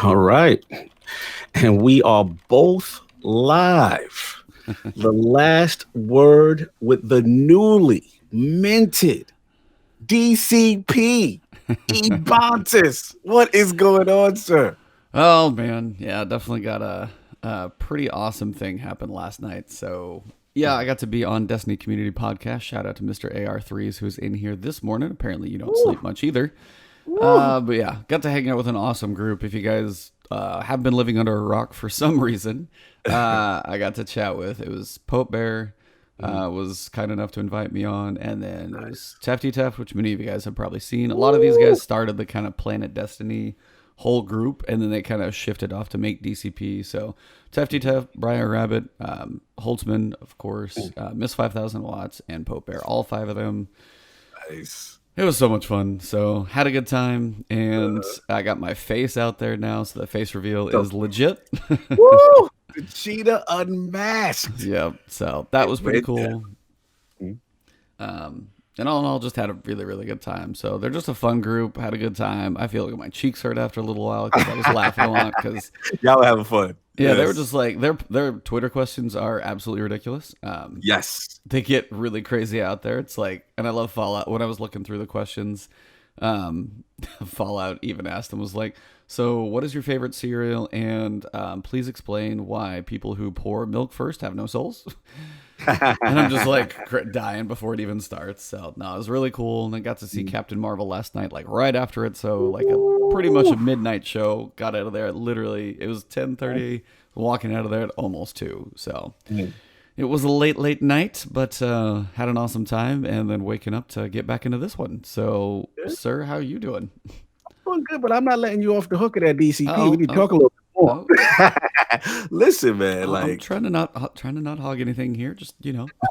All right. And we are both live. The last word with the newly minted DCP Ebontis. What is going on, sir? Oh man, yeah, definitely got a pretty awesome thing happen last night. So yeah, I got to be on Destiny Community Podcast. Shout out to Mr. AR3s who's in here this morning. Apparently you don't Woo, sleep much either. woo. But yeah, got to hang out with an awesome group. If you guys have been living under a rock for some reason, I got to chat with. It was Pope Bear. Was kind enough to invite me on, and then it was Tefty Tef, which many of you guys have probably seen. A lot of these Woo. guys started the kind of Planet Destiny whole group, and then they kind of shifted off to make DCP. So Tefty Tef, Briar Rabbit, Holtzman, of course, Miss 5000 Watts, and Pope Bear, all five of them. Nice. It was so much fun. So had a good time, and I got my face out there now, so the face reveal So, is legit. woo. The cheetah unmasked. Yeah, so that was pretty Went cool. down. And all in all, just had a really, really good time. So they're just a fun group. Had a good time. I feel like my cheeks hurt after a little while because I was laughing a lot. Because Y'all were having fun. yeah, they were Yes. just like their Twitter questions are absolutely ridiculous. Yes. They get really crazy out there. It's like, and I love Fallout. When I was looking through the questions, Fallout even asked them was like, "So, what is your favorite cereal? And please explain why people who pour milk first have no souls." And I'm just like dying before it even starts. So no, it was really cool. And I got to see Captain Marvel last night, like right after it. So like a pretty much a midnight show. Got out of there at literally it was 10:30. Walking out of there at almost 2. So it was a late night, but had an awesome time. And then waking up to get back into this one. So sir, how you doing? Doing good, but I'm not letting you off the hook of that DCP. We Oh need to oh talk a little bit more. oh. Listen, man, I'm like, trying to not hog anything here. Just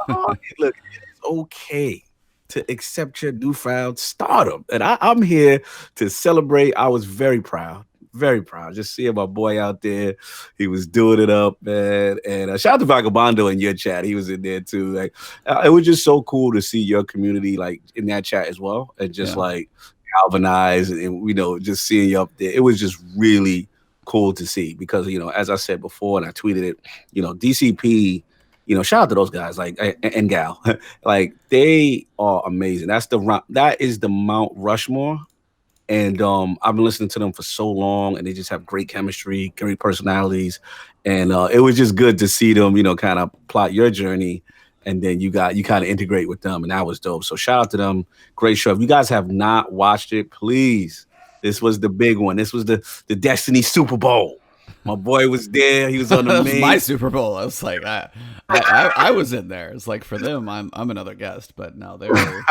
oh, look, it is okay to accept your newfound stardom. And I'm here to celebrate. I was very proud. Very proud. Just seeing my boy out there. He was doing it up, man. And shout out to Vagabondo in your chat. He was in there too. Like, it was just so cool to see your community like in that chat as well. And just yeah. like galvanize and just seeing you up there. It was just really cool to see because as I said before, and I tweeted it, DCP, shout out to those guys like and gal, like they are amazing. That is the Mount Rushmore, and I've been listening to them for so long, and they just have great chemistry, great personalities, and it was just good to see them, kind of plot your journey. And then you kind of integrate with them, and that was dope. So shout out to them. Great show. If you guys have not watched it, please. This was the big one. This was the Destiny Super Bowl. My boy was there. He was on the That was my main. Super Bowl. I was like, I was in there. It's like for them, I'm another guest, but no, they were.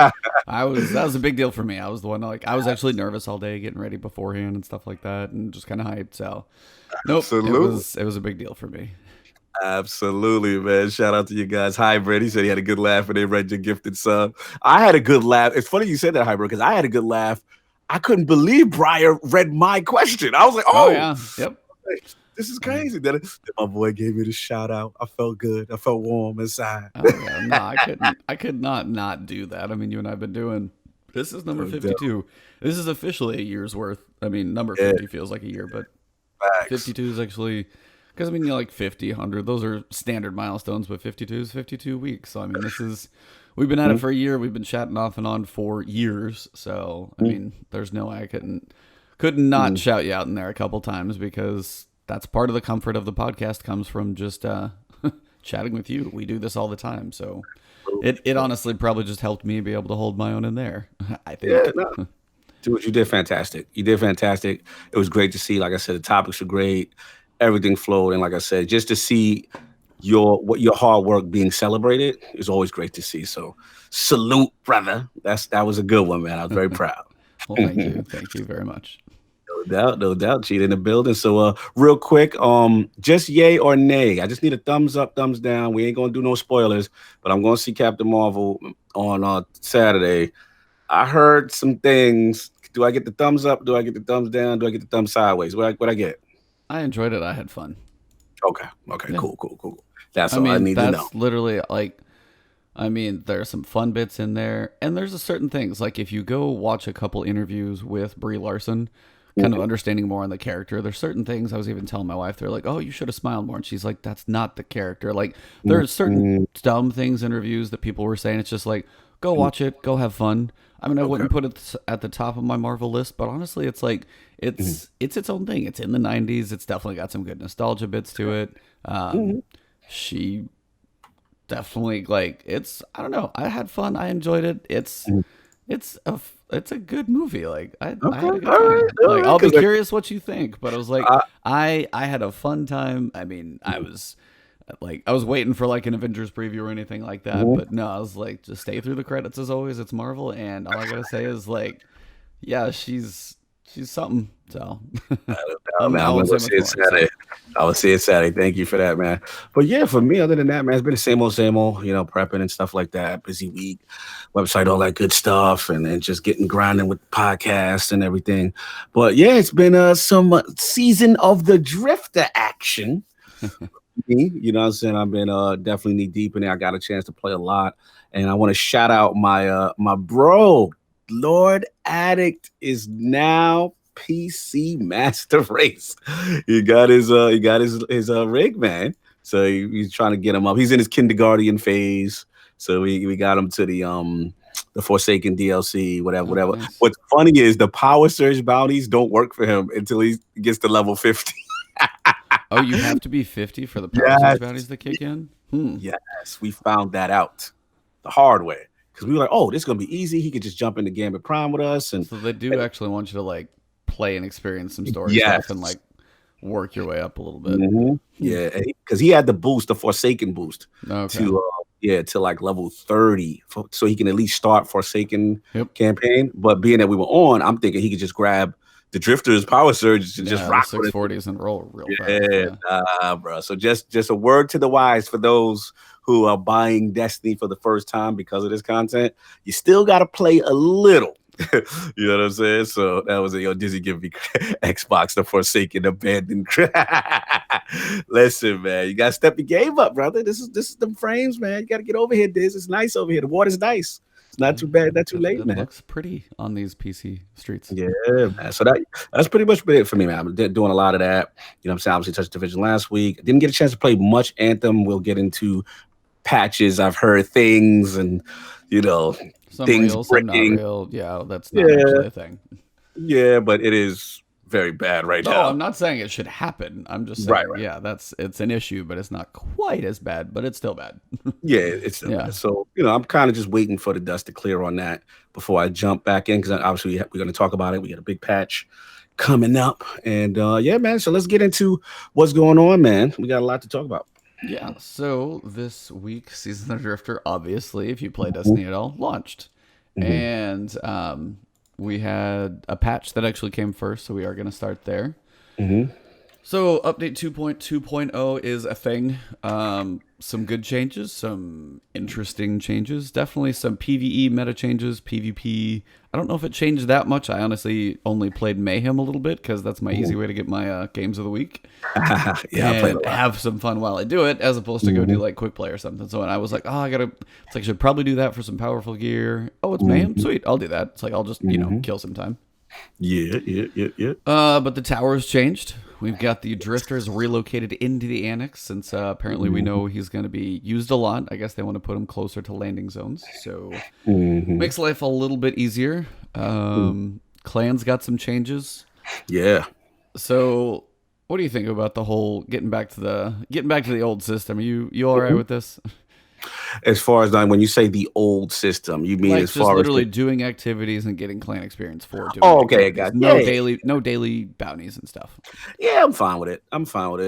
That was a big deal for me. I was the one like I was actually nervous all day, getting ready beforehand and stuff like that, and just kind of hyped. So, nope, Absolutely. it was a big deal for me. Absolutely, man. Shout out to you guys. Hybrid. He said he had a good laugh when they read your gifted sub. I had a good laugh. It's funny you said that, Hybrid, because I had a good laugh. I couldn't believe Briar read my question. I was like, Oh oh, yeah, yep. this is crazy. Then my boy gave me the shout out. I felt good. I felt warm inside. Oh yeah, no, I could not do that. I mean, you and I've been doing. This is number No doubt. 52. This is officially a year's worth. I mean, number Yeah, 50 feels like a year, but facts. 52 is actually because I mean, like 50, 100, those are standard milestones, but 52 is 52 weeks. So I mean, this is we've been at it Mhm, for a year. We've been chatting off and on for years. So I mhm, mean, there's no way I couldn't not mhm. shout you out in there a couple times because that's part of the comfort of the podcast comes from just chatting with you. We do this all the time, so it honestly probably just helped me be able to hold my own in there. I Yeah, think. no, dude, you did fantastic. You did fantastic. It was great to see. Like I said, the topics were great. Everything flowed, and like I said, just to see your hard work being celebrated is always great to see. So, salute, brother. That was a good one, man. I was very proud. Well, thank you very much. No doubt, no doubt. Cheat in the building. So, real quick, just yay or nay. I just need a thumbs up, thumbs down. We ain't gonna do no spoilers, but I'm gonna see Captain Marvel on Saturday. I heard some things. Do I get the thumbs up? Do I get the thumbs down? Do I get the thumbs sideways? What I get? I enjoyed it. I had fun. Okay, okay, Yeah, cool, cool, cool. That's I all I mean need to know. that's literally like I mean, there's some fun bits in there, and there's a certain things like if you go watch a couple interviews with Brie Larson, kind of understanding more on the character. There's certain things I was even telling my wife. They're like, "Oh, you should have smiled more," and she's like, "That's not the character." Like there are certain dumb things in reviews that people were saying. It's just like, go watch it, go have fun. I mean, I wouldn't put it at the top of my Marvel list, but honestly, it's like it's its own thing. It's in the '90s. It's definitely got some good nostalgia bits to it. She definitely like it's. I don't know. I had fun. I enjoyed it. It's a good movie. Like I had a good time. Like I'll be curious what you think, but I was like, I had a fun time. I mean, I was waiting for like an Avengers preview or anything like that, but no, I was like, just stay through the credits as always. It's Marvel, and all I gotta say is like, yeah, she's something. So I'm gonna see it Saturday. I will see it Saturday. Thank you for that, man. But yeah, for me, other than that, man, it's been the same old, prepping and stuff like that. Busy week, website, all that good stuff, and then just getting grinding with podcasts and everything. But yeah, it's been some season of the Drifter action. You know what I'm saying? I've been definitely knee deep in it. I got a chance to play a lot, and I want to shout out my bro, Lord Addict is now PC Master Race. He got his rig, man. So he's trying to get him up. He's in his kindergarten phase. So we got him to the Forsaken DLC, whatever. Nice. What's funny is the power surge bounties don't work for him until he gets to level 50. Oh, you have to be 50 for the power surge bounties to kick in? Yes, we found that out the hard way. Because we were like, oh, this is going to be easy. He could just jump into Gambit Prime with us. And so they do actually want you to like play and experience some story stuff and like work your way up a little bit. Yeah, because he had the boost, the Forsaken boost to like level 30. So he can at least start Forsaken campaign. But being that we were on, I'm thinking he could just grab the Drifter's power surge and just rock 640s and roll real fast. Bro. So just a word to the wise for those who are buying Destiny for the first time because of this content. You still got to play a little. You know what I'm saying? So that was Dizzy give me Xbox the Forsaken abandoned. Listen, man, you got to step your game up, brother. This is the frames, man. You got to get over here, Diz. It's nice over here. The water's nice. It's not too bad, not too late, man. It looks pretty on these PC streets. Yeah, man. So that's pretty much it for me, man. I'm doing a lot of that. You know what I'm saying? Obviously touched Division last week. Didn't get a chance to play much Anthem. We'll get into patches. I've heard things and, some things real, some not real. Yeah, that's not actually a thing. Yeah, but it is very bad right now. No, I'm not saying it should happen. I'm just saying, it's an issue, but it's not quite as bad, but it's still bad. Yeah, it's still bad. So, I'm kind of just waiting for the dust to clear on that before I jump back in, because obviously we're going to talk about it. We got a big patch coming up. And man, so let's get into what's going on, man. We got a lot to talk about. Yeah, so this week, Season of the Drifter, obviously, if you play Destiny at all, launched. And we had a patch that actually came first, so we are going to start there. So update 2.2.0 is a thing. Some good changes, some interesting changes, definitely some PvE meta changes, PvP. I don't know if it changed that much. I honestly only played Mayhem a little bit because that's my easy way to get my games of the week. And have some fun while I do it, as opposed to go do like quick play or something. So I was like, I should probably do that for some powerful gear. Oh, it's Mayhem? Sweet, I'll do that. It's like, I'll just, kill some time. Yeah. But the tower's changed. We've got the Drifters relocated into the Annex, since apparently we know he's going to be used a lot. I guess they want to put him closer to landing zones, so makes life a little bit easier. Clans got some changes. Yeah. So, what do you think about the whole getting back to the old system? Are you all right with this? As far as when you say the old system, you mean like as far literally as doing activities and getting clan experience for doing okay, got no daily bounties and stuff. Yeah, I'm fine with it.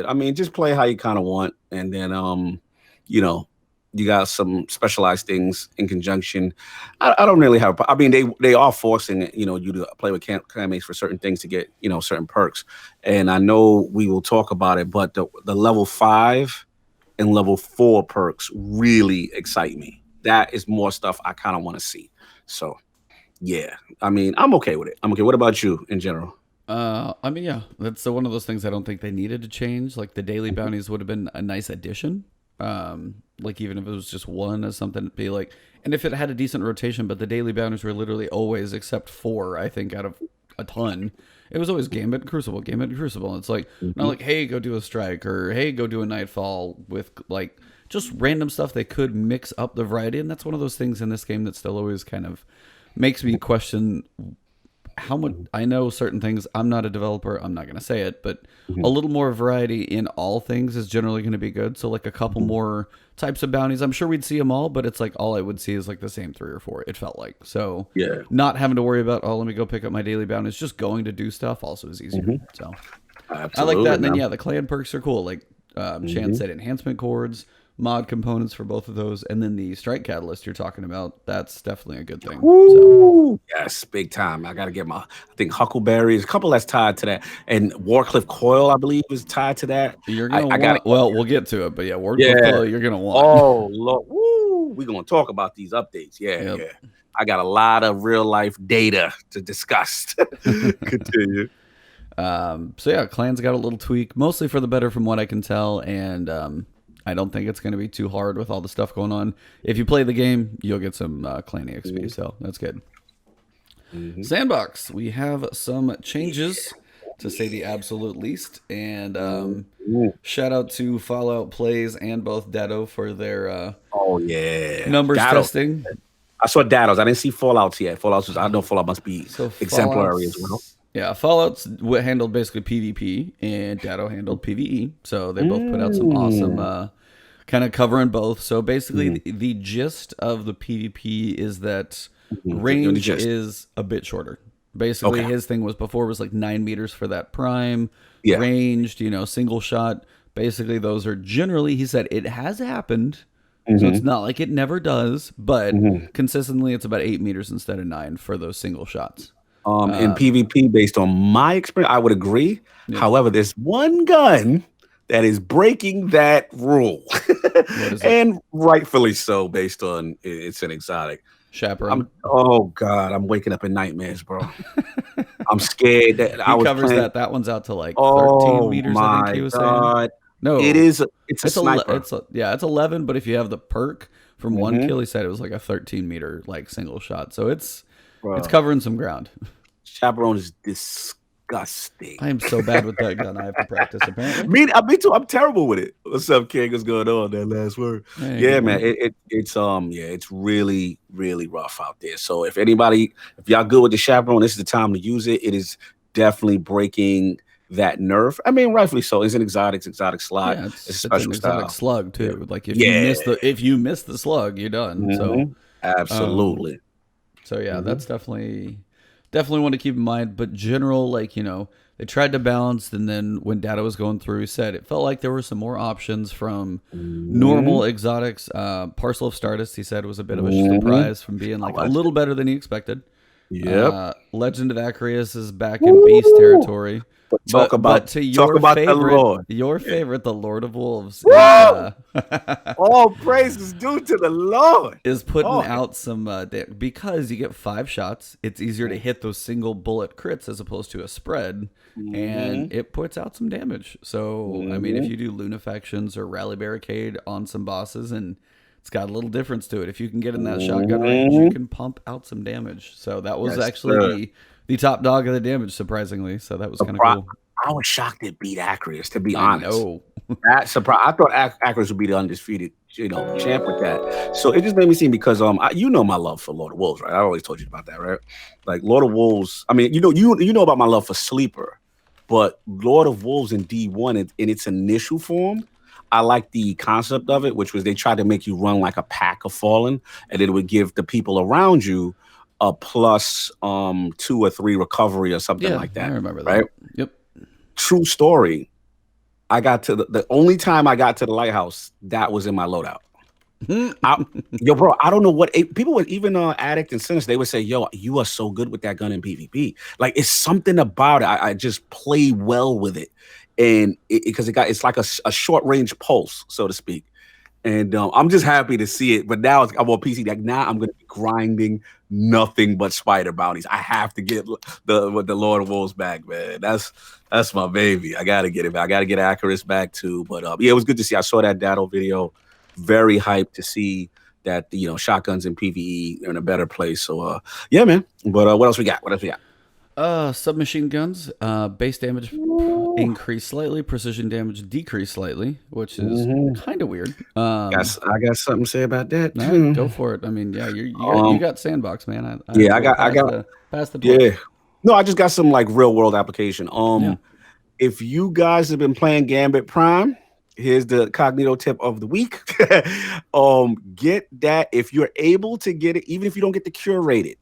I mean, just play how you kind of want, and then you got some specialized things in conjunction. I don't really have. I mean, they are forcing you to play with clanmates for certain things to get certain perks, and I know we will talk about it. But the level 5 and level 4 perks really excite me. That is more stuff I kind of want to see. So, yeah, I mean, I'm okay with it. I'm okay. What about you in general? I mean, yeah, that's one of those things I don't think they needed to change. Like the daily bounties would have been a nice addition. Like even if it was just one or something, it'd be like, and if it had a decent rotation, but the daily bounties were literally always except 4, I think, out of a ton. It was always Gambit and Crucible, Gambit and Crucible. And it's like, not Mhm. like, hey, go do a strike, or hey, go do a nightfall, with like just random stuff. They could mix up the variety, and that's one of those things in this game that still always kind of makes me question how much. I know certain things. I'm not a developer. I'm not going to say it, but a little more variety in all things is generally going to be good. So like a couple more types of bounties. I'm sure we'd see them all, but it's like all I would see is like the same 3 or 4. It felt like so. Yeah. Not having to worry about, oh, let me go pick up my daily bounties. Just going to do stuff also is easier. So Absolutely, I like that. And then man. yeah, the clan perks are cool. Like Chan said, enhancement cords, mod components for both of those, and then the strike catalyst you're talking about. That's definitely a good thing. So Woo! Yes, big time. I got to get my, I think Huckleberries, a couple that's tied to that. And Warcliffe Coil, I believe, is tied to that. you're gonna I got to want. Well, we'll get to it, but yeah, word Yeah. Coil, you're gonna want. Oh, Lord. Woo! We're going to talk about these updates. Yeah, Yep. yeah. I got a lot of real life data to discuss. Continue. So yeah, Clan's got a little tweak, mostly for the better from what I can tell, and I don't think it's going to be too hard with all the stuff going on. If you play the game, you'll get some Clan EXP, so that's good. Sandbox, we have some changes, to say the absolute least, and shout out to Fallout Plays and both Datto for their Oh, yeah. numbers Datto. testing. I saw Dattos. I didn't see Fallouts yet. Fallouts was, I know Fallout must be So exemplary as Fallout's- well. Yeah, Fallout's handled basically PvP, and Datto handled PvE. So they both put out some awesome kind of covering both. So basically, the gist of the PvP is that range gist. is a bit shorter. Basically, Okay. his thing was before was like 9 meters for that prime, Yeah. ranged, single shot. Basically, those are generally, he said, it has happened. So it's not like it never does, but consistently it's about 8 meters instead of 9 for those single shots. In PvP, based on my experience, I would agree. However, there's one gun that is breaking that rule, is it? and rightfully so, based on it's an exotic. Chaperone. Oh God, I'm waking up in nightmares, bro. I'm scared that I He was covers playing. that one's out to like 13 Oh meters, I think my he was saying. God, No, it's a it's sniper. it's 11, but if you have the perk from one kill, he said it was like a 13 meter like single shot. So it's covering some ground. Chaperone is disgusting. I am so bad with that gun. I have to practice apparently. Me too. I'm terrible with it. What's up, King? What's going on? That last word. Hey, Yeah, good man. one. It's really, really rough out there. So if y'all good with the Chaperone, this is the time to use it. It is definitely breaking that nerf. I mean, rightfully so. It's an exotic slot. Yeah, it's a it's special an style. exotic slug too. Like if Yeah. you miss the slug, you're done. So Absolutely. So yeah, that's definitely one to keep in mind. But general, like, they tried to balance, and then when Data was going through, he said it felt like there were some more options from normal exotics. Parcel of Stardust, he said, was a bit of a surprise from being like a little better than he expected. Yep. Legend of Acreus is back in beast territory. Talk about to the Lord. Your favorite, the Lord of Wolves, All praise is due to the Lord. is putting out some because you get 5 shots. It's easier to hit those single bullet crits as opposed to a spread, and it puts out some damage. So I mean, if you do Lunafactions or Rally Barricade on some bosses, and it's got a little difference to it. If you can get in that shotgun range, you can pump out some damage. So that was actually the top dog of the damage, surprisingly. So that was kind of cool. I was shocked it beat Acreus, to be honest. No, That surprise. I thought Acreus would be the undisputed, champ with that. So it just made me see because my love for Lord of Wolves, right? I always told you about that, right? Like Lord of Wolves. I mean, you know about my love for Sleeper, but Lord of Wolves in D1 in its initial form, I like the concept of it, which was they tried to make you run like a pack of Fallen, and it would give the people around you a plus 2 or 3 recovery or something like that. I remember that. Right? Yep. True story. I got to the only time I got to the lighthouse, that was in my loadout. Bro, I don't know what people would even Addict and Sinister, they would say, yo, you are so good with that gun in PvP. Like it's something about it. I just play well with it. And because it's like a short range pulse, so to speak. And I'm just happy to see it. But now I'm on PC. Like now I'm going to be grinding nothing but spider bounties. I have to get the Lord of Wolves back, man. That's my baby. I got to get it back. I got to get Acurus back too. But yeah, it was good to see. I saw that Datto video. Very hyped to see that shotguns in PvE are in a better place. So yeah, man. But what else we got? Submachine guns, base damage increase slightly, precision damage decrease slightly, which is kind of weird. I got something to say about that All right, too. go for it. I mean, yeah, you got sandbox, man. I Yeah, will I pass got, the yeah. torch. No, I just got some like real world application. Yeah. If you guys have been playing Gambit Prime, here's the Cognito tip of the week. Get that if you're able to get it, even if you don't get the curated,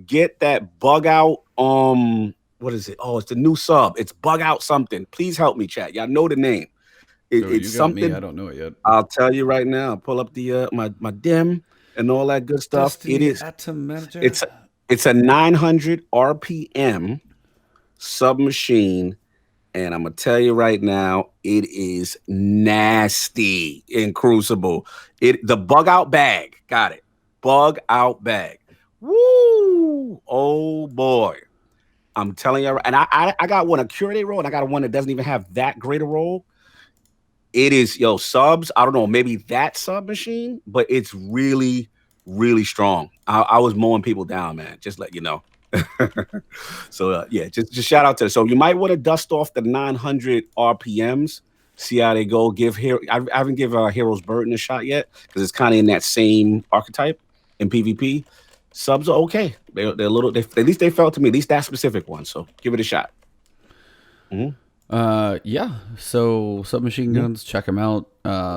get that bug out. What is it? Oh, it's the new sub. It's bug out something. Please help me, chat. Y'all know the name. So It's you got me. I something. don't know it yet. I'll tell you right now. Pull up the my dim and all that good stuff. It Destiny is. Atom Manager. It's a 900 RPM submachine, and I'm gonna tell you right now, it is nasty in Crucible. The bug out bag. Got it. Bug out bag. Woo! Oh boy. I'm telling you, and I got one a curated roll, and I got one that doesn't even have that great a roll. It is subs. I don't know, maybe that sub machine, but it's really, really strong. I was mowing people down, man. Just let you know. So yeah, just shout out to. So you might want to dust off the 900 RPMs. See how they go. I haven't given Heroes Burden a shot yet because it's kind of in that same archetype in PvP. Subs are okay. They're a little. At least they felt to me. At least that specific one. So give it a shot. Yeah. So submachine guns, check them out.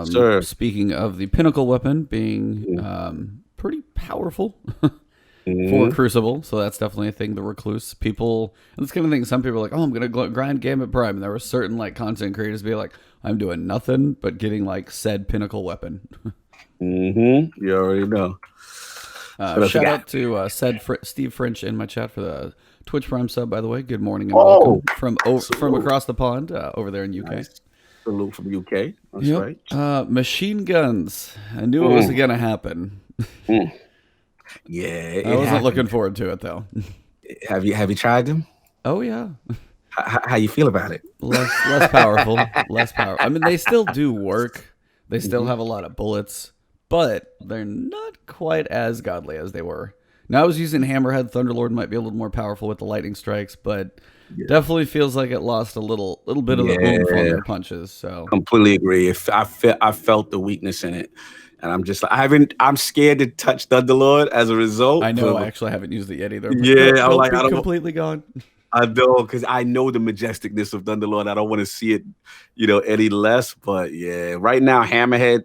Sir. Speaking of the pinnacle weapon being pretty powerful for Crucible, so that's definitely a thing. The recluse people, and this kind of thing. Some people are like, "Oh, I'm gonna grind Gambit Prime," and there were certain like content creators be like, "I'm doing nothing but getting like said pinnacle weapon." You already know. Shout out to Steve French in my chat for the Twitch Prime sub, by the way. Good morning and welcome from across the pond over there in UK. Nice. Salute from UK. That's right. Machine guns. I knew it was going to happen. Yeah, I wasn't looking forward to it though. Have you tried them? Oh yeah. How you feel about it? Less powerful. Less powerful. I mean, they still do work. They still have a lot of bullets, but they're not quite as godly as they were. Now, I was using Hammerhead. Thunderlord might be a little more powerful with the lightning strikes, but definitely feels like it lost a little bit of the oomph on their punches. So completely agree. I felt the weakness in it, and I'm just like I'm scared to touch Thunderlord as a result. I know. I actually haven't used it yet either. Yeah, I'm like, I don't completely gone. I know, because I know the majesticness of Thunderlord. I don't want to see it, any less. But yeah, right now, Hammerhead,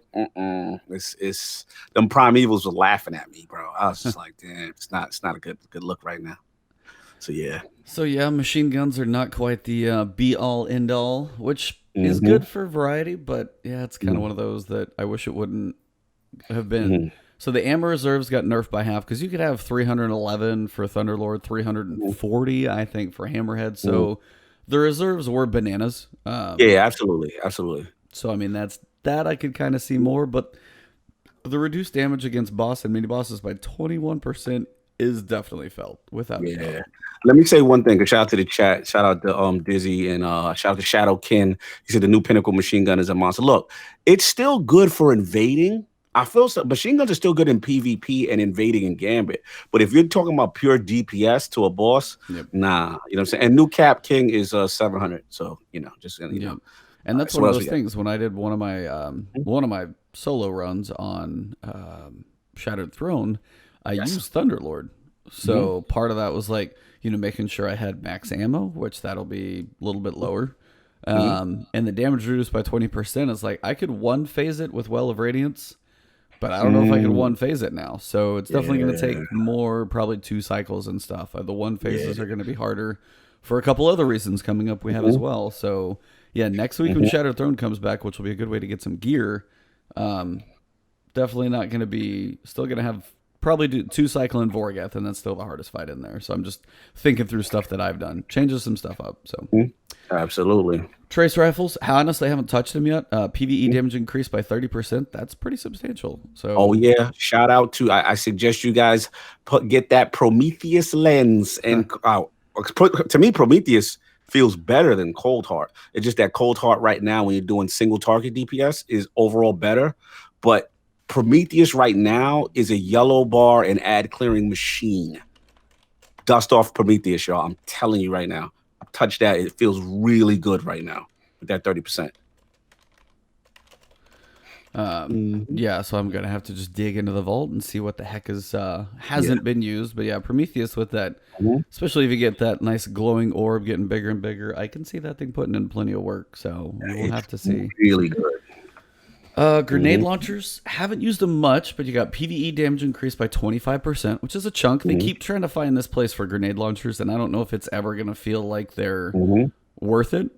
it's them Primevals were laughing at me, bro. I was just like, damn, it's not a good look right now. So yeah. Machine guns are not quite the be all end all, which is good for variety, but yeah, it's kind of one of those that I wish it wouldn't have been. So the ammo reserves got nerfed by half because you could have 311 for Thunderlord, 340 I think for Hammerhead. So the reserves were bananas. Yeah, absolutely. So I mean that I could kind of see more, but the reduced damage against boss and mini bosses by 21% is definitely felt without a doubt. Let me say one thing. Shout out to the chat. Shout out to Dizzy and shout out to Shadow Kin. He said the new Pinnacle machine gun is a monster. Look, it's still good for invading. I feel machine guns are still good in PvP and invading in Gambit. But if you're talking about pure DPS to a boss, nah. You know what I'm saying? And new Cap King is 700. So, just know. And that's one of those things. When I did one of my solo runs on Shattered Throne, I used Thunderlord. So part of that was like, making sure I had max ammo, which that'll be a little bit lower. And the damage reduced by 20% is like I could one phase it with Well of Radiance, but I don't know if I could one phase it now. So it's definitely going to take more, probably 2 cycles and stuff. The one phases are going to be harder for a couple other reasons coming up we have as well. So yeah, next week when Shattered Throne comes back, which will be a good way to get some gear, definitely not going to be, still going to have probably do 2 cycle in Vorgeth, and that's still the hardest fight in there. So I'm just thinking through stuff that I've done, changes some stuff up. So absolutely. Trace rifles, honestly, I haven't touched them yet. PvE damage increased by 30%. That's pretty substantial. So shout out to I suggest you guys get that Prometheus lens, and to me Prometheus feels better than Cold Heart. It's just that Cold Heart right now, when you're doing single target DPS, is overall better, but Prometheus right now is a yellow bar and ad clearing machine. dust off Prometheus, y'all. I'm telling you right now. I've touched that. It feels really good right now with that 30%. Yeah, so I'm gonna have to just dig into the vault and see what the heck hasn't been used. But yeah, Prometheus with that, especially if you get that nice glowing orb getting bigger and bigger, I can see that thing putting in plenty of work. So we'll have to see. Really good. Grenade launchers, haven't used them much, but you got PvE damage increased by 25%, which is a chunk. They keep trying to find this place for grenade launchers, and I don't know if it's ever gonna feel like they're worth it.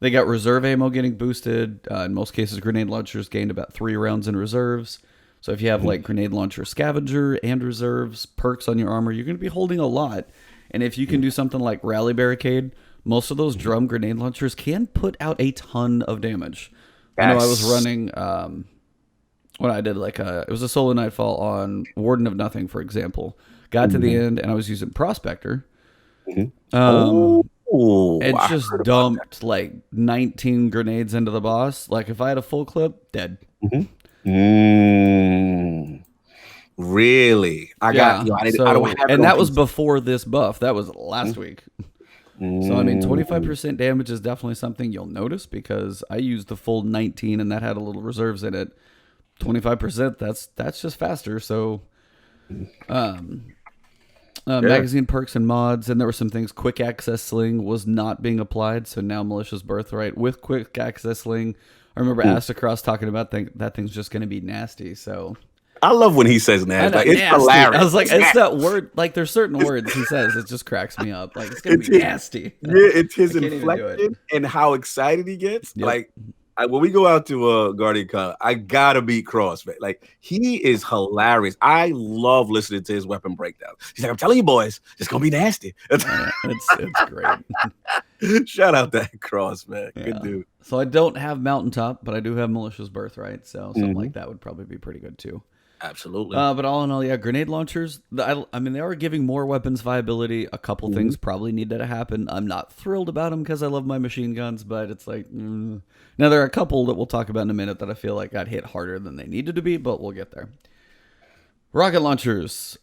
They got reserve ammo getting boosted. In most cases, grenade launchers gained about 3 rounds in reserves. So if you have like grenade launcher scavenger and reserves, perks on your armor, you're going to be holding a lot. And if you can do something like rally barricade, most of those drum grenade launchers can put out a ton of damage. I know I was running when I did it was a solo nightfall on Warden of Nothing, for example. Got to the end and I was using Prospector. It just dumped like 19 grenades into the boss. Like if I had a full clip, dead. Really? I don't have and that was before this buff. That was last week. So I mean, 25% damage is definitely something you'll notice because I used the full 19 and that had a little reserves in it. 25%, that's just faster. So magazine perks and mods, and there were some things. Quick access sling was not being applied, so now Malicious Birthright with quick access sling. I remember Astacross talking about that thing's just going to be nasty. So I love when he says nasty. Like, it's hilarious. I was like, it's that word. Like, there's certain words he says. It just cracks me up. Like, it's going to be nasty. Yeah, it's his inflection and how excited he gets. Yep. Like, when we go out to Guardian Con, I gotta beat Cross, man. Like, he is hilarious. I love listening to his weapon breakdown. He's like, I'm telling you, boys, it's gonna be nasty. It's great. Shout out that Cross, man. Good dude. So I don't have Mountaintop, but I do have Malicious Birthright. So something like that would probably be pretty good too. Absolutely. But all in all, yeah, grenade launchers. I mean, they are giving more weapons viability. A couple things probably need to happen. I'm not thrilled about them because I love my machine guns, but it's like, Now, there are a couple that we'll talk about in a minute that I feel like got hit harder than they needed to be, but we'll get there. Rocket launchers,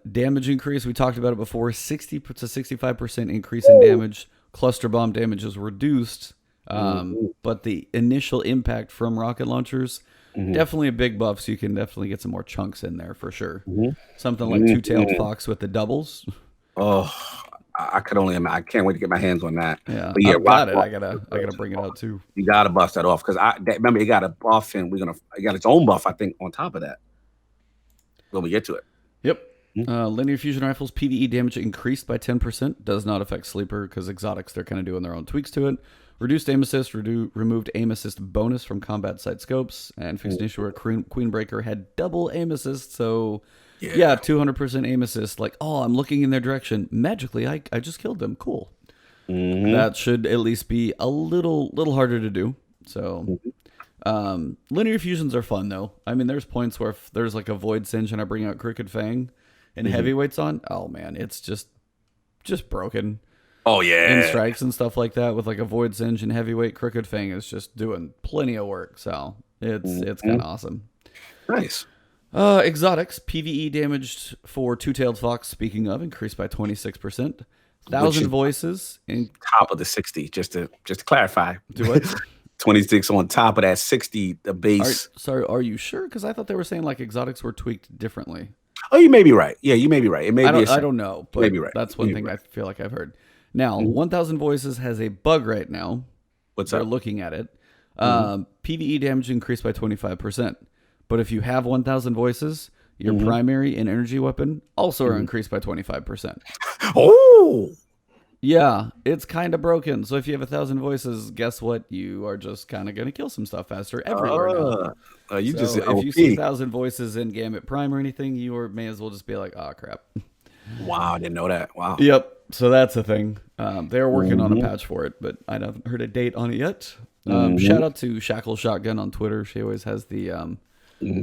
damage increase. We talked about it before. 60 to 65% increase in damage. Cluster bomb damage is reduced, but the initial impact from rocket launchers, definitely a big buff, so you can definitely get some more chunks in there for sure. Something like Two-Tailed Fox with the doubles. Oh, I could only imagine. I can't wait to get my hands on that. Yeah, but yeah, I gotta bring it out too. You gotta bust that off because remember it got a buff and it got its own buff. I think on top of that when we get to it. Yep. Linear fusion rifles PvE damage increased by 10%. Does not affect sleeper because exotics they're kind of doing their own tweaks to it. Reduced aim assist. Removed aim assist bonus from combat site scopes and fixed an issue where Queenbreaker had double aim assist. So. Yeah, 200% aim assist. Like, oh, I'm looking in their direction. Magically, I just killed them. Cool. That should at least be a little harder to do. So, linear fusions are fun, though. I mean, there's points where if there's like a Void Singe and I bring out Crooked Fang and heavyweights on, oh, man, it's just broken. Oh, yeah. And strikes and stuff like that with like a Void Singe and heavyweight Crooked Fang is just doing plenty of work. So, it's kind of awesome. Nice. Exotics, PvE damaged for Two-Tailed Fox, speaking of, increased by 26%. 1,000 voices. In top of the 60, just to clarify. Do what? 26 on top of that 60, the base. Are you sure? Because I thought they were saying like exotics were tweaked differently. Oh, you may be right. Yeah, you may be right. It may I don't know, but maybe right. That's one thing I feel like I've heard. Now, 1,000 voices has a bug right now. What's that? They're looking at it. PvE damage increased by 25%. But if you have 1,000 voices, your primary and energy weapon also are increased by 25%. Oh! Yeah, it's kind of broken. So if you have 1,000 voices, guess what? You are just kind of going to kill some stuff faster everywhere now. If you see 1,000 voices in Gambit Prime or anything, you may as well just be like, oh, crap. Wow, I didn't know that. Wow. Yep, so that's a thing. They're working on a patch for it, but I haven't heard a date on it yet. Shout out to Shackle Shotgun on Twitter. She always has the...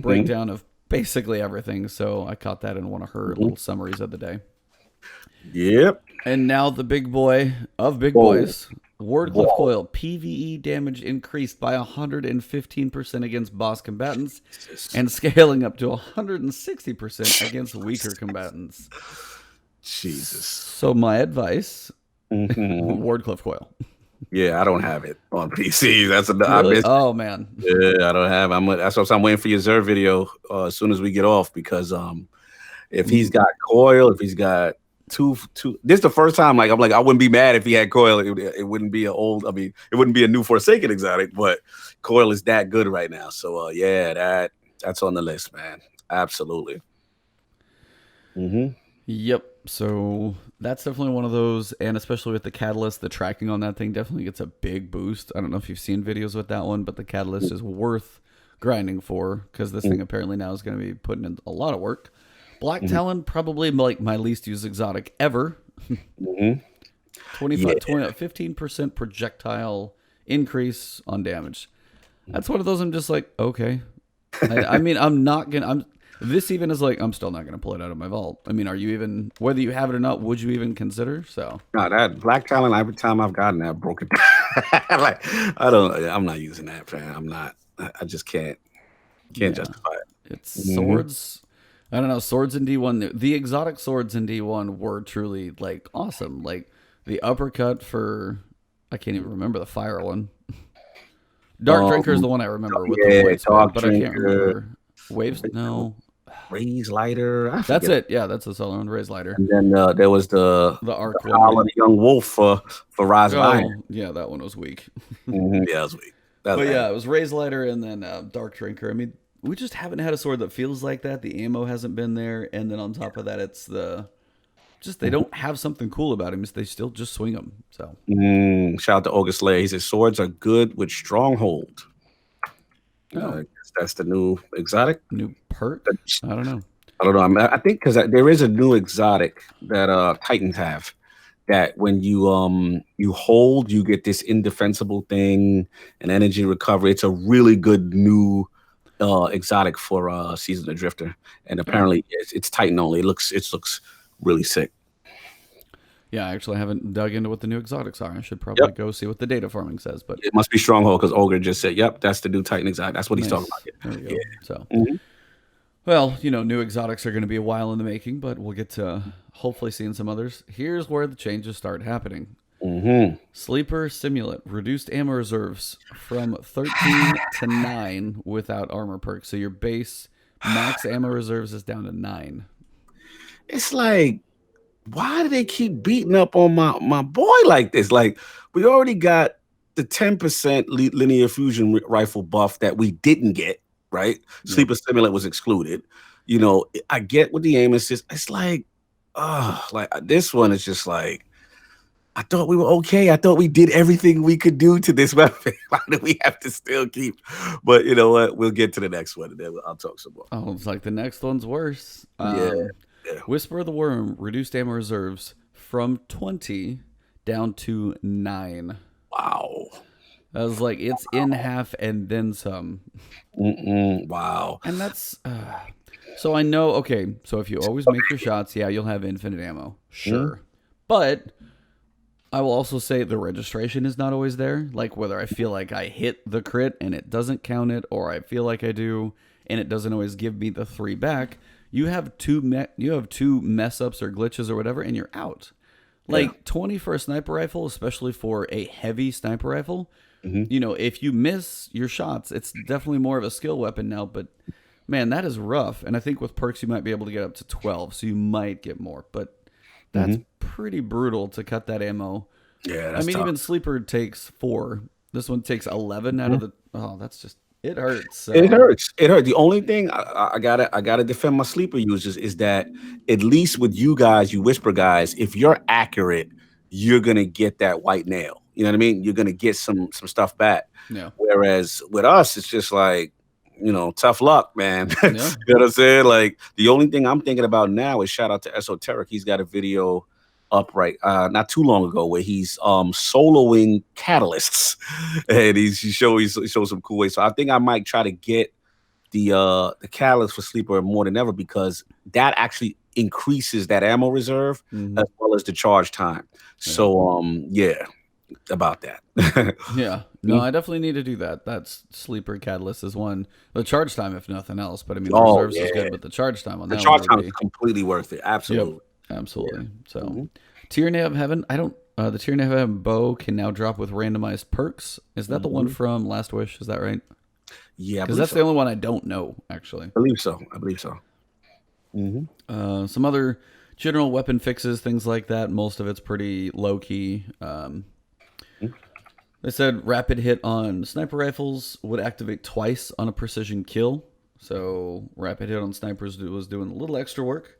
breakdown of basically everything, so I caught that in one of her little summaries of the day. Yep. And now the big boy of big boys, Wardcliff Coil. PvE damage increased by 115% against boss combatants and scaling up to 160% against weaker combatants. Jesus. So my advice, Mhm. Wardcliff coil. Yeah, I don't have it on PC. I Really? missed. Oh man. Yeah, I don't have. That's what I'm waiting for your Zer video as soon as we get off because if he's got coil, if he's got two, this is the first time like I'm like I wouldn't be mad if he had coil. It wouldn't be it wouldn't be a new Forsaken exotic, but coil is that good right now. So yeah, that's on the list, man. Absolutely. Yep. So that's definitely one of those, and especially with the catalyst, the tracking on that thing definitely gets a big boost. I don't know if you've seen videos with that one, but the catalyst is worth grinding for because this thing apparently now is going to be putting in a lot of work. Black Talon, probably like my least used exotic ever. 15% projectile increase on damage. That's one of those I'm just like, okay. I mean, this even is like, I'm still not going to pull it out of my vault. I mean, are you even, whether you have it or not, would you even consider? So, no, that Black Talon, every time I've gotten that broken, like, I'm not using that, man. I'm not, I just can't justify it. It's swords. I don't know. Swords in D1, the exotic swords in D1 were truly like awesome. Like the uppercut for, I can't even remember the fire one. Dark Drinker is the one I remember with the voice, but I can't remember. Waves? No. Raise Lighter. That's it. Yeah, that's the solo one. Raise Lighter. And then there was the Arc one. The Young Wolf for Rise of Iron. Yeah, that one was weak. Yeah, it was weak. Yeah, it was Raise Lighter and then Dark Drinker. I mean, we just haven't had a sword that feels like that. The ammo hasn't been there. And then on top of that, it's they don't have something cool about him. They still just swing them. So shout out to August Lay. He says swords are good with stronghold. That's the new exotic. New perk? I don't know. I think because there is a new exotic that Titans have. That when you hold, you get this indefensible thing, an energy recovery. It's a really good new exotic for Season of the Drifter, and apparently it's Titan only. It looks really sick. Yeah, I actually haven't dug into what the new exotics are. I should probably go see what the data farming says. But it must be Stronghold because Ogre just said, "Yep, that's the new Titan exotic." That's what he's talking about. There you go. So, well, new exotics are going to be a while in the making, but we'll get to hopefully seeing some others. Here's where the changes start happening. Sleeper Simulant reduced ammo reserves from 13 to 9 without armor perks. So your base max ammo reserves is down to 9. It's like, why do they keep beating up on my boy like this? Like, we already got the 10% linear fusion rifle buff that we didn't get, right? Yeah. Sleeper Simulant was excluded. I get what the aim assist. It's like this one is just like, I thought we were okay. I thought we did everything we could do to this weapon. Why do we have to still keep? But you know what? We'll get to the next one, and then I'll talk some more. Oh, it's like the next one's worse. Yeah. Whisper of the Worm reduced ammo reserves from 20 down to 9. Wow. I was like, it's in half and then some. Wow. And that's... so I know, okay, so if you always make your shots, yeah, you'll have infinite ammo. Sure. But I will also say the registration is not always there. Like whether I feel like I hit the crit and it doesn't count it, or I feel like I do and it doesn't always give me the 3 back. You have two mess ups or glitches or whatever, and you're out. Like 20 for a sniper rifle, especially for a heavy sniper rifle. If you miss your shots, it's definitely more of a skill weapon now. But man, that is rough. And I think with perks, you might be able to get up to 12, so you might get more. But that's pretty brutal to cut that ammo. Yeah, that's tough. Even Sleeper takes 4. This one takes 11 out of the. Oh, that's just. It hurts. So. It hurts. The only thing I gotta defend my sleeper users is that at least with you guys, you Whisper guys, if you're accurate, you're gonna get that white nail. You know what I mean? You're gonna get some stuff back. Yeah. Whereas with us, it's just like, tough luck, man. Yeah. You know what I'm saying? Like the only thing I'm thinking about now is shout out to Esoteric. He's got a video up not too long ago where he's soloing catalysts and he shows some cool ways. So I think I might try to get the catalyst for Sleeper more than ever because that actually increases that ammo reserve as well as the charge time. So about that. Yeah. No, I definitely need to do that. That's Sleeper Catalyst is one. The charge time, if nothing else, but I mean, the reserves is good, but the charge time on that charge time is completely worth it. Absolutely. Yep. absolutely. So, Mhm. Tyranny of Heaven. I don't. The Tyranny of Heaven bow can now drop with randomized perks. Is that the one Mhm. from Last Wish? Is that right? Yeah, I Because believe that's so. the only one I don't know, actually. I believe so. I believe so. Hmm. Some other general weapon fixes, things like that. Most of it's pretty low key. They said rapid hit on sniper rifles would activate twice on a precision kill. So rapid hit on snipers was doing a little extra work.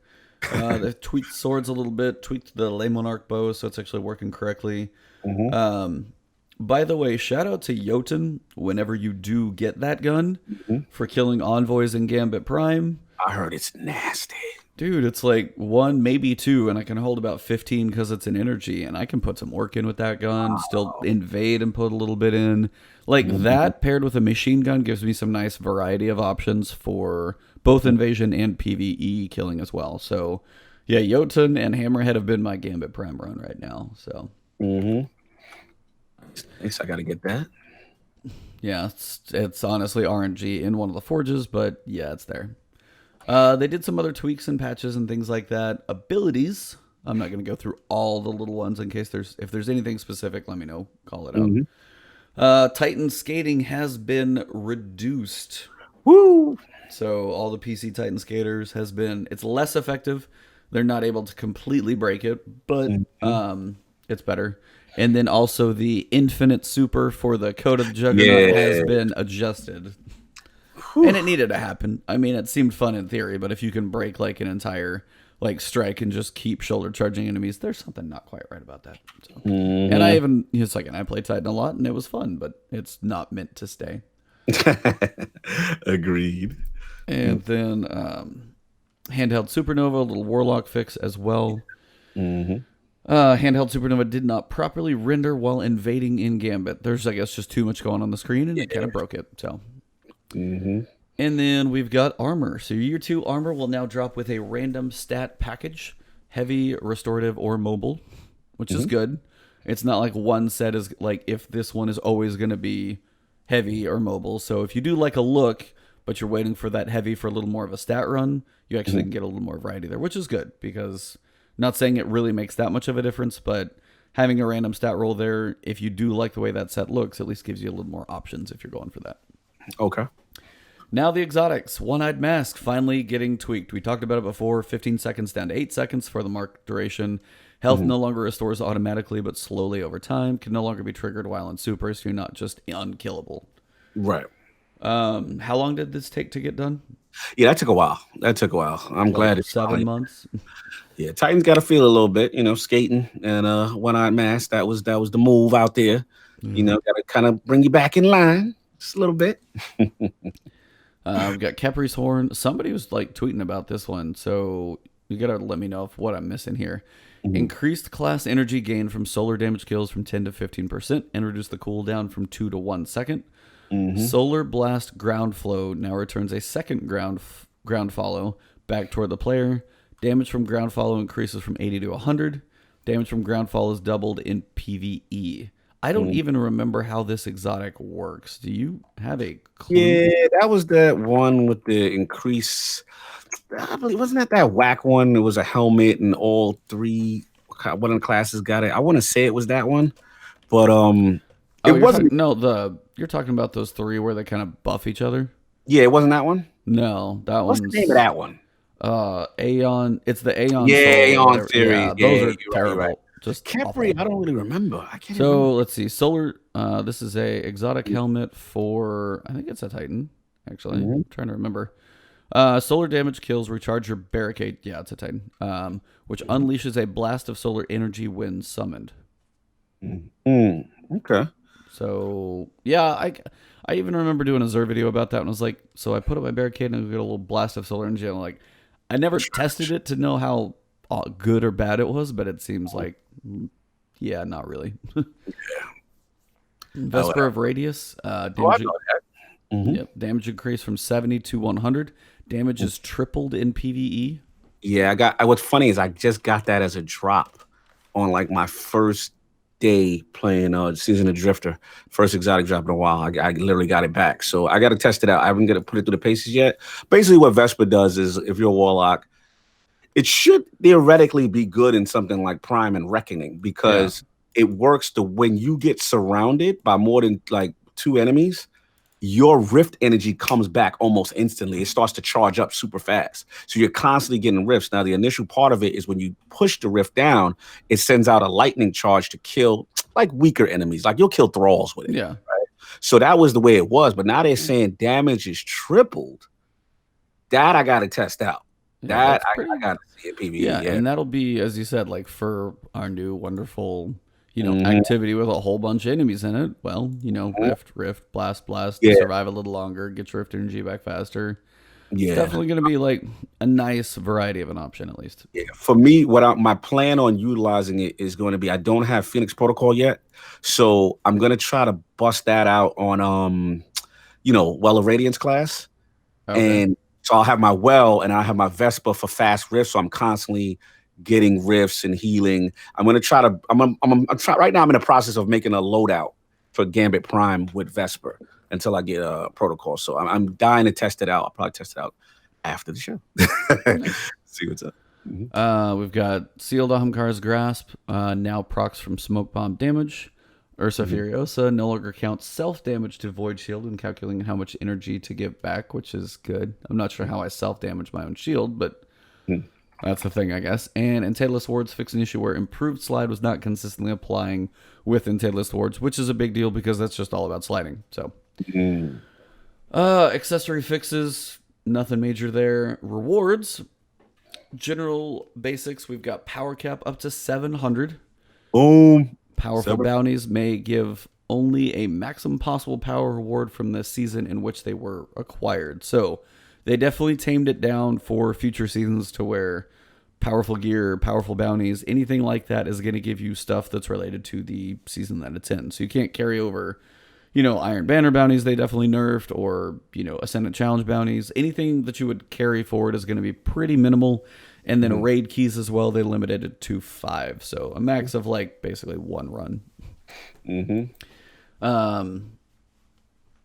They tweaked swords a little bit, tweaked the Le Monarch bow, so it's actually working correctly. Hmm. By the way, shout out to Jotun whenever you do get that gun Hmm. for killing envoys in Gambit Prime. I heard it's nasty. Dude, it's like one, maybe two, and I can hold about 15 because it's an energy, and I can put some work in with that gun, still invade and put a little bit in. Like Mhm. that paired with a machine gun gives me some nice variety of options for both invasion and PvE killing as well. So, yeah, Jotun and Hammerhead have been my Gambit Prime run right now. So, Hmm. Nice. I gotta get that. yeah, it's honestly RNG in one of the forges, but yeah, it's there. They did some other tweaks and patches and things like that. Abilities. I'm not going to go through all the little ones in case if there's anything specific, let me know. Call it out. Hmm. Titan skating has been reduced. Woo! So all the PC Titan skaters has been it's less effective. They're not able to completely break it, but Hmm. it's better. And then also the infinite super for the Code of the Juggernaut has Yeah. been adjusted. Whew. And it needed to happen. I mean, it seemed fun in theory, but if you can break like an entire like strike and just keep shoulder charging enemies, there's something not quite right about that. So. And I Hmm. even it's like, and I play Titan a lot, and it was fun, but it's not meant to stay. Agreed. And then handheld supernova, a little warlock fix as well. Hmm. Handheld supernova did not properly render while invading in Gambit. There's, I guess, just too much going on the screen, and it kind of broke it. So. Hmm. And then we've got armor. So year 2 armor will now drop with a random stat package, heavy, restorative, or mobile, which is Hmm. good. It's not like one set is like if this one is always going to be heavy or mobile. So if you do like a look, but you're waiting for that heavy for a little more of a stat run, you actually Hmm. can get a little more variety there, which is good because not saying it really makes that much of a difference, but having a random stat roll there, if you do like the way that set looks, at least gives you a little more options if you're going for that. Okay. Now the exotics, one-eyed mask finally getting tweaked. We talked about it before, 15 seconds down to 8 seconds for the mark duration. Health Hmm. no longer restores automatically but slowly over time. Can no longer be triggered while in super, so you're not just unkillable. Right. How long did this take to get done? Yeah, that took a while. That took a while. I'm Like glad it's 7 finally. months? Yeah, Titans got to feel a little bit, skating and one-eyed mask. That was the move out there. Yeah. Got to kind of bring you back in line just a little bit. We've got Kepri's Horn. Somebody was like tweeting about this one, so you gotta let me know if what I'm missing here. Mhm. Increased class energy gain from solar damage kills from 10 to 15% and reduce the cooldown from 2 to 1 second. Mhm. Solar Blast Ground Flow now returns a second ground follow back toward the player. Damage from ground follow increases from 80 to 100. Damage from ground follow is doubled in PvE. I don't Mhm. even remember how this exotic works. Do you have a clue? Yeah, that was that one with the increase. I believe wasn't that whack one? It was a helmet and all three. One of the classes got it. I want to say it was that one, but it Oh, you're talking wasn't. no the you're talking about those three where they kind of buff each other. Yeah, it wasn't that one. No, that What's the name of one's that one? Aeon. It's the Aeon Soul Yeah, or on whatever. series. Yeah, Yeah, those are you're right. You're right. terrible. Just Capri, awful. I don't really remember. I can't even remember. So let's see. Solar. This is a exotic helmet for. I think it's a Titan. Actually, Mhm. I'm trying to remember. Solar damage kills. Recharge your barricade. Yeah, it's a Titan. Which unleashes a blast of solar energy when summoned. Mm. Okay. So yeah, I even remember doing a Zer video about that, and I was like, so I put up my barricade and I get a little blast of solar energy. And I'm like, I never tested it to know how good or bad it was, but it seems like, yeah, not really. Oh, Vesper of Radius, I damage. know that. Mhm. Yep, damage increased from 70 to 100. Damage is tripled in PVE. Yeah, what's funny is I just got that as a drop on like my first day playing Season of Drifter, first exotic drop in a while. I literally got it back, so I got to test it out. I haven't got to put it through the paces yet. Basically, what Vesper does is if you're a warlock, it should theoretically be good in something like Prime and Reckoning Yeah. because it works to when you get surrounded by more than like 2 enemies, your rift energy comes back almost instantly. It starts to charge up super fast. So you're constantly getting rifts. Now, the initial part of it is when you push the rift down, it sends out a lightning charge to kill like weaker enemies. Like you'll kill thralls with it. Yeah. So that was the way it was. But now they're saying damage is tripled. That I got to test out. Yeah, That that's pretty. I got to see in PvE. Yeah, Yeah. and that'll be, as you said, like for our new wonderful, Mhm. activity with a whole bunch of enemies in it. Well, rift, blast, Yeah. survive a little longer, get your rift energy back faster. It's Yeah. definitely going to be like a nice variety of an option, at least. Yeah, for me, my plan on utilizing it is going to be I don't have Phoenix Protocol yet, so I'm gonna try to bust that out on Well of Radiance class, Okay. and so I'll have my Well and I'll have my Vespa for fast rifts. So I'm constantly getting rifts and healing. I'm gonna try to. I'm try right now. I'm in the process of making a loadout for Gambit Prime with Vesper until I get a protocol. So I'm dying to test it out. I'll probably test it out after the show. Nice. See what's up. We've got Sealed Ahamkar's Grasp, now procs from Smoke Bomb damage. Ursa Furiosa no longer counts self-damage to Void Shield in calculating how much energy to give back, which is good. I'm not sure how I self-damage my own shield, but that's the thing, I guess. And Entailist Wards fix an issue where Improved Slide was not consistently applying with Entailist Wards, which is a big deal because that's just all about sliding. So, accessory fixes, nothing major there. Rewards, general basics, we've got Power Cap up to 700. Boom. Powerful bounties may give only a maximum possible power reward from the season in which they were acquired. So they definitely tamed it down for future seasons to where powerful gear, powerful bounties, anything like that is going to give you stuff that's related to the season that it's in. So you can't carry over, Iron Banner bounties they definitely nerfed, or, Ascendant Challenge bounties. Anything that you would carry forward is going to be pretty minimal. And then raid keys as well, they limited it to 5. So a max of like basically 1 run.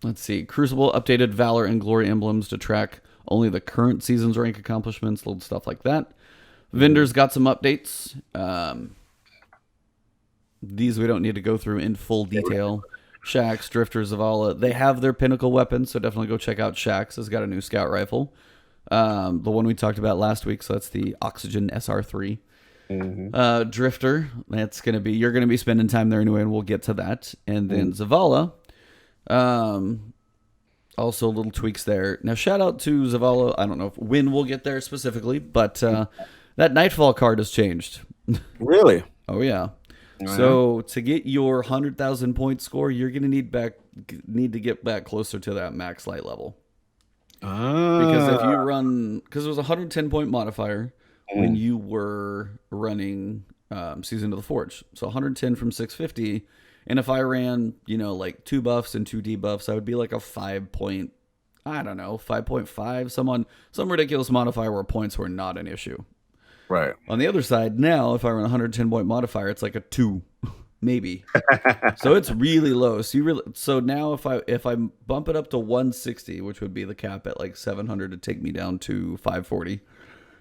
Let's see. Crucible updated Valor and Glory emblems to track only the current season's rank accomplishments, little stuff like that. Vendors got some updates. These we don't need to go through in full detail. Shax, Drifter, Zavala, they have their pinnacle weapons, so definitely go check out Shax. Has got a new scout rifle. The one we talked about last week, so that's the Oxygen SR3. Drifter, you're gonna be spending time there anyway, and we'll get to that. And then Zavala, also little tweaks there. Now shout out to Zavala. I don't know when we'll get there specifically, but that Nightfall card has changed. Really? Oh yeah. So to get your 100,000 point score, you're gonna need to get back closer to that max light level. Because if you run, because it was a 110 point modifier when you were running Season of the Forge, so 110 from 650, and if I ran, like 2 buffs and 2 debuffs, I would be like a 5.5, some ridiculous modifier where points were not an issue. Right. On the other side, now if I run a 110 point modifier, it's like a 2. Maybe. So it's really low. So now if I bump it up to 160, which would be the cap at like 700 to take me down to 540,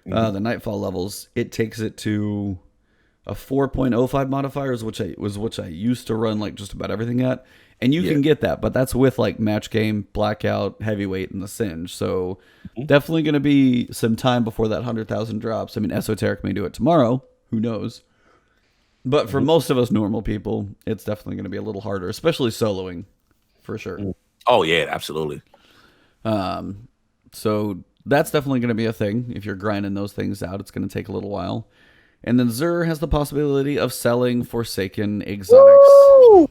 the Nightfall levels, it takes it to a 4.05 modifier, which I used to run like just about everything at. And you can get that, but that's with like Match Game, Blackout, Heavyweight, and the Singe. So definitely going to be some time before that 100,000 drops. I mean, Esoteric may do it tomorrow. Who knows? But for most of us normal people, it's definitely going to be a little harder, especially soloing, for sure. Oh, yeah, absolutely. So that's definitely going to be a thing. If you're grinding those things out, it's going to take a little while. And then Zur has the possibility of selling Forsaken exotics. Woo!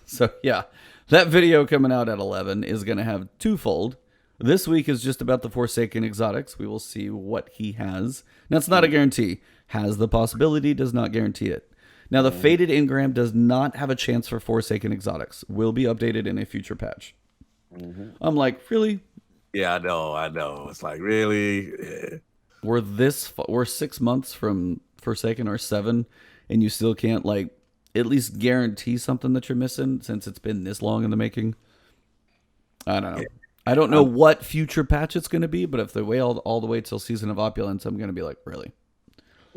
So yeah, that video coming out at 11 is going to have twofold. This week is just about the Forsaken exotics. We will see what he has. Now, it's not a guarantee. Has the possibility, does not guarantee it. Now, the Faded Engram does not have a chance for Forsaken exotics. Will be updated in a future patch. I'm like, really? Yeah, I know. It's like, really? Yeah. We're 6 months from Forsaken, or 7, and you still can't, like, at least guarantee something that you're missing since it's been this long in the making? I don't know. I don't know what future patch it's going to be, but if they wait all the way till Season of Opulence, I'm going to be like, really?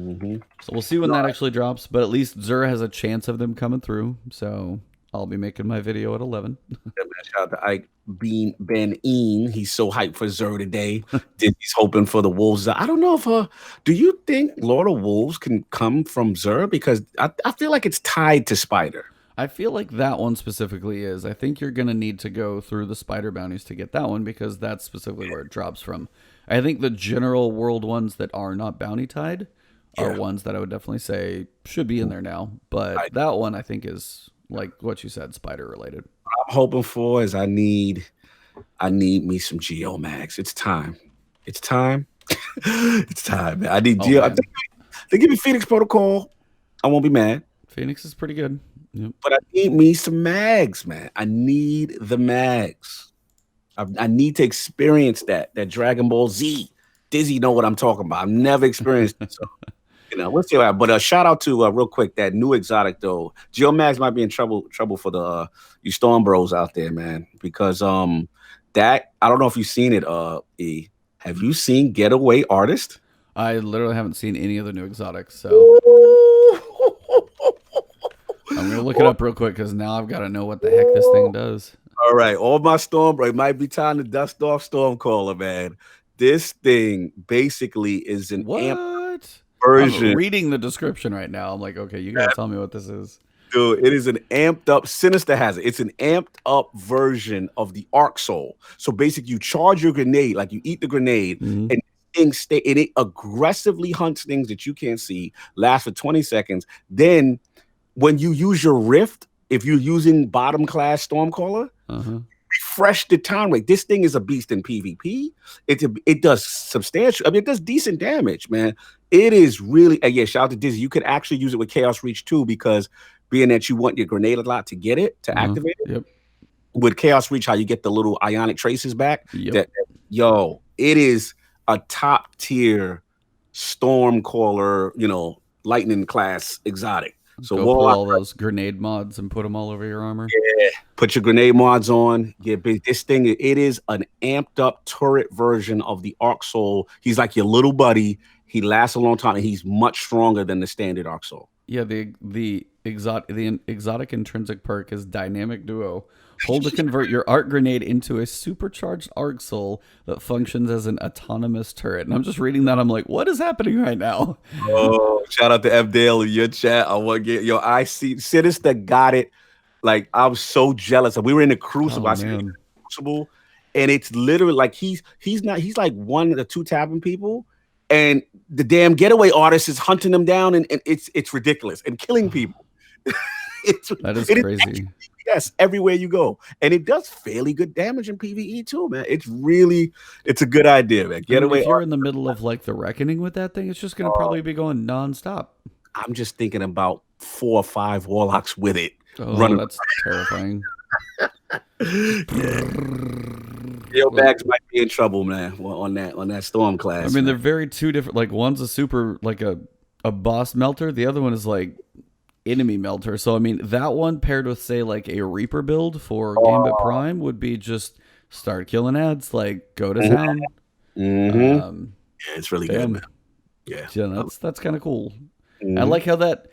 Mm-hmm. So we'll see when that actually drops. But at least Xur has a chance of them coming through. So I'll be making my video at 11. Yeah, man, shout out to Ike Bean Ben Een. He's so hyped for Zer today. Disney's hoping for the Wolves. I don't know if do you think Lord of Wolves can come from Zer? Because I feel like it's tied to Spider. I feel like that one specifically is. I think you're going to need to go through the spider bounties to get that one because that's specifically where it drops from. I think the general world ones that are not bounty tied are ones that I would definitely say should be in there now. But that one I think is like what you said, spider related. What I'm hoping for is I need me some Geomags. It's time. It's time. It's time, man. I need Geo. I think they give me Phoenix Protocol. I won't be mad. Phoenix is pretty good. Yep. But I need me some mags, man. I need the mags. I need to experience that Dragon Ball Z. Dizzy know what I'm talking about. I've never experienced it. So, we'll see. But shout out to real quick that new exotic though. Geomags might be in trouble for the you Storm Bros out there, man. Because that I don't know if you've seen it. E. Have you seen Getaway Artist? I literally haven't seen any of the new exotics, so I'm gonna look it up real quick because now I've got to know what the heck this thing does. All right, all my Storm, it might be time to dust off Stormcaller, man. This thing basically is an amp version. I'm reading the description right now. I'm like, okay, you gotta tell me what this is. Dude, it is an amped up, Sinister has it. It's an amped up version of the Arc Soul. So basically, you charge your grenade, like you eat the grenade, and it aggressively hunts things that you can't see, lasts for 20 seconds. Then when you use your rift, if you're using bottom class Stormcaller, refresh the time rate. This thing is a beast in PvP. It does substantial. I mean, it does decent damage, man. It is really. Shout out to Dizzy. You could actually use it with Chaos Reach too, because being that you want your grenade a lot to get it to activate it. Yep. With Chaos Reach, how you get the little ionic traces back. Yep. It is a top tier Stormcaller, lightning class exotic. So go pull all those grenade mods and put them all over your armor. Yeah, put your grenade mods on. Get big. This thing, it is an amped up turret version of the Arc Soul. He's like your little buddy. He lasts a long time, and he's much stronger than the standard Arc Soul. Yeah, the exotic intrinsic perk is Dynamic Duo. Hold to convert your arc grenade into a supercharged arc soul that functions as an autonomous turret. And I'm just reading that. I'm like, what is happening right now? Oh, shout out to F Dale in your chat. I want to get I see Sinister got it. Like, I was so jealous. We were in the Crucible. I see the Crucible, and it's literally like he's like one of the two tapping people, and the damn Getaway Artist is hunting them down, and it's ridiculous and killing people. That is crazy. Yes, everywhere you go, and it does fairly good damage in PvE too, man. It's a good idea, man. Getaway. If you're in the middle of like the reckoning with that thing, it's just going to probably be going nonstop. I'm just thinking about 4 or 5 warlocks with it. Oh, that's terrifying. Bags might be in trouble, man, on that Storm class. I mean, they're very two different. Like, one's a super like a boss melter. The other one is like enemy melter. So I mean, that one paired with say like a Reaper build for Gambit Prime would be just start killing ads, like go to town. Yeah, it's really good, man. Yeah, that's kind of cool. I like how that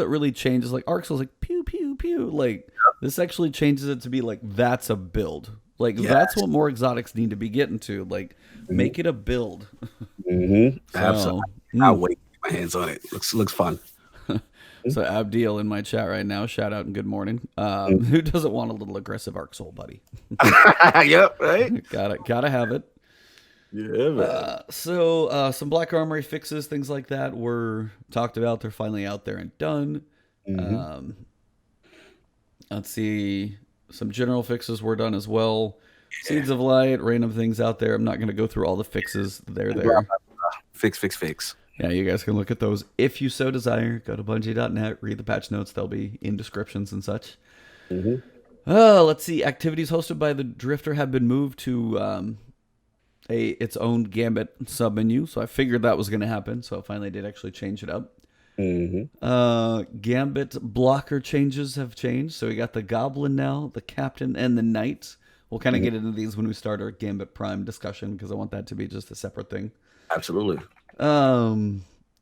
really changes. Like Arc Soul's like pew pew pew. Like this actually changes it to be like that's a build. Like that's what more exotics need to be getting to. Like make it a build. Absolutely. I'll wait to get my hands on it. Looks fun. So Abdiel in my chat right now, shout out and good morning. Who doesn't want a little aggressive Arc Soul, buddy? Yep, right. Gotta have it. Yeah, man. So some Black Armory fixes, things like that were talked about. They're finally out there and done. Let's see. Some general fixes were done as well. Seeds of Light, random things out there. I'm not going to go through all the fixes. They're there. Fix. Yeah, you guys can look at those if you so desire. Go to Bungie.net, read the patch notes. They'll be in descriptions and such. Let's see. Activities hosted by the Drifter have been moved to its own Gambit submenu. So I figured that was going to happen. So I finally did actually change it up. Gambit blocker changes have changed. So we got the Goblin now, the Captain, and the Knight. We'll kind of get into these when we start our Gambit Prime discussion because I want that to be just a separate thing. Absolutely.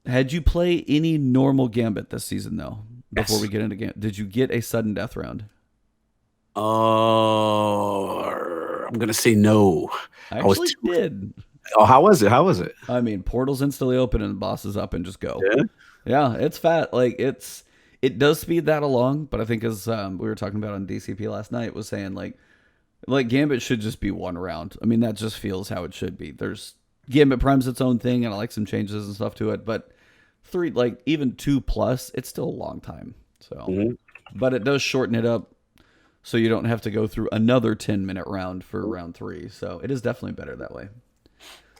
Had you play any normal Gambit this season though? Before Yes. we get into Gambit, did you get a sudden death round? I'm gonna say no. I I was actually too. did. Oh, how was it? How was it? I mean, portals instantly open and bosses up and just go. Yeah. Yeah, it's fat. Like it does speed that along, but I think as we were talking about on DCP last night, was saying like Gambit should just be one round. I mean, that just feels how it should be. There's Gambit Prime's its own thing, and I like some changes and stuff to it, but three, like even 2+, it's still a long time. So, Mhm. but it does shorten it up, so you don't have to go through another 10-minute round for round 3. So it is definitely better that way.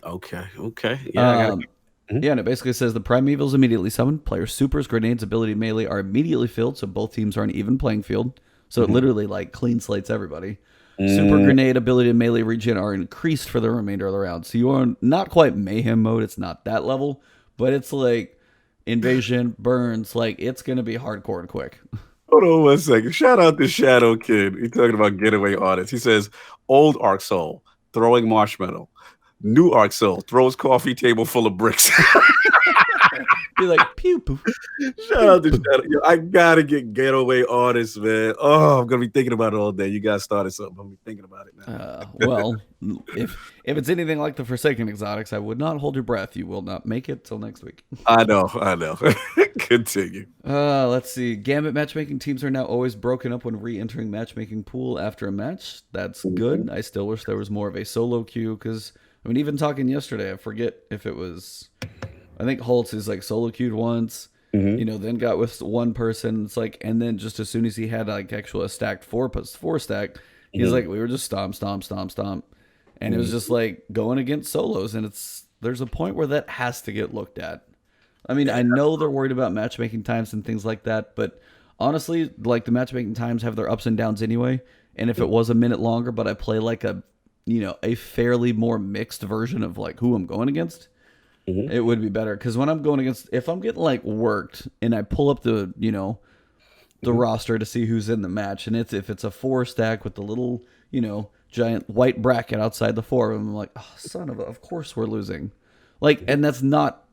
Okay. Okay. Yeah. I got. Um, yeah, and it basically says the Primeval is immediately summoned. Player supers, grenades, ability, melee are immediately filled, so both teams are on an even playing field. So it literally like clean slates everybody. Super grenade, ability, and melee regen are increased for the remainder of the round. So you are not quite mayhem mode. It's not that level, but it's like invasion, burns. Like it's gonna be hardcore and quick. Hold on 1 second. Shout out to Shadow Kid. He's talking about getaway artists. He says, "Old Arc Soul throwing marshmallow. New Arc Soul throws coffee table full of bricks." Be like pew pew. Shout out to Shadow. Yo, I gotta get getaway artists, man. Oh, I'm gonna be thinking about it all day. You guys started something. I'm gonna be thinking about it now. Well, if it's anything like the Forsaken Exotics, I would not hold your breath. You will not make it till next week. I know. I know. Continue. Let's see. Gambit matchmaking teams are now always broken up when re-entering matchmaking pool after a match. That's good. I still wish there was more of a solo queue because I mean, even talking yesterday, I forget if it was. I think Holtz is like solo queued once. Then got with one person. It's like, and then just as soon as he had like actual a stacked 4+4 stack, he's like, we were just stomp, stomp, stomp, stomp, and it was just like going against solos. And there's a point where that has to get looked at. I mean, I know they're worried about matchmaking times and things like that, but honestly, like the matchmaking times have their ups and downs anyway. And if it was a minute longer, but I play like a fairly more mixed version of like who I'm going against, it would be better. Because when I'm going against, if I'm getting like worked and I pull up the roster to see who's in the match, and if it's a 4 stack with the little giant white bracket outside the 4 of them, I'm like, oh, of course we're losing. Like, and that's not.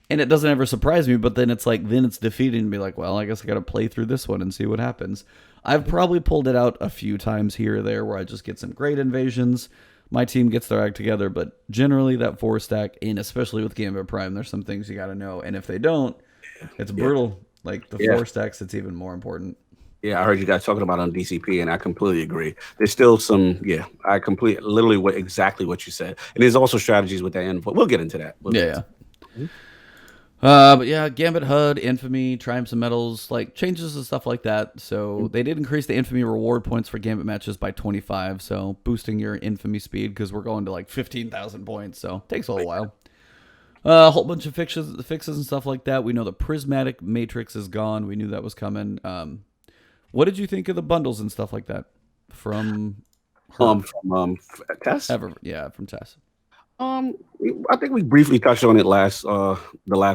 And it doesn't ever surprise me, but then it's like, then it's defeating and be like, well, I guess I got to play through this one and see what happens. I've probably pulled it out a few times here or there where I just get some great invasions. My team gets their act together, but generally that 4 stack, and especially with Gambit Prime, there's some things you got to know. And if they don't, it's brutal. Like the 4 stacks, it's even more important. Yeah, I heard you guys talking about it on DCP, and I completely agree. There's still some, I completely, literally exactly what you said. And there's also strategies with that end. We'll get into that. But yeah, Gambit HUD, Infamy, Triumphs and Medals, like changes and stuff like that. So they did increase the Infamy reward points for Gambit matches by 25. So boosting your Infamy speed because we're going to like 15,000 points. So takes a little while. A whole bunch of fixes and stuff like that. We know the Prismatic Matrix is gone. We knew that was coming. What did you think of the bundles and stuff like that from her? From Tess? From Tess. I think we briefly touched on it the last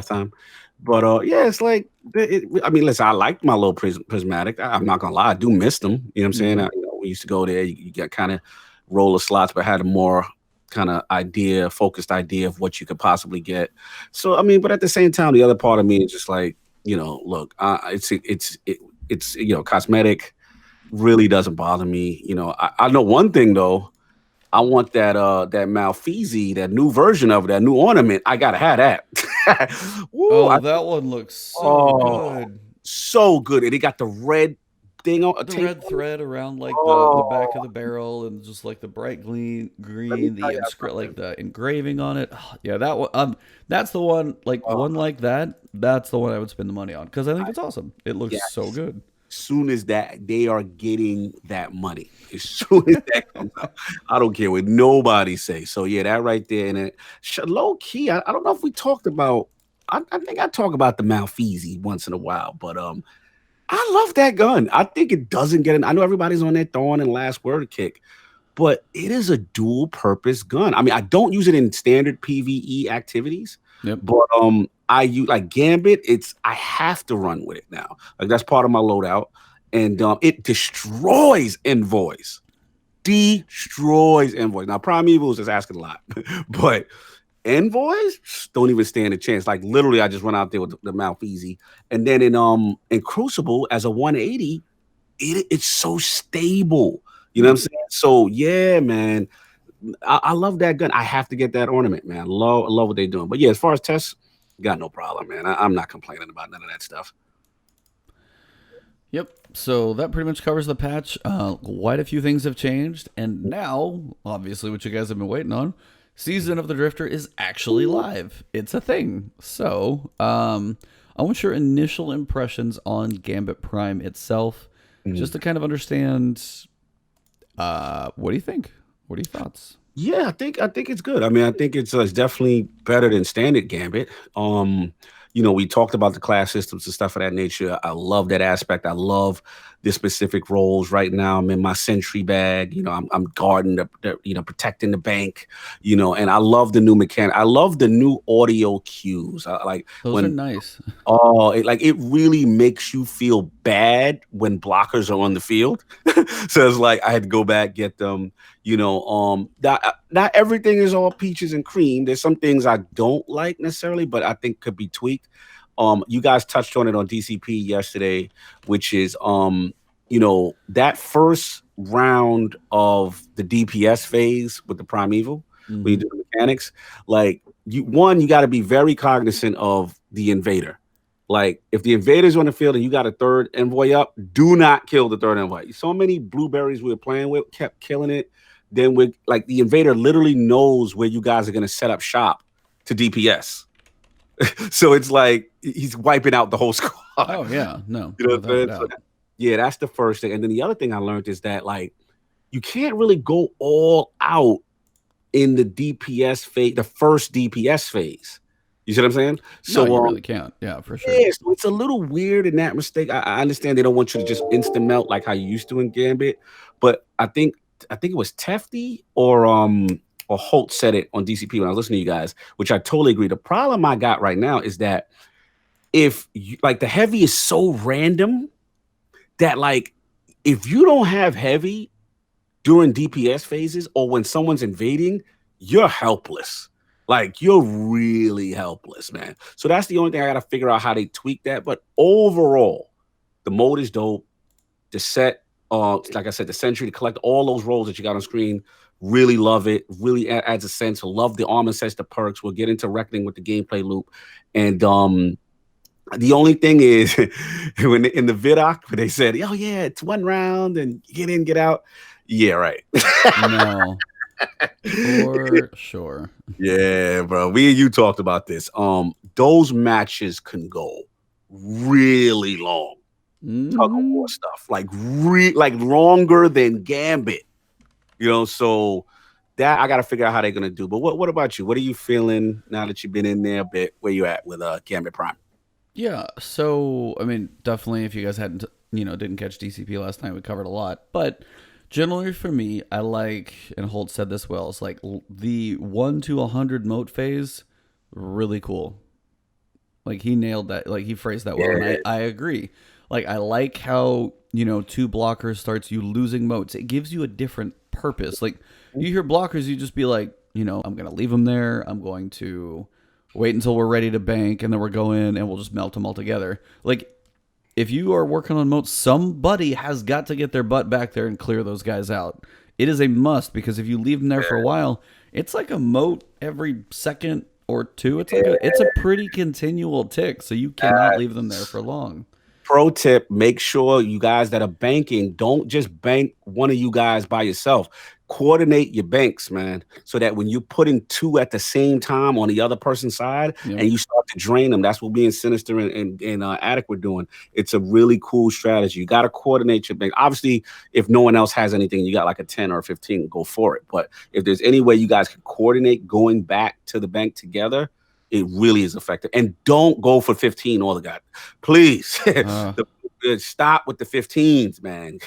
time, but it's like I mean, listen, I liked my little prismatic. I'm not gonna lie, I do miss them. You know what I'm saying? We used to go there. You got kind of roll the slots, but had a more kind of focused idea of what you could possibly get. So I mean, but at the same time, the other part of me is just like, look, it's cosmetic really doesn't bother me. I know one thing though. I want that Malfeasy, that new version of it, that new ornament. I gotta have that. That one looks so good. So good. And it got the red thing on the red thread around like the back of the barrel and just like the bright green, the engraving on it. Oh, yeah, that one. That's the one. Like one like that. That's the one I would spend the money on because I think it's awesome. It looks so good. As soon as that, they are getting that money. As soon as that comes out, I don't care what nobody say. So yeah, that right there, and low key, I don't know if we talked about. I think I talk about the Malfeasy once in a while, but I love that gun. I think it doesn't get. I know everybody's on that Thorn and Last Word kick, but it is a dual purpose gun. I mean, I don't use it in standard PvE activities, but I use like Gambit. I have to run with it now. Like that's part of my loadout, and it destroys Envoys. Now Primeval is just asking a lot, but envoys don't even stand a chance. Like literally, I just run out there with the mouth easy. And then in Crucible as a 180, it's so stable. You know what I'm saying? So yeah, man, I love that gun. I have to get that ornament, man. I love what they're doing. But yeah, as far as tests, got no problem, man. I'm not complaining about none of that stuff. Yep. So that pretty much covers the patch. Quite a few things have changed, and now, obviously, what you guys have been waiting on, Season of the Drifter is actually live. It's a thing. So, I want your initial impressions on Gambit Prime itself, just to kind of understand. What do you think? What are your thoughts? Yeah, I think it's good. I mean, I think it's definitely better than standard Gambit. We talked about the class systems and stuff of that nature. I love that aspect. I love the specific roles. Right now, I'm in my sentry bag. I'm guarding protecting the bank. And I love the new mechanic. I love the new audio cues. I like Those are when nice. Oh, it really makes you feel bad when blockers are on the field. So it's like I had to go back, get them. Not everything is all peaches and cream. There's some things I don't like necessarily, but I think could be tweaked. You guys touched on it on DCP yesterday, which is that first round of the DPS phase with the Primeval, when you do the mechanics, like you got to be very cognizant of the invader. Like, if the invader's on the field and you got a third envoy up, do not kill the third envoy. So many blueberries we were playing with kept killing it. Then the invader literally knows where you guys are going to set up shop to DPS. So it's like he's wiping out the whole squad. Oh yeah, no. You know what I'm saying? So yeah, that's the first thing. And then the other thing I learned is that like you can't really go all out in the DPS phase, the first DPS phase. You see what I'm saying? So no, you really can't. Yeah, for sure. Yeah, so it's a little weird in that mistake. I understand they don't want you to just instant melt like how you used to in Gambit, but I think it was Tefty or Holt said it on DCP when I was listening to you guys, which I totally agree. The problem I got right now is that if the heavy is so random that like if you don't have heavy during DPS phases or when someone's invading, you're helpless. Like, you're really helpless, man. So that's the only thing I got to figure out how they tweak that. But overall, the mode is dope. The set, like I said, the sentry, to collect all those roles that you got on screen, really love it. Really adds a sense. I love the armor sets, the perks. We'll get into reckoning with the gameplay loop. And the only thing is, when in the vidoc, where they said, oh, yeah, it's one round and get in, get out. Yeah, right. No. For sure. Yeah, bro. We and you talked about this. Those matches can go really long. Tug of war stuff, like longer than Gambit. So that I got to figure out how they're gonna do. But what about you? What are you feeling now that you've been in there a bit? Where you at with Gambit Prime? Yeah. So I mean, definitely, if you guys didn't catch DCP last night, we covered a lot, but. Generally, for me, I like, and Holt said this well, it's like the 1 to 100 moat phase, really cool. Like, he nailed that. Like, he phrased that well, and I agree. Like, I like how, 2 blockers starts you losing moats. It gives you a different purpose. Like, you hear blockers, you just be like, I'm going to leave them there. I'm going to wait until we're ready to bank, and then we're going, and we'll just melt them all together. Like, if you are working on moats, somebody has got to get their butt back there and clear those guys out. It is a must, because if you leave them there for a while, it's like a moat every second or two. It's it's a pretty continual tick, so you cannot leave them there for long. Pro tip, make sure you guys that are banking, don't just bank one of you guys by yourself. Coordinate your banks, man, so that when you put in 2 at the same time on the other person's side and you start to drain them, that's what being Sinister and Attic were doing. It's a really cool strategy. You got to coordinate your bank. Obviously, if no one else has anything, you got like a 10 or a 15, go for it. But if there's any way you guys can coordinate going back to the bank together, it really is effective. And don't go for 15 all the guys. Please. Stop with the 15s, man.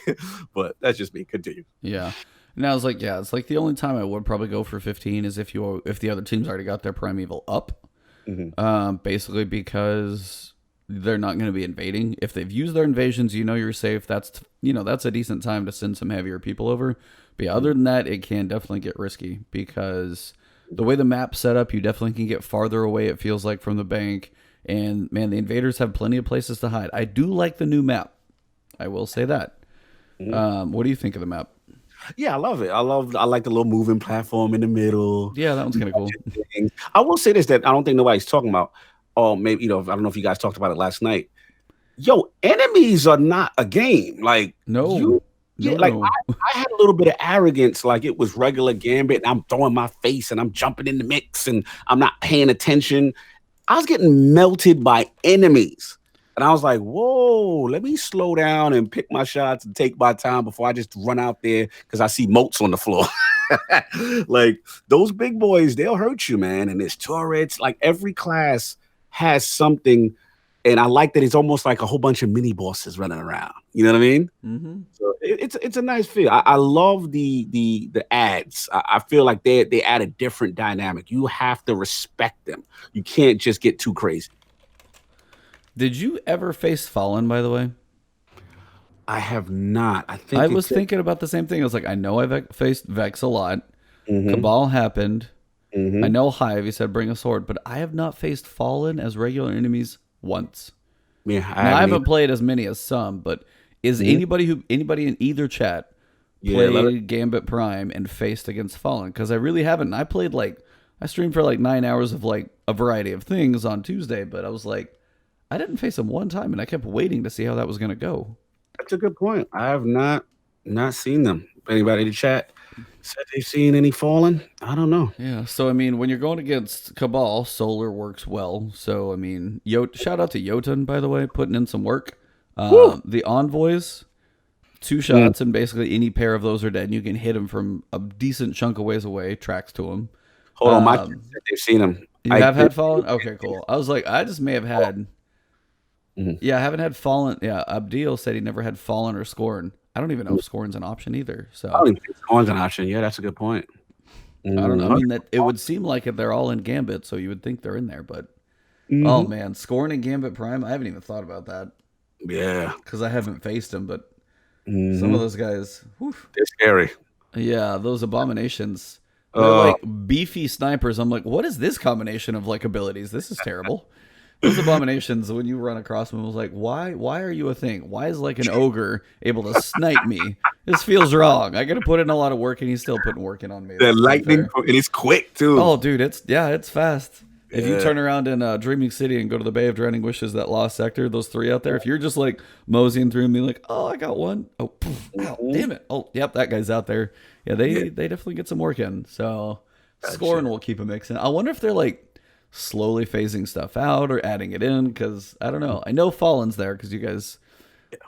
But that's just me. Continue. Yeah. And I was like, it's like the only time I would probably go for 15 is if the other team's already got their Primeval up. Basically because they're not going to be invading. If they've used their invasions, you're safe. That's a decent time to send some heavier people over. But other than that, it can definitely get risky because the way the map's set up, you definitely can get farther away, it feels like, from the bank. And man, the invaders have plenty of places to hide. I do like the new map. I will say that. What do you think of the map? Yeah, I love it. I like the little moving platform in the middle. Yeah, that one's kind of cool. I will say this that I don't think nobody's talking about. Or maybe, I don't know if you guys talked about it last night. Yo, enemies are not a game. Like No, like no. I had a little bit of arrogance, like it was regular Gambit, and I'm throwing my face and I'm jumping in the mix and I'm not paying attention. I was getting melted by enemies. And I was like, whoa, let me slow down and pick my shots and take my time before I just run out there because I see moats on the floor. Like those big boys, they'll hurt you, man. And there's turrets, like every class has something. And I like that it's almost like a whole bunch of mini bosses running around. You know what I mean? Mm-hmm. So it's a nice feel. I love the ads. I feel like they add a different dynamic. You have to respect them. You can't just get too crazy. Did you ever face Fallen, by the way? I have not. I think I was thinking about the same thing. I was like, I know I've faced Vex a lot. Cabal happened. I know Hive, he said bring a sword, but I have not faced Fallen as regular enemies once. Yeah, I haven't played as many as some, but is anybody in either chat played Gambit Prime and faced against Fallen? Because I really haven't. I streamed for like 9 hours of like a variety of things on Tuesday, but I was like, I didn't face him one time, and I kept waiting to see how that was going to go. That's a good point. I have not seen them. Anybody in the chat said they've seen any Fallen? I don't know. Yeah, so I mean, when you're going against Cabal, Solar works well. So I mean, shout out to Jotun, by the way, putting in some work. The envoys, 2 shots, and basically any pair of those are dead. And you can hit them from a decent chunk of ways away. Tracks to them. Hold on, my kid said they've seen them. You have had Fallen? Okay, cool. I was like, I just may have had. Yeah, I haven't had Fallen. Yeah, Abdil said he never had Fallen or Scorn. I don't even know if Scorn's an option either. So I don't even think Scorn's an option. Yeah, that's a good point. I don't know. I mean, that it would seem like if they're all in Gambit, so you would think they're in there. But oh man, Scorn and Gambit Prime, I haven't even thought about that. Yeah, because I haven't faced them. But some of those guys, they're scary. Yeah, those abominations. They're like beefy snipers. I'm like, what is this combination of like abilities? This is terrible. Those abominations, when you run across them, I was like, why are you a thing? Why is like an ogre able to snipe me? This feels wrong. I got to put in a lot of work, and he's still putting work in on me. The lightning, and it's quick too. Oh, dude, it's fast. If you turn around in Dreaming City and go to the Bay of Drowning Wishes, that lost sector, those 3 out there, if you're just like moseying through and being like, oh, I got one. Oh, poof, ow, damn it. Oh, yep, that guy's out there. Yeah, they definitely get some work in. So Scorn will keep a mix in. I wonder if they're like slowly phasing stuff out or adding it in, because I don't know. I know Fallen's there because you guys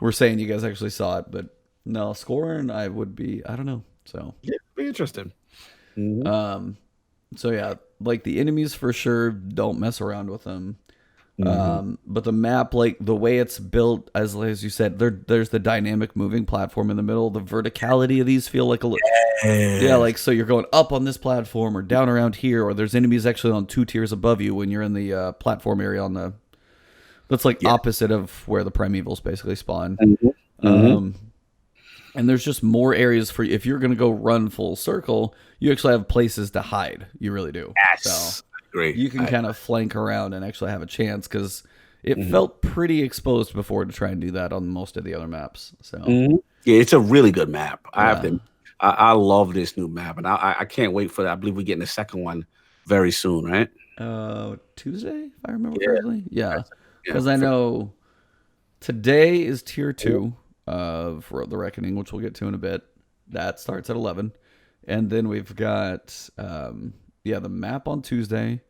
were saying you guys actually saw it, but no, Scorn I don't know. So yeah, be interesting. So yeah, like the enemies for sure, don't mess around with them. But the map, like the way it's built, as you said, there's the dynamic moving platform in the middle. The verticality of these feel like like so you're going up on this platform or down around here, or there's enemies actually on 2 tiers above you when you're in the platform area on the. That's like opposite of where the primevals basically spawn. And there's just more areas for you. If you're going to go run full circle, you actually have places to hide. You really do. Yes. So great. You can kind of flank around and actually have a chance, because it felt pretty exposed before to try and do that on most of the other maps. So yeah, it's a really good map. I love this new map, and I can't wait for that. I believe we're getting the second one very soon, right? Tuesday, if I remember correctly. Yeah, because I know today is tier 2 of the Reckoning, which we'll get to in a bit. That starts at 11, and then we've got the map on Tuesday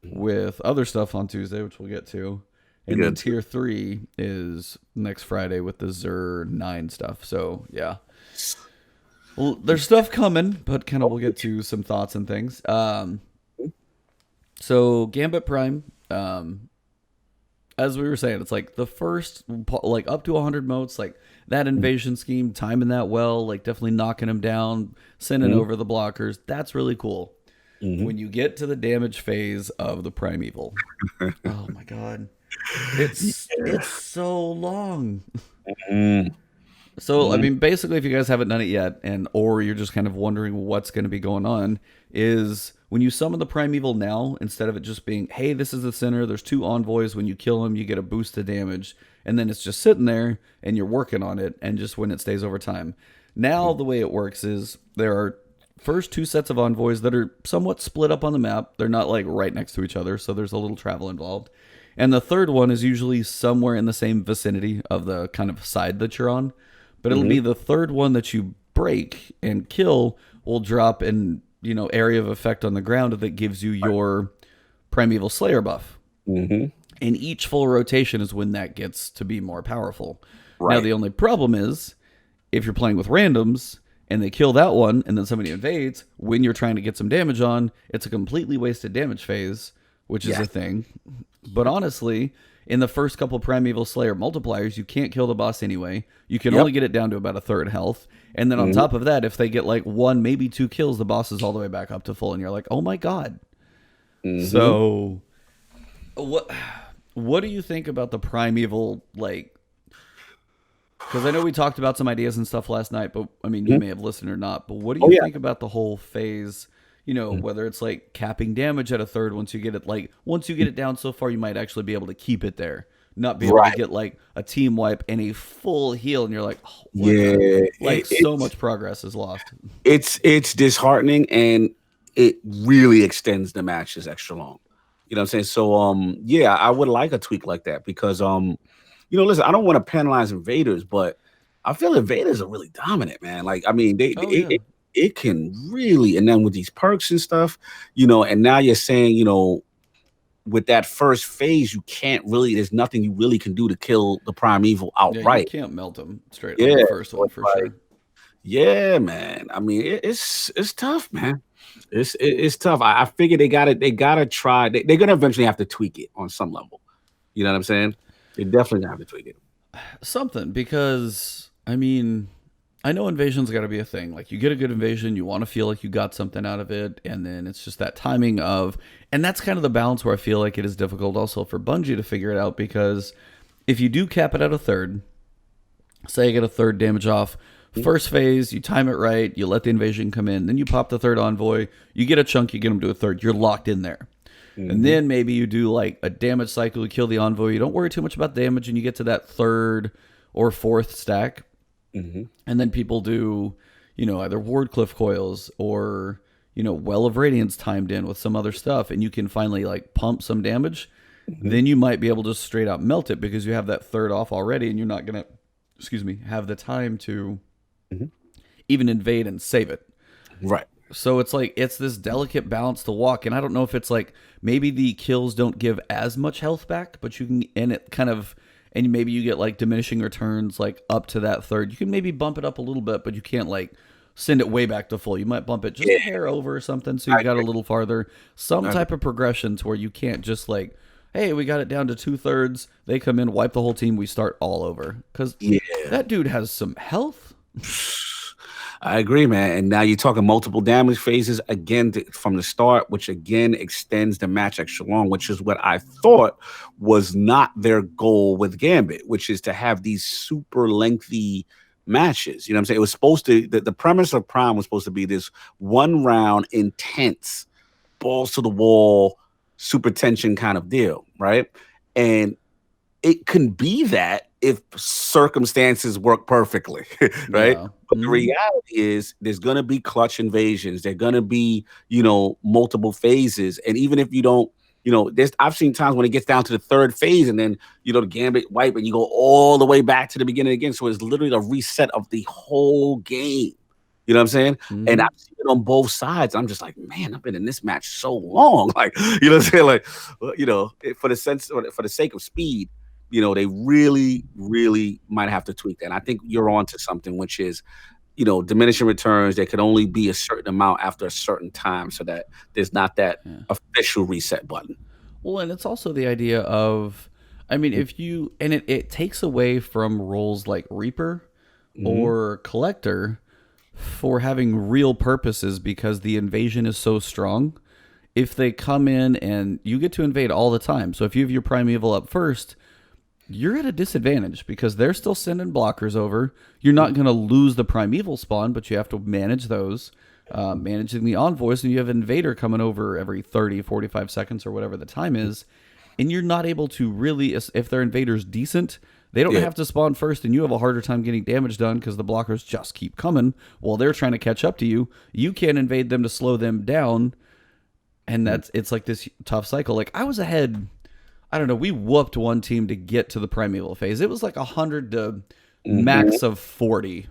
with other stuff on Tuesday, which we'll get to. And then tier 3 is next Friday with the Zur 9 stuff. So yeah. Well, there's stuff coming, but kind of we'll get to some thoughts and things. So Gambit Prime, as we were saying, it's like the first, like up to 100 motes, like that invasion scheme, timing that well, like definitely knocking them down, sending over the blockers. That's really cool. When you get to the damage phase of the primeval, oh my god, it's so long. So I mean, basically, if you guys haven't done it yet, or you're just kind of wondering what's going to be going on, is when you summon the Primeval now, instead of it just being, hey, this is the center, there's 2 envoys, when you kill them, you get a boost of damage, and then it's just sitting there, and you're working on it, and just when it stays over time. Now, the way it works is, there are first 2 sets of envoys that are somewhat split up on the map. They're not, like, right next to each other, so there's a little travel involved. And the third one is usually somewhere in the same vicinity of the kind of side that you're on. But it'll be the third one that you break and kill will drop an area of effect on the ground that gives you your Primeval Slayer buff. And each full rotation is when that gets to be more powerful. Now, the only problem is, if you're playing with randoms and they kill that one and then somebody invades, when you're trying to get some damage on, it's a completely wasted damage phase, which is a thing. But honestly, in the first couple Primeval Slayer multipliers, you can't kill the boss anyway. You can only get it down to about a third health. And then on top of that, if they get like 1, maybe 2 kills, the boss is all the way back up to full. And you're like, oh my God. So what do you think about the Primeval, like, because I know we talked about some ideas and stuff last night, but I mean, you may have listened or not, but what do you think about the whole phase, whether it's like capping damage at a third, once you get it down so far, you might actually be able to keep it there, not be able to get like a team wipe and a full heal. And you're like, so much progress is lost. It's disheartening, and it really extends the matches extra long. You know what I'm saying? So, I would like a tweak like that because, listen, I don't want to penalize invaders, but I feel invaders are really dominant, man. Like, I mean, it can really, and then with these perks and stuff, and now you're saying, with that first phase, you can't really, there's nothing you really can do to kill the Primeval outright. You can't melt them straight on the first one for sure. Yeah, man. I mean, it's tough, man. It's tough. I figure they gotta try. They're gonna eventually have to tweak it on some level. You know what I'm saying? They definitely gonna have to tweak it. Something, because I mean, I know invasion's got to be a thing. Like, you get a good invasion, you want to feel like you got something out of it, and then it's just that timing of, and that's kind of the balance where I feel like it is difficult also for Bungie to figure it out, because if you do cap it at a third, say you get a third damage off, first phase, you time it right, you let the invasion come in, then you pop the third envoy, you get a chunk, you get them to a third, you're locked in there. And then maybe you do like a damage cycle, you kill the envoy, you don't worry too much about damage, and you get to that third or fourth stack. And then people do, either Wardcliff coils or, Well of Radiance timed in with some other stuff, and you can finally like pump some damage. Then you might be able to straight out melt it because you have that third off already, and you're not going to, have the time to even invade and save it. Right. So it's like, it's this delicate balance to walk. And I don't know if it's like, maybe the kills don't give as much health back, but you can, and it kind of, and maybe you get like diminishing returns, like up to that third. You can maybe bump it up a little bit, but you can't like send it way back to full. You might bump it just a hair over or something, so you got a little farther. Some type of progression to where you can't just like, hey, we got it down to 2/3. They come in, wipe the whole team, we start all over. Because that dude has some health. I agree, man. And now you're talking multiple damage phases again from the start, which again extends the match extra long, which is what I thought was not their goal with Gambit, which is to have these super lengthy matches. You know what I'm saying? It was supposed to, the premise of Prime was supposed to be this 1 round intense, balls to the wall, super tension kind of deal, right? And it can be that if circumstances work perfectly, right? Yeah. But the reality is there's going to be clutch invasions. There're going to be, multiple phases. And even if you don't, I've seen times when it gets down to the third phase and then, the Gambit wipe and you go all the way back to the beginning again. So it's literally a reset of the whole game. You know what I'm saying? And I've seen it on both sides. I'm just like, man, I've been in this match so long. Like, you know what I'm saying? Like, for the sake of speed, they really, really might have to tweak that. And I think you're on to something, which is, diminishing returns. There could only be a certain amount after a certain time so that there's not that official reset button. Well, and it's also the idea of, I mean, if you, and it takes away from roles like Reaper or Collector for having real purposes because the invasion is so strong. If they come in and you get to invade all the time. So if you have your Primeval up first, you're at a disadvantage because they're still sending blockers over. You're not going to lose the Primeval spawn, but you have to manage those. managing the envoys, and you have invader coming over every 30, 45 seconds or whatever the time is, and you're not able to really, if their invader's decent, they don't have to spawn first, and you have a harder time getting damage done because the blockers just keep coming while they're trying to catch up to you. You can't invade them to slow them down, and it's like this tough cycle. Like, I was ahead, I don't know, we whooped one team to get to the primeval phase. It was like 100 to max of 40.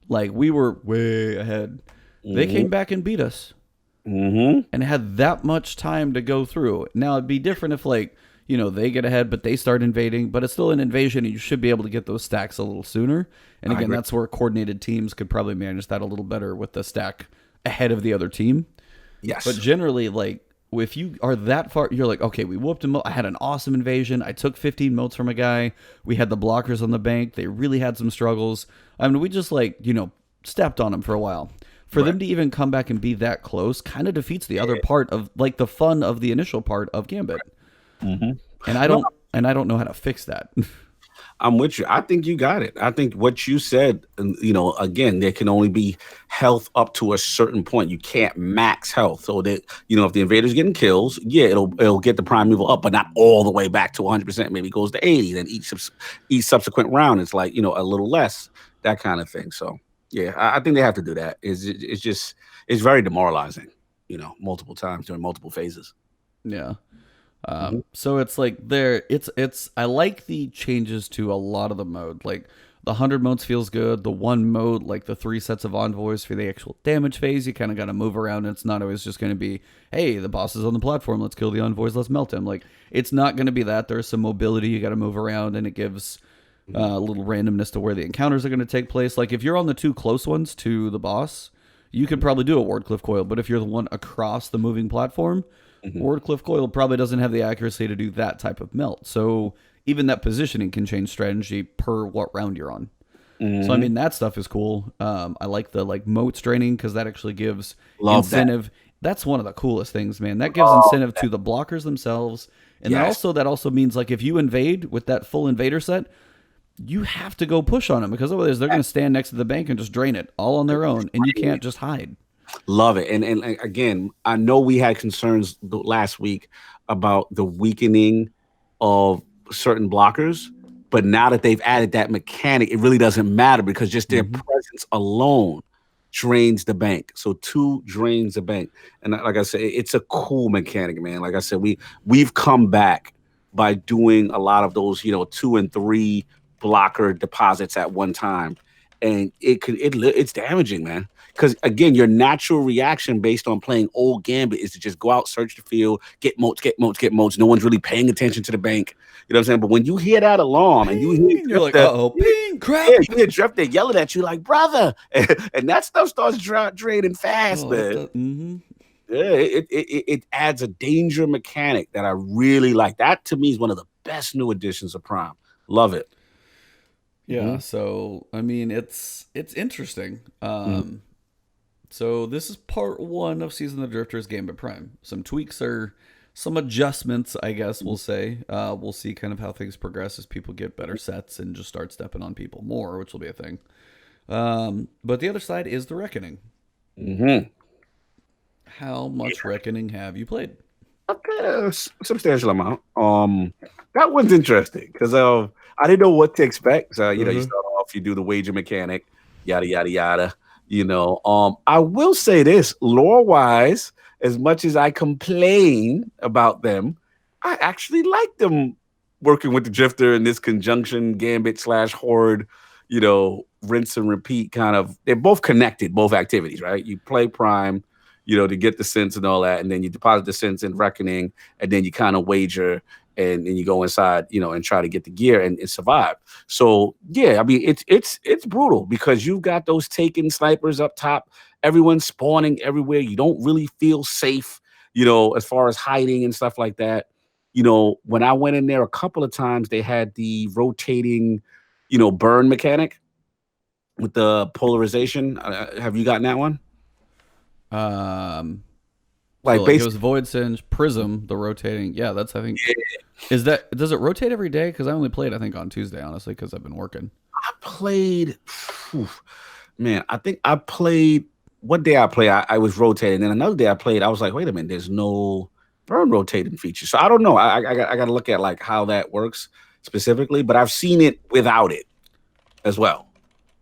Like, we were way ahead. They came back and beat us. And had that much time to go through. Now, it'd be different if, like, you know, they get ahead, but they start invading, but it's still an invasion, and you should be able to get those stacks a little sooner. And again, that's where coordinated teams could probably manage that a little better with the stack ahead of the other team. Yes. But generally, like, if you are that far, you're like, okay, we whooped him. I had an awesome invasion. I took 15 motes from a guy. We had the blockers on the bank. They really had some struggles. I mean, we just, like, you know, stepped on them for a while. For them to even come back and be that close kind of defeats the other part of, like, the fun of the initial part of Gambit. And I don't know how to fix that. I'm with you. I think you got it. I think what you said, you know, again, there can only be health up to a certain point. You can't max health. So that, you know, if the invader's getting kills, yeah, it'll get the primeval up, but not all the way back to 100%. Maybe it goes to 80. Then each subsequent round, it's like, you know, a little less, that kind of thing. So yeah, I think they have to do that. It's very demoralizing, you know, multiple times during multiple phases. Yeah. So it's like I like the changes to a lot of the mode. Like, the 100 modes feels good. The one mode, like the 3 sets of envoys for the actual damage phase, you kind of got to move around. It's not always just going to be, hey, the boss is on the platform, let's kill the envoys, let's melt him. Like, it's not going to be that. There's some mobility, you got to move around, and it gives a little randomness to where the encounters are going to take place. Like, if you're on the 2 close ones to the boss, you could probably do a Wardcliff Coil, but if you're the one across the moving platform, Wardcliff Coil probably doesn't have the accuracy to do that type of melt. So even that positioning can change strategy per what round you're on. So, I mean, that stuff is cool. I like the, like, motes draining, because that actually gives incentive. That's one of the coolest things, man. That gives incentive to the blockers themselves. And that also means, like, if you invade with that full invader set, you have to go push on them, because otherwise they're going to stand next to the bank and just drain it all on their own, and you can't just hide. Love it. And again, I know we had concerns last week about the weakening of certain blockers, but now that they've added that mechanic, it really doesn't matter, because just their presence alone drains the bank. So 2 drains the bank. And like I said, it's a cool mechanic, man. Like I said, we've come back by doing a lot of those, you know, 2 and 3 blocker deposits at one time, and it's damaging, man. Because again, your natural reaction based on playing old Gambit is to just go out, search the field, get motes. No one's really paying attention to the bank. You know what I'm saying? But when you hear that alarm and you're like, uh-oh, ping, crap. Yeah, you hear Drifter yelling at you like, brother, and that stuff starts draining fast, man. Yeah, it adds a danger mechanic that I really like. That to me is one of the best new additions of Prime. Love it. Yeah, so I mean, it's interesting. So this is part 1 of Season of the Drifters Gambit Prime. Some tweaks or some adjustments, I guess we'll say. We'll see kind of how things progress as people get better sets and just start stepping on people more, which will be a thing. But the other side is the Reckoning. How much Reckoning have you played? Okay, a substantial amount. That one's interesting because I didn't know what to expect. So you know, you start off, you do the wager mechanic, yada yada yada. You know, I will say this, lore wise, as much as I complain about them, I actually like them working with the Drifter in this conjunction Gambit / Horde. You know, rinse and repeat kind of. They're both connected, both activities, right? You play Prime, you know, to get the sense and all that, and then you deposit the sense in Reckoning, and then you kind of wager, and then you go inside, you know, and try to get the gear and survive. So yeah, I mean, it's brutal because you've got those taken snipers up top, everyone's spawning everywhere. You don't really feel safe, you know, as far as hiding and stuff like that. You know, when I went in there a couple of times, they had the rotating, you know, burn mechanic with the polarization. Have you gotten that one? Like it was Void Singe, Prism, the rotating. Yeah, that's, I think. Is that, does it rotate every day? Because I only played, I think, on Tuesday, honestly, because I've been working. I played, man, I think I played one day I played, I was rotating, and another day I played, I was like, wait a minute, there's no burn rotating feature. So I don't know. I got to look at like how that works specifically, but I've seen it without it as well.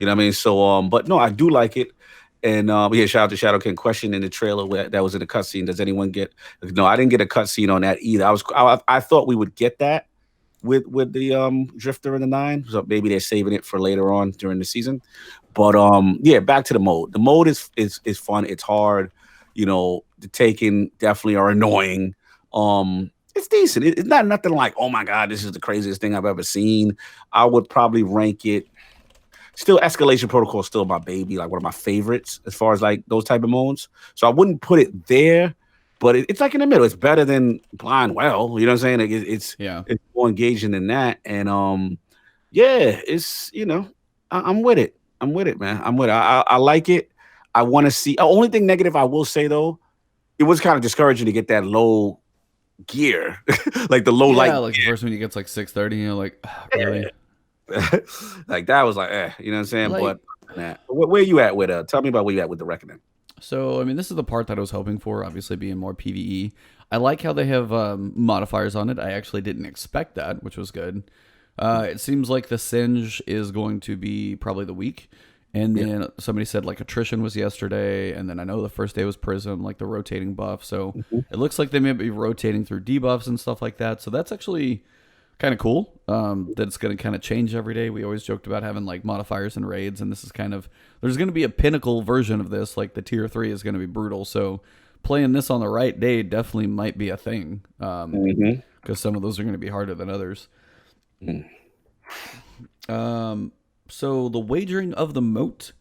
You know what I mean? So but no, I do like it. And yeah, shout out to Shadow King question in the trailer that was in the cutscene. Does anyone get? No, I didn't get a cutscene on that either. I thought we would get that with the Drifter and the Nine. So maybe they're saving it for later on during the season. But yeah, back to the mode. The mode is fun. It's hard. You know, the taking definitely are annoying. It's decent. It's not nothing like, oh my god, this is the craziest thing I've ever seen. I would probably rank it. Still, Escalation Protocol is still my baby, like one of my favorites as far as like those type of modes. So I wouldn't put it there, but it's like in the middle. It's better than Blind Well. You know what I'm saying? Like Yeah. it's more engaging than that. And yeah, it's I'm with it. I'm with it, man. I'm with it. I like it. I want to see. Only thing negative I will say though, it was kind of discouraging to get that low gear, like the low light. Yeah, like the first one you get's like 630, you're like, "Ah, really? Like that was like, you know what I'm saying? Like, But nah. Where you at with tell me about where you at with the Reckoning. so I mean, this is the part that I was hoping for, obviously being more PvE. I like how they have modifiers on it. I actually didn't expect that, which was good. It seems like the Singe is going to be probably the week. And then somebody said like attrition was yesterday, and then I know the first day was Prism, like the rotating buff. So it looks like they may be rotating through debuffs and stuff like that. So that's actually kind of cool. That it's going to kind of change every day. We always joked about having like modifiers and raids, and this is kind of, there's going to be a pinnacle version of this. Like the tier 3 is going to be brutal. So playing this on the right day definitely might be a thing, because some of those are going to be harder than others. So the wagering of the moat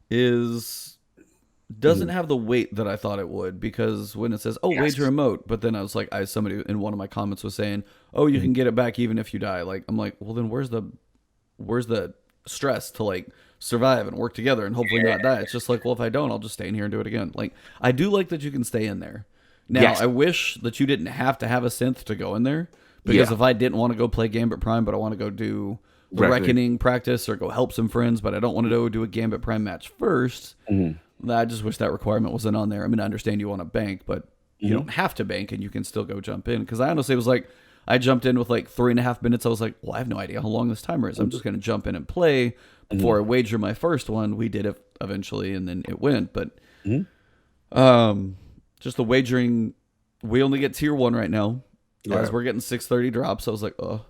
doesn't have the weight that I thought it would, because when it says, "Oh, wager a moat," but then I was like, somebody in one of my comments was saying, "Oh, you can get it back even if you die." Like I'm like, well, then where's the stress to like survive and work together and hopefully not die? It's just like, well, if I don't, I'll just stay in here and do it again. Like I do like that you can stay in there. Now I wish that you didn't have to have a synth to go in there, because if I didn't want to go play Gambit Prime, but I want to go do the Reckoning practice or go help some friends, but I don't want to go do a Gambit Prime match first. I just wish that requirement wasn't on there. I mean, I understand you want to bank, but you don't have to bank, and you can still go jump in. Because I honestly was like, I jumped in with like 3.5 minutes. I was like, well, I have no idea how long this timer is. I'm just going to jump in and play before I wager my first one. We did it eventually, and then it went. But just the wagering, we only get tier 1 right now. As we're getting 630 drops, I was like, oh.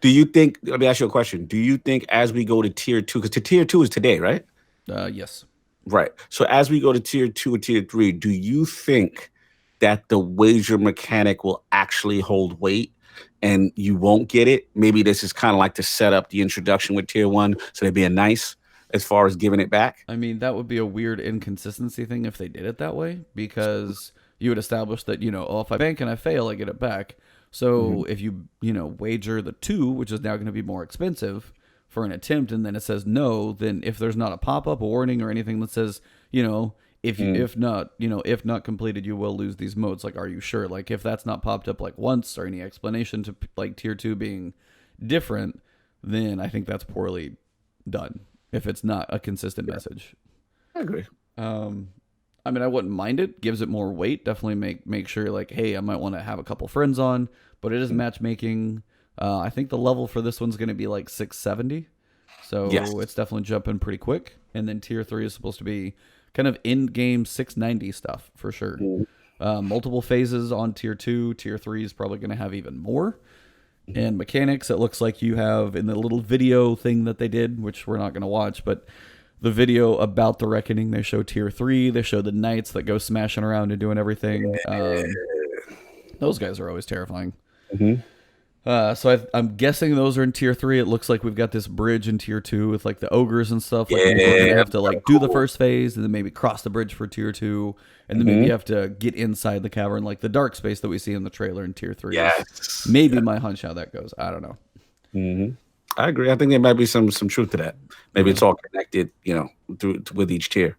Do you think? Let me ask you a question. Do you think as we go to tier 2, because tier 2 is today, right? Yes. Right. So as we go to tier 2 and tier 3, do you think that the wager mechanic will actually hold weight and you won't get it? Maybe this is kind of like to set up the introduction with tier 1, so they're being nice as far as giving it back. I mean, that would be a weird inconsistency thing if they did it that way, because you would establish that, oh, if I bank and I fail, I get it back. So if you, wager the 2, which is now going to be more expensive for an attempt, and then it says no, then if there's not a pop-up, a warning, or anything that says, if not completed, you will lose these modes. Like, are you sure? Like, if that's not popped up like once, or any explanation to like tier 2 being different, then I think that's poorly done. If it's not a consistent message. I agree. I mean, I wouldn't mind it. Gives it more weight. Definitely make sure, like, hey, I might want to have a couple friends on. But it is matchmaking. I think the level for this one's going to be like 670. So it's definitely jumping pretty quick. And then tier 3 is supposed to be kind of in-game 690 stuff for sure. Multiple phases on tier 2. Tier 3 is probably going to have even more. And mechanics, it looks like you have in the little video thing that they did, which we're not going to watch, but the video about the Reckoning, they show tier 3. They show the knights that go smashing around and doing everything. Those guys are always terrifying. So I'm guessing those are in tier 3. It looks like we've got this bridge in tier 2 with like the ogres and stuff. Like maybe we're gonna have to like do the first phase and then maybe cross the bridge for tier 2, and then maybe you have to get inside the cavern, like the dark space that we see in the trailer in tier 3. Maybe my hunch how that goes. I don't know. I agree. I think there might be some truth to that. Maybe it's all connected, with each tier.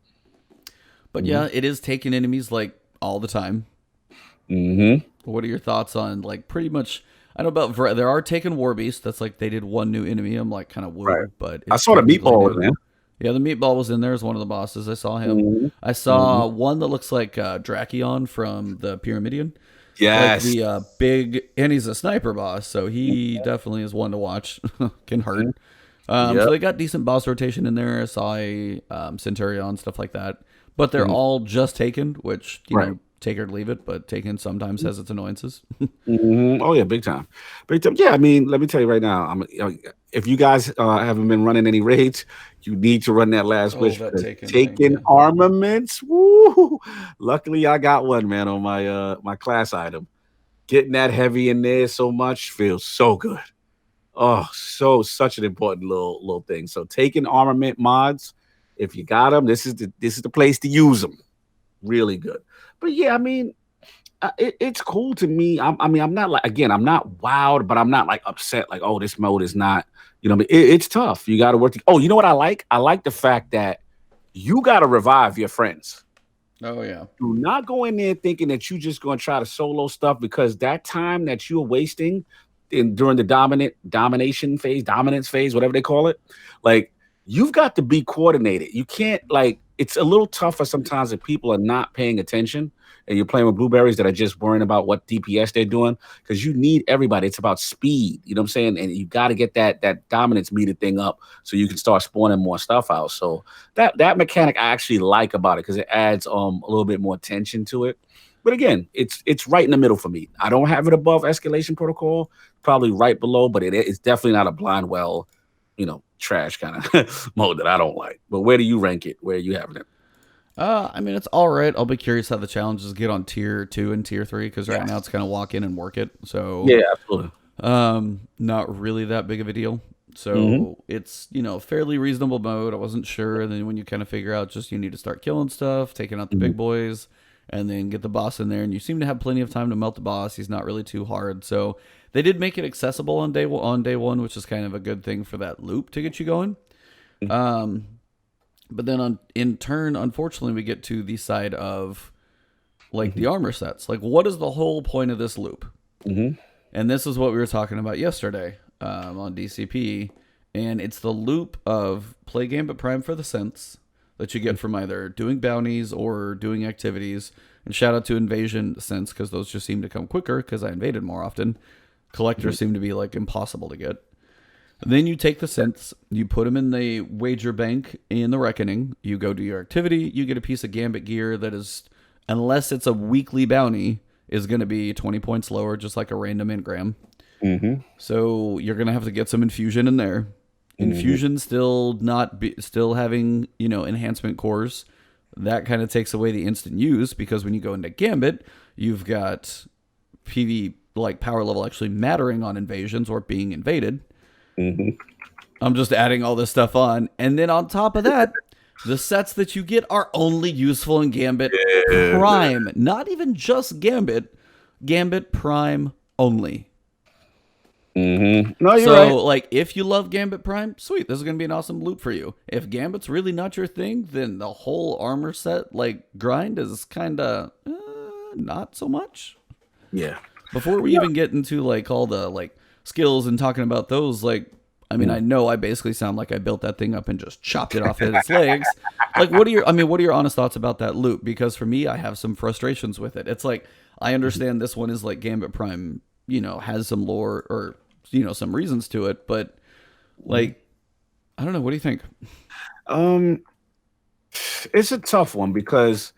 But yeah, it is taking enemies like all the time. What are your thoughts on like pretty much? I don't know about there are taken war beasts. That's like they did one new enemy. I'm like kind of weird, but I saw the meatball, man. Yeah, the meatball was in there as one of the bosses. I saw him. Mhm. I Mhm. saw one that looks like Drakion from the Pyramidion. Like Yes. the big, and he's a sniper boss, so he definitely is one to watch. Can hurt. Mhm. So Yep. they got decent boss rotation in there. I saw a Centurion, stuff like that. But they're Mhm. all just taken, which, Right. take it or leave it, but taken sometimes has its annoyances. Oh yeah, big time, big time. Yeah, I mean, let me tell you right now. If you guys haven't been running any raids, you need to run that last Oh, wish that because taken thing, taking yeah. armaments. Woo! Luckily, I got one, man, on my my class item. Getting that heavy in there so much feels so good. Oh, so such an important little thing. So taking armament mods, if you got them, this is the place to use them. Really good. But yeah, I mean, it's cool to me. I mean, I'm not like again, I'm not wowed, but I'm not like upset. Like, oh, this mode is not. You know, what I mean, it's tough. You got to work. Oh, you know what I like? I like the fact that you got to revive your friends. Oh, yeah. Do not go in there thinking that you just going to try to solo stuff because that time that you're wasting during the dominance phase, whatever they call it, like you've got to be coordinated. You can't like it's a little tougher sometimes if people are not paying attention and you're playing with blueberries that are just worrying about what DPS they're doing because you need everybody. It's about speed, you know what I'm saying? And you got to get that dominance meter thing up so you can start spawning more stuff out. So that mechanic I actually like about it because it adds a little bit more tension to it. But again, it's right in the middle for me. I don't have it above escalation protocol, probably right below, but it's definitely not a blind well, trash kind of mode that I don't like. But where do you rank it? Where are you having it? I mean, it's all right. I'll be curious how the challenges get on tier 2 and tier 3 because right now Yes. it's kind of walk in and work it. So, Yeah, absolutely. not really that big of a deal. Hmm. So it's, fairly reasonable mode. I wasn't sure. And then when you kind of figure out just you need to start killing stuff, taking out the Hmm. big boys, and then get the boss in there, and you seem to have plenty of time to melt the boss. He's not really too hard. So they did make it accessible on day one, which is kind of a good thing for that loop to get you going. Um, but then in turn, unfortunately, we get to the side of like the Hmm. armor sets. Like, what is the whole point of this loop? Hmm. And this is what we were talking about yesterday on DCP. And it's the loop of play Gambit Prime for the cents that you get from either doing bounties or doing activities. And shout out to Invasion cents because those just seem to come quicker because I invaded more often. Collectors seem to be like impossible to get. Then you take the cents, you put them in the wager bank in the Reckoning. You go do your activity, you get a piece of Gambit gear that is, unless it's a weekly bounty, is going to be 20 points lower, just like a random engram. Hmm. So you're going to have to get some infusion in there. Hmm. Infusion still having enhancement cores. That kind of takes away the instant use because when you go into Gambit, you've got PV like power level actually mattering on invasions or being invaded. Hmm. I'm just adding all this stuff on. And then on top of that, the sets that you get are only useful in Gambit Yeah. Prime. Not even just Gambit, Gambit Prime only. No, you're So, right. like, if you love Gambit Prime, sweet, this is going to be an awesome loop for you. If Gambit's really not your thing, then the whole armor set, like, grind is kind of not so much. Yeah. Before we No. even get into, like, all the, like, skills and talking about those, like, I mean, I know I basically sound like I built that thing up and just chopped it off at its legs. Like, what are your honest thoughts about that loop? Because for me, I have some frustrations with it. It's like, I understand this one is like Gambit Prime, has some lore or, some reasons to it, but like, I don't know. What do you think? Um, it's a tough one because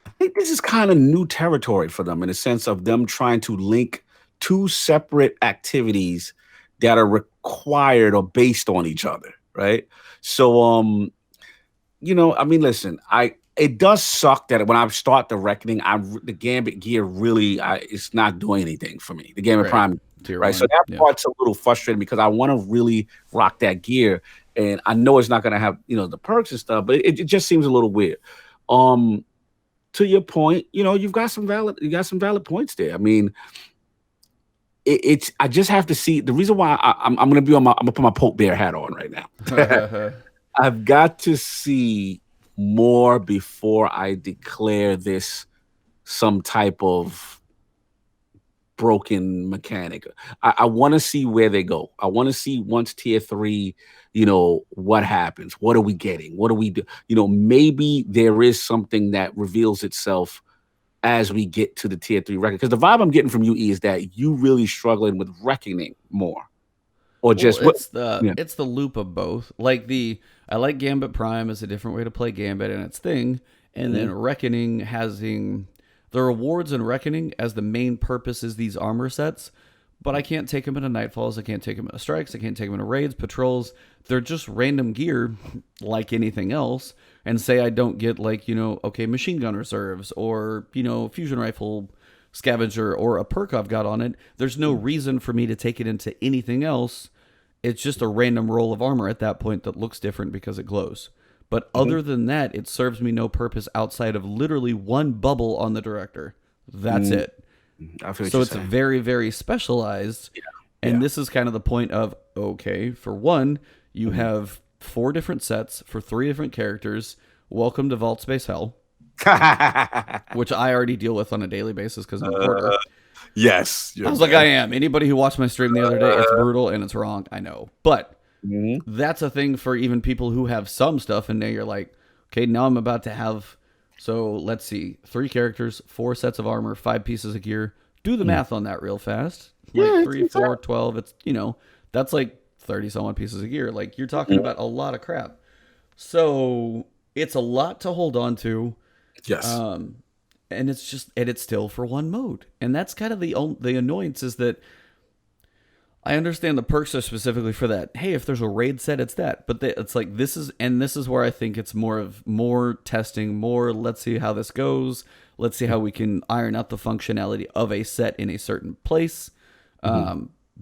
I think this is kind of new territory for them in the sense of them trying to link two separate activities that are required or based on each other, right? So, I mean, listen, I it does suck that when I start the reckoning, the Gambit gear really it's not doing anything for me. The Gambit Right. Prime, Tier right? So one. that Yeah. part's a little frustrating because I want to really rock that gear, and I know it's not going to have the perks and stuff, but it just seems a little weird. Um, to your point, you got some valid points there. I mean, it's I just have to see the reason why I'm going to be I'm going to put my Pope Bear hat on right now. I've got to see more before I declare this some type of broken mechanic. I want to see where they go. I want to see once tier 3, what happens. What are we getting? What do we do? Maybe there is something that reveals itself as we get to the tier 3 record. Because the vibe I'm getting from you is that you really struggling with reckoning more, or Well, just what? Yeah. it's the loop of both. I like Gambit Prime as a different way to play Gambit and its thing, and then Reckoning having the rewards in Reckoning as the main purpose is these armor sets. But I can't take them into Nightfalls. I can't take them into Strikes. I can't take them into Raids, Patrols. They're just random gear like anything else. And say I don't get machine gun reserves or, fusion rifle scavenger or a perk I've got on it. There's no reason for me to take it into anything else. It's just a random roll of armor at that point that looks different because it glows. But other than that, it serves me no purpose outside of literally one bubble on the director. That's it. I feel what So you're it's saying. very, very specialized. Yeah. And Yeah. this is kind of the point of, okay, for one, you have 4 different sets for 3 different characters. Welcome to Vault Space Hell, which I already deal with on a daily basis because I'm a hoarder. Yes. I was like, I am. Anybody who watched my stream the other day, it's brutal and it's wrong. I know. But that's a thing for even people who have some stuff. And now you're like, okay, now I'm about to have, so let's see, 3 characters, 4 sets of armor, 5 pieces of gear. Do the math on that real fast. Like 3, 4, 12. It's, that's like 30 some odd pieces of gear. Like you're talking about a lot of crap. So it's a lot to hold on to. Yes. And it's still for one mode. And that's kind of the annoyance is that I understand the perks are specifically for that. Hey, if there's a raid set, it's that. But it's like this is where I think it's more testing, more let's see how this goes. Let's see how we can iron out the functionality of a set in a certain place.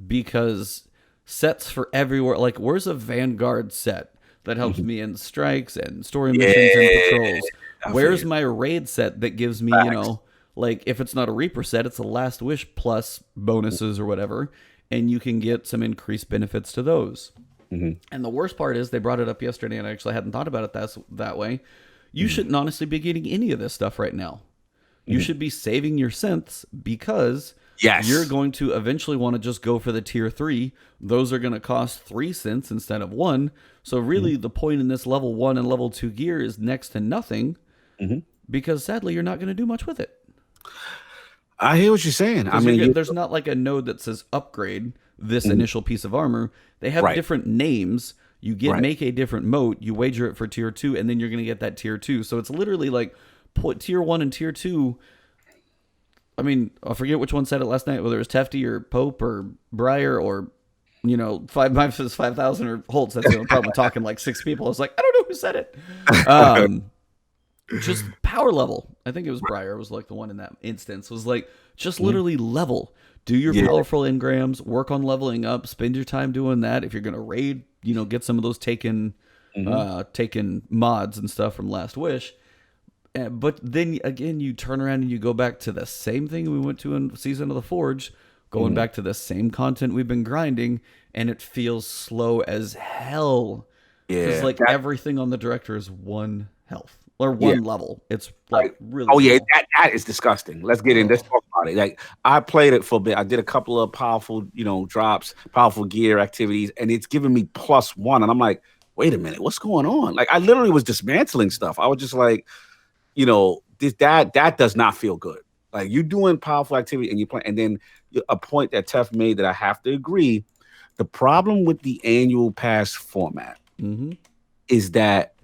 Because sets for everywhere, like where's a Vanguard set that helps me in strikes and story missions and patrols? Where's my raid set that gives me, like if it's not a Reaper set, it's a Last Wish plus bonuses or whatever, and you can get some increased benefits to those. And the worst part is they brought it up yesterday, and I actually hadn't thought about it that way. You shouldn't honestly be getting any of this stuff right now. You should be saving your synths because you're going to eventually want to just go for the tier 3. Those are going to cost 3 synths instead of 1. So really the point in this level 1 and level 2 gear is next to nothing because sadly you're not going to do much with it. I hear what you're saying. I mean, there's not like a node that says upgrade this initial piece of armor. They have different names. You make a different moat, you wager it for tier 2, and then you're going to get that tier 2. So it's literally like put tier 1 and tier 2. I mean, I forget which one said it last night, whether it was Tefty or Pope or Breyer or, 5,000 or Holtz. That's the only problem with talking like 6 people. I was like, I don't know who said it. Just power level. I think it was Breyer was like the one in that instance. Was like, just literally level. Do your powerful engrams, work on leveling up, spend your time doing that. If you're going to raid, get some of those taken mods and stuff from Last Wish. But then again, you turn around and you go back to the same thing we went to in Season of the Forge, going back to the same content we've been grinding, and it feels slow as hell. Yeah. Because like everything on the director is 1 health or 1 level. It's like really. Oh yeah, that is disgusting. Let's get in. Let's talk about it. Like I played it for a bit. I did a couple of powerful, drops, powerful gear activities, and it's giving me +1. And I'm like, wait a minute, what's going on? Like I literally was dismantling stuff. I was just like, that does not feel good. Like you doing powerful activity and you play, and then a point that Tef made that I have to agree. The problem with the annual pass format is that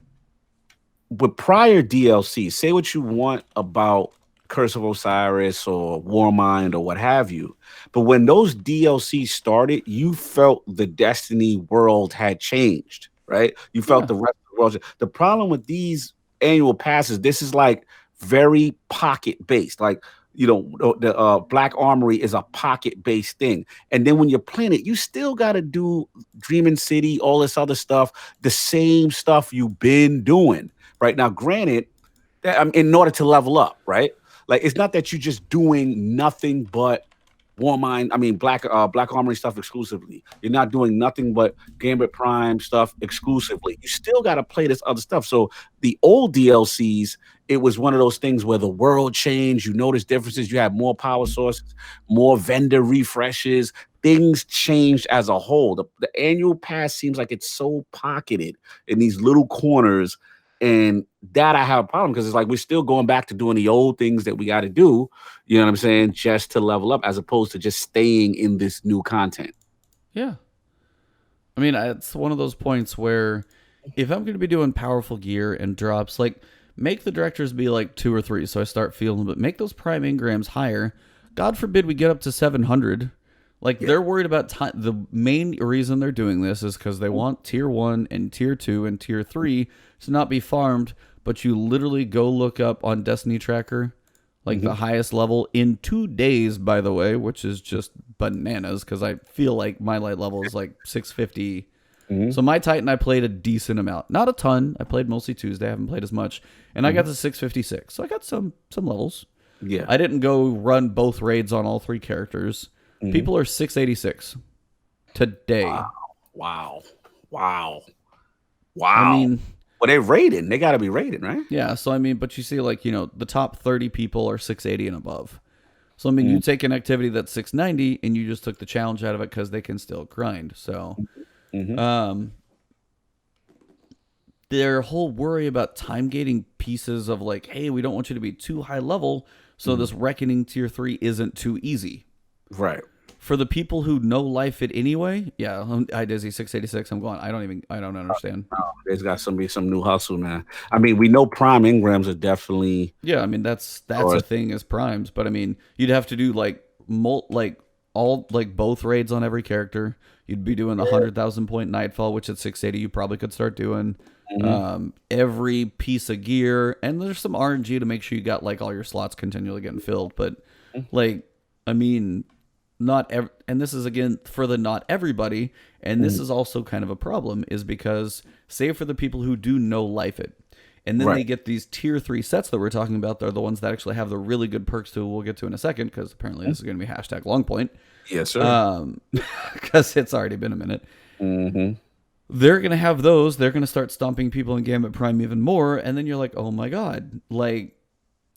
with prior DLC, say what you want about Curse of Osiris or Warmind or what have you, but when those DLC started, you felt the Destiny world had changed, right? You felt the rest of the world. The problem with these annual passes, this is like very pocket based. Like the Black Armory is a pocket based thing, and then when you're playing it, you still got to do Dreaming City, all this other stuff, the same stuff you've been doing. Right now, granted, that in order to level up, right? Like it's not that you're just doing nothing but Warmind, I mean Black Armory stuff exclusively. You're not doing nothing but Gambit Prime stuff exclusively. You still got to play this other stuff. So the old DLCs, it was one of those things where the world changed. You notice differences. You have more power sources, more vendor refreshes. Things changed as a whole. The annual pass seems like it's so pocketed in these little corners, and that I have a problem because it's like we're still going back to doing the old things that we got to do, you know what I'm saying, just to level up as opposed to just staying in this new content. Yeah. I mean, it's one of those points where if I'm going to be doing powerful gear and drops, like make the directors be like 2 or 3, so I start feeling, but make those prime engrams higher. God forbid we get up to 700. Like they're worried about time. The main reason they're doing this is because they want tier 1 and tier 2 and tier 3 to not be farmed. But you literally go look up on Destiny Tracker, like the highest level in 2 days, by the way, which is just bananas because I feel like my light level is like 650. So my Titan, I played a decent amount, not a ton. I played mostly Tuesday. I haven't played as much, and I got to 656. So I got some levels. Yeah. I didn't go run both raids on all 3 characters. People are 686 today. Wow. I mean, well, they're rated. They got to be rated, right? yeah. So I mean, but you see, like, the top 30 people are 680 and above. So I mean, you take an activity that's 690 and you just took the challenge out of it because they can still grind. So, their whole worry about time gating pieces of like, hey, we don't want you to be too high level, so this Reckoning tier 3 isn't too easy. Right. For the people who know life it anyway, yeah, I Dizzy 686. I'm going. I don't understand. There's got to be some new hustle, man. I mean, we know prime engrams are definitely. Yeah, I mean that's a thing as primes, but I mean you'd have to do like both raids on every character. You'd be doing the 100,000 point Nightfall, which at 680 you probably could start doing. Every piece of gear, and there's some RNG to make sure you got like all your slots continually getting filled. But like, I mean, and this is again for the not everybody, and this is also kind of a problem, is because say for the people who do know life it, and then they get these tier 3 sets that we're talking about. They're the ones that actually have the really good perks too. We'll get to in a second because apparently this is going to be #longpoint. Yes, sir. Because it's already been a minute. They're going to have those. They're going to start stomping people in Gambit Prime even more, and then you're like, oh my god, like,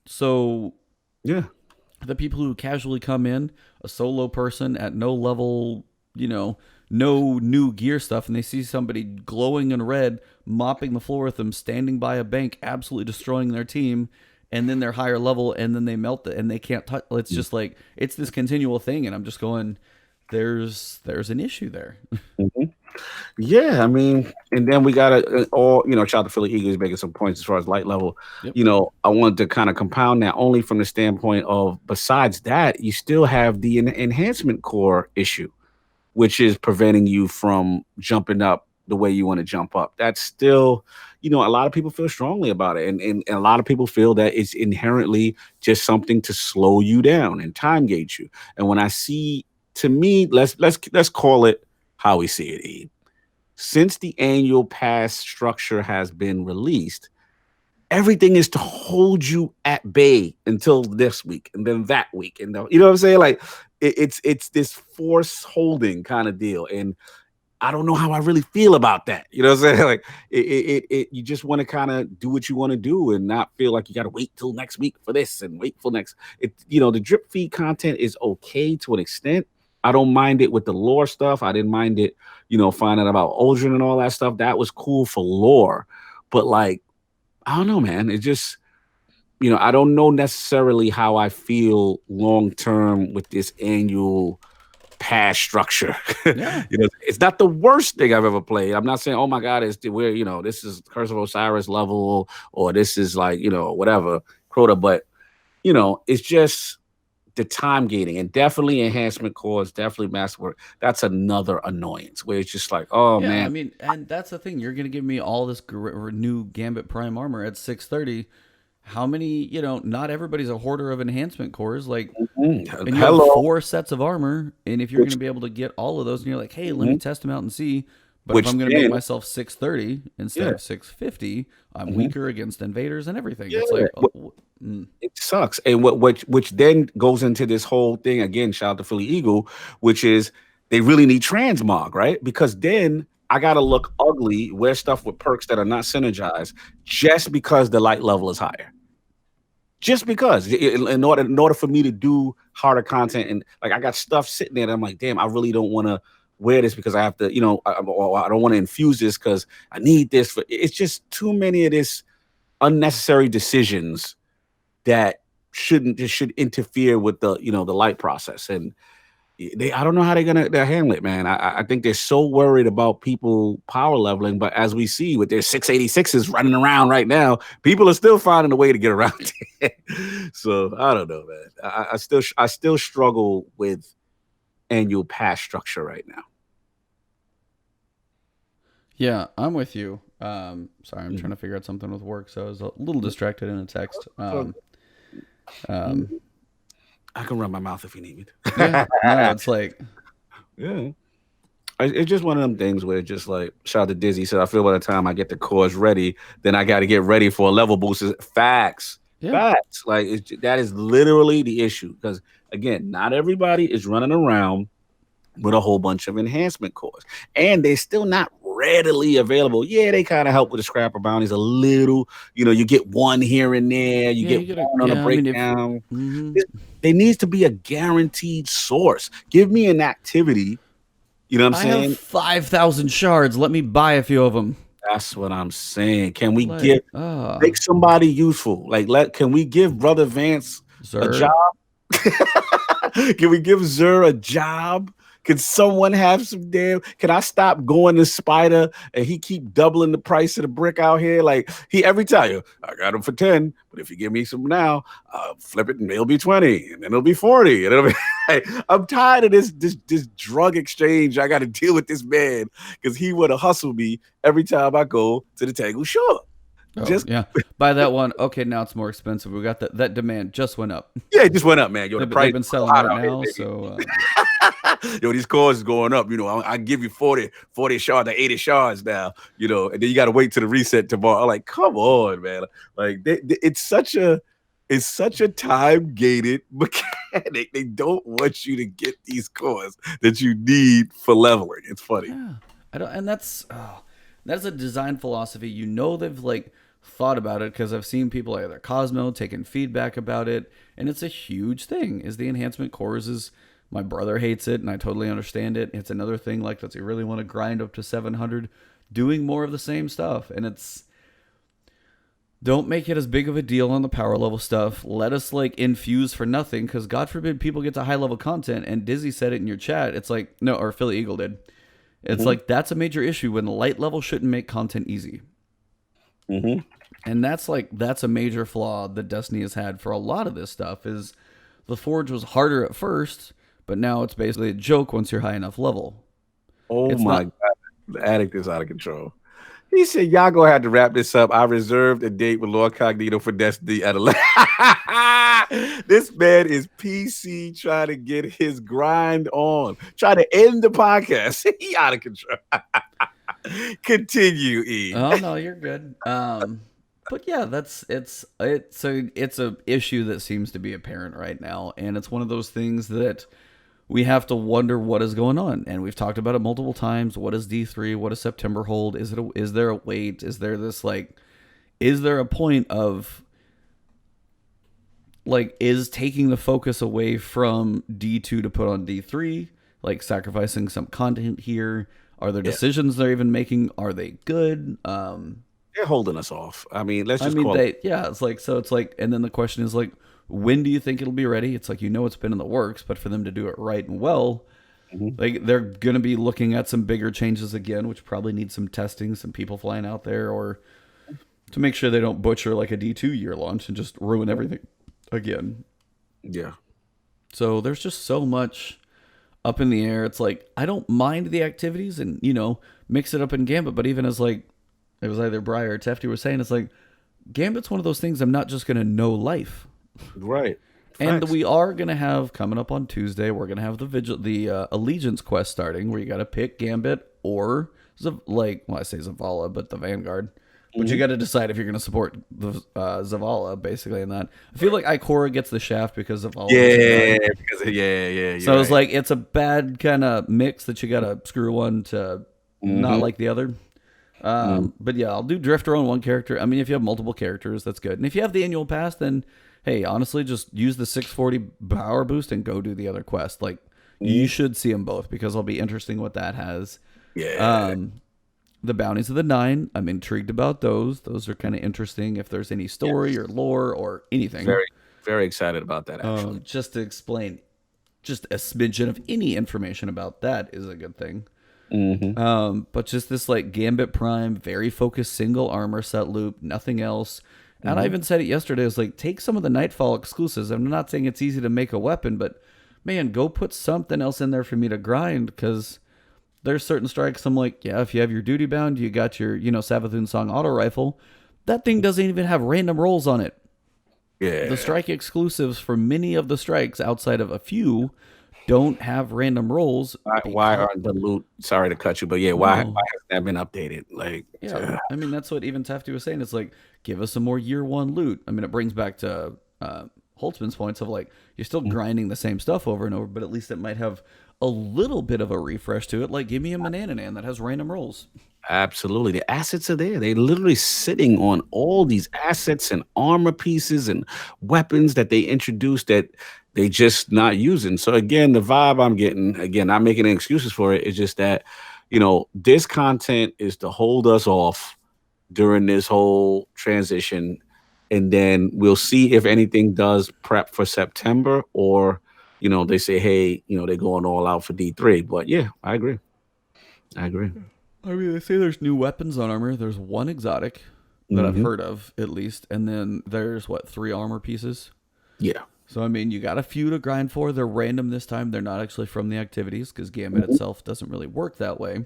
so yeah. The people who casually come in, a solo person at no level, no new gear stuff, and they see somebody glowing in red, mopping the floor with them, standing by a bank, absolutely destroying their team, and then they're higher level, and then they melt it, and they can't touch. It's just like, it's this continual thing, and I'm just going, there's an issue there. Yeah, I mean, and then we got all, shout out to Philly Eagles making some points as far as light level. I wanted to kind of compound that only from the standpoint of, besides that, you still have the enhancement core issue, which is preventing you from jumping up the way you want to jump up. That's still, a lot of people feel strongly about it. And a lot of people feel that it's inherently just something to slow you down and time gauge you. And when I see, to me, let's call it how we see it, Eve. Since the annual pass structure has been released, everything is to hold you at bay until this week and then that week. And you know what I'm saying? Like it's this force holding kind of deal. And I don't know how I really feel about that. You know what I'm saying? Like you just want to kind of do what you want to do and not feel like you got to wait till next week for this and wait for next. The drip feed content is okay to an extent. I don't mind it with the lore stuff. I didn't mind it, finding out about Aldrin and all that stuff. That was cool for lore. But like, I don't know, man. It just, I don't know necessarily how I feel long term with this annual pass structure. Yeah. It's not the worst thing I've ever played. I'm not saying, oh my God, this is Curse of Osiris level, or this is like, whatever, Crota, but it's just the time gating, and definitely enhancement cores, definitely masterwork. That's another annoyance where it's just like, oh man. I mean, and that's the thing. You're going to give me all this new Gambit Prime armor at 630. How many, not everybody's a hoarder of enhancement cores. Like, and you have 4 sets of armor, and if you're going to be able to get all of those, and you're like, hey, let me test them out and see. But if which I'm going to make then, myself 630 instead yeah, of 650, I'm mhm, weaker against invaders and everything. yeah, It's like, it sucks. And which then goes into this whole thing again. Shout out to Philly Eagle, which is they really need transmog, right? Because then I gotta look ugly, wear stuff with perks that are not synergized, just because the light level is higher. Just because, in order for me to do harder content, and like I got stuff sitting there, that I'm like, damn, I really don't want to wear this because I have to, or I don't want to infuse this because I need this. It's just too many of this unnecessary decisions that should interfere with the light process. And I don't know how they're handle it, man. I think they're so worried about people power leveling, but as we see with their 686s running around right now, people are still finding a way to get around it. So I don't know, man. I still struggle with annual pass structure right now. yeah, I'm with you. Sorry, I'm trying Mhm. to figure out something with work, so I was a little distracted in a text. So, Um, mhm. I can run my mouth if you need me yeah, to. no, it's like, Yeah. It's just one of them things where just like shout out to Dizzy said, I feel by the time I get the cores ready, then I got to get ready for a level boost. Facts, yeah, facts. Like that is literally the issue because again, not everybody is running around with a whole bunch of enhancement cores, and they're still not readily available. Yeah, they kind of help with the scrapper bounties a little. You get one here and there. You yeah, get you gotta, one on a yeah. I mean, if breakdown. mhm. There there needs to be a guaranteed source. Give me an activity. You know what I'm I have saying? 5,000 shards, let me buy a few of them. That's what I'm saying. Can we Like, make somebody useful? Like can we give Brother Vance a job? Zer, Can we give Zur a job? Can someone have some damn? Can I stop going to Spider and he keep doubling the price of the brick out here? Like he every time I got him for 10, but if you give me some now, flip it and it'll be 20, and then it'll be 40, and it'll be. Like, I'm tired of this drug exchange. I got to deal with this man because he would have hustled me every time I go to the Tangle Shore. oh Just yeah, buy that one. Okay, now it's more expensive. We got that demand just went up. yeah, it just went up, man. Yo, the They've price been is so selling hot right out here, now, baby. so Yo, these cores is going up. I give you 40 shards, 80 shards now. And then you got to wait to the reset tomorrow. I'm like, come on, man. Like, it's such a time gated mechanic. They don't want you to get these cores that you need for leveling. It's funny. yeah. I don't, and that's a design philosophy. They've like thought about it because I've seen people like their Cosmo taking feedback about it, and it's a huge thing. Is the enhancement cores is my brother hates it, and I totally understand it. It's another thing like that you really want to grind up to 700, doing more of the same stuff, and it's don't make it as big of a deal on the power level stuff. Let us like infuse for nothing because God forbid people get to high level content. And Dizzy said it in your chat. It's like, no, or Philly Eagle did. It's Mm-hmm. like that's a major issue when the light level shouldn't make content easy. Mm-hmm. And that's a major flaw that Destiny has had for a lot of this stuff is the Forge was harder at first, but now it's basically a joke once you're high enough level. Oh It's my not God. The addict is out of control. He said, y'all gonna have to wrap this up. I reserved a date with Lord Cognito for Destiny at 11. This man is PC trying to get his grind on, trying to end the podcast. He out of control. Continue, E. Oh no, you're good. But yeah, it's a issue that seems to be apparent right now, and it's one of those things that we have to wonder what is going on. And we've talked about it multiple times. What is D3? What does September hold? Is there a wait? Is there this is there a point of is taking the focus away from D2 to put on D3, like sacrificing some content here? Are there Yeah, decisions they're even making? Are they good? they're holding us off. I mean, let's I just mean, call it. it's like, and then the question is like, when do you think it'll be ready? It's like, it's been in the works, but for them to do it right and well, Mhm. like they're going to be looking at some bigger changes again, which probably need some testing, some people flying out there, or to make sure they don't butcher like a D2 year launch and just ruin everything again. Yeah. So there's just so much up in the air. It's like, I don't mind the activities and, mix it up in Gambit, but even as like, it was either Briar or Tefty was saying, it's like, Gambit's one of those things I'm not just going to know life. Right. And Facts. we are going to have, coming up on Tuesday, we're going to have the Allegiance quest starting, where you got to pick Gambit or like, well, I say Zavala, but the Vanguard. But you Mhm. got to decide if you're going to support the Zavala, basically, in that. I feel like Ikora gets the shaft because Zavala was a Yeah, guard. because yeah, you're So it's right. like, it's a bad kind of mix that you got to screw one to not Hmm. like the other. But yeah, I'll do Drifter on one character. I mean, if you have multiple characters, that's good. And if you have the annual pass, then hey, honestly, just use the 640 power boost and go do the other quest. Like, you Hmm. should see them both because it'll be interesting what that has. Yeah, Um, the bounties of the nine, I'm intrigued about those. Those are kind of interesting if there's any story yes, or lore or anything. very, very excited about that actually. Just to explain, just a smidgen of any information about that is a good thing. Hmm. But just this like Gambit Prime, very focused single armor set loop, nothing else. And I Hmm. even said it yesterday. I was like, take some of the Nightfall exclusives. I'm not saying it's easy to make a weapon, but man, go put something else in there for me to grind because there's certain strikes. I'm like, yeah, if you have your duty bound, you got your, Savathun Song auto rifle. That thing doesn't even have random rolls on it. The Yeah. strike exclusives for many of the strikes, outside of a few, don't have random rolls Why because, aren't the loot? Sorry to cut you, but yeah, why no. has that been updated? Like, Yeah, I mean that's what even Tafty was saying. It's like, give us some more year one loot. I mean, it brings back to Holtzman's points of like, you're still grinding the same stuff over and over, but at least it might have a little bit of a refresh to it. Like, give me a Manananan that has random rolls. absolutely, the assets are there. They're literally sitting on all these assets and armor pieces and weapons that they introduced that they just not using. So again, the vibe I'm getting, again, not making any excuses for it, is just that this content is to hold us off during this whole transition, and then we'll see if anything does prep for September, or they say, hey, they're going all out for D3. But yeah, I agree. I agree. I mean, they say there's new weapons on armor. There's one exotic that I've Hmm. heard of, at least, and then there's what, three armor pieces. Yeah. So I mean, you got a few to grind for. They're random this time. They're not actually from the activities because Gambit Hmm. itself doesn't really work that way.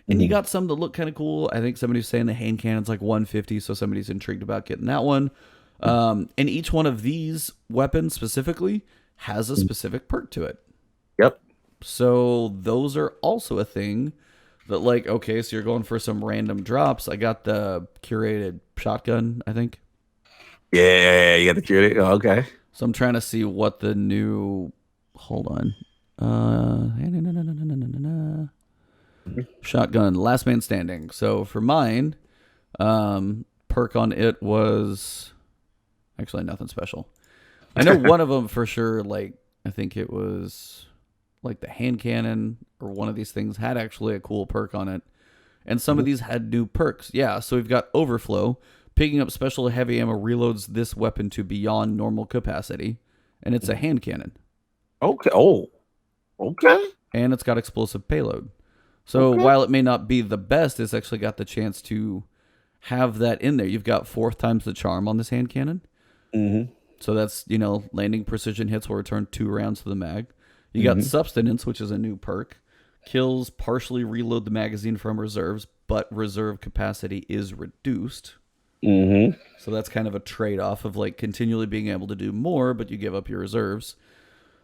And you Hmm. got some that look kind of cool. I think somebody's saying the hand cannon's like 150, so somebody's intrigued about getting that one. And each one of these weapons specifically has a specific perk to it. Yep. So those are also a thing that, like, okay, so you're going for some random drops. I got the curated shotgun, I think. Yeah, you got the curiosity. Oh, okay. So I'm trying to see what the new. Hold on. Shotgun, last man standing. So for mine, perk on it was actually nothing special. I know one of them for sure. Like, I think it was like the hand cannon or one of these things had actually a cool perk on it. And some of these had new perks. Yeah, so we've got Overflow. Picking up special heavy ammo reloads this weapon to beyond normal capacity. And it's a hand cannon. Okay. Oh, okay. And it's got explosive payload. So Okay. while it may not be the best, it's actually got the chance to have that in there. You've got fourth times the charm on this hand cannon. Hmm. So that's, landing precision hits will return 2 rounds to the mag. You got Hmm. Substance, which is a new perk. Kills partially reload the magazine from reserves, but reserve capacity is reduced. Hmm. So that's kind of a trade off of like continually being able to do more, but you give up your reserves.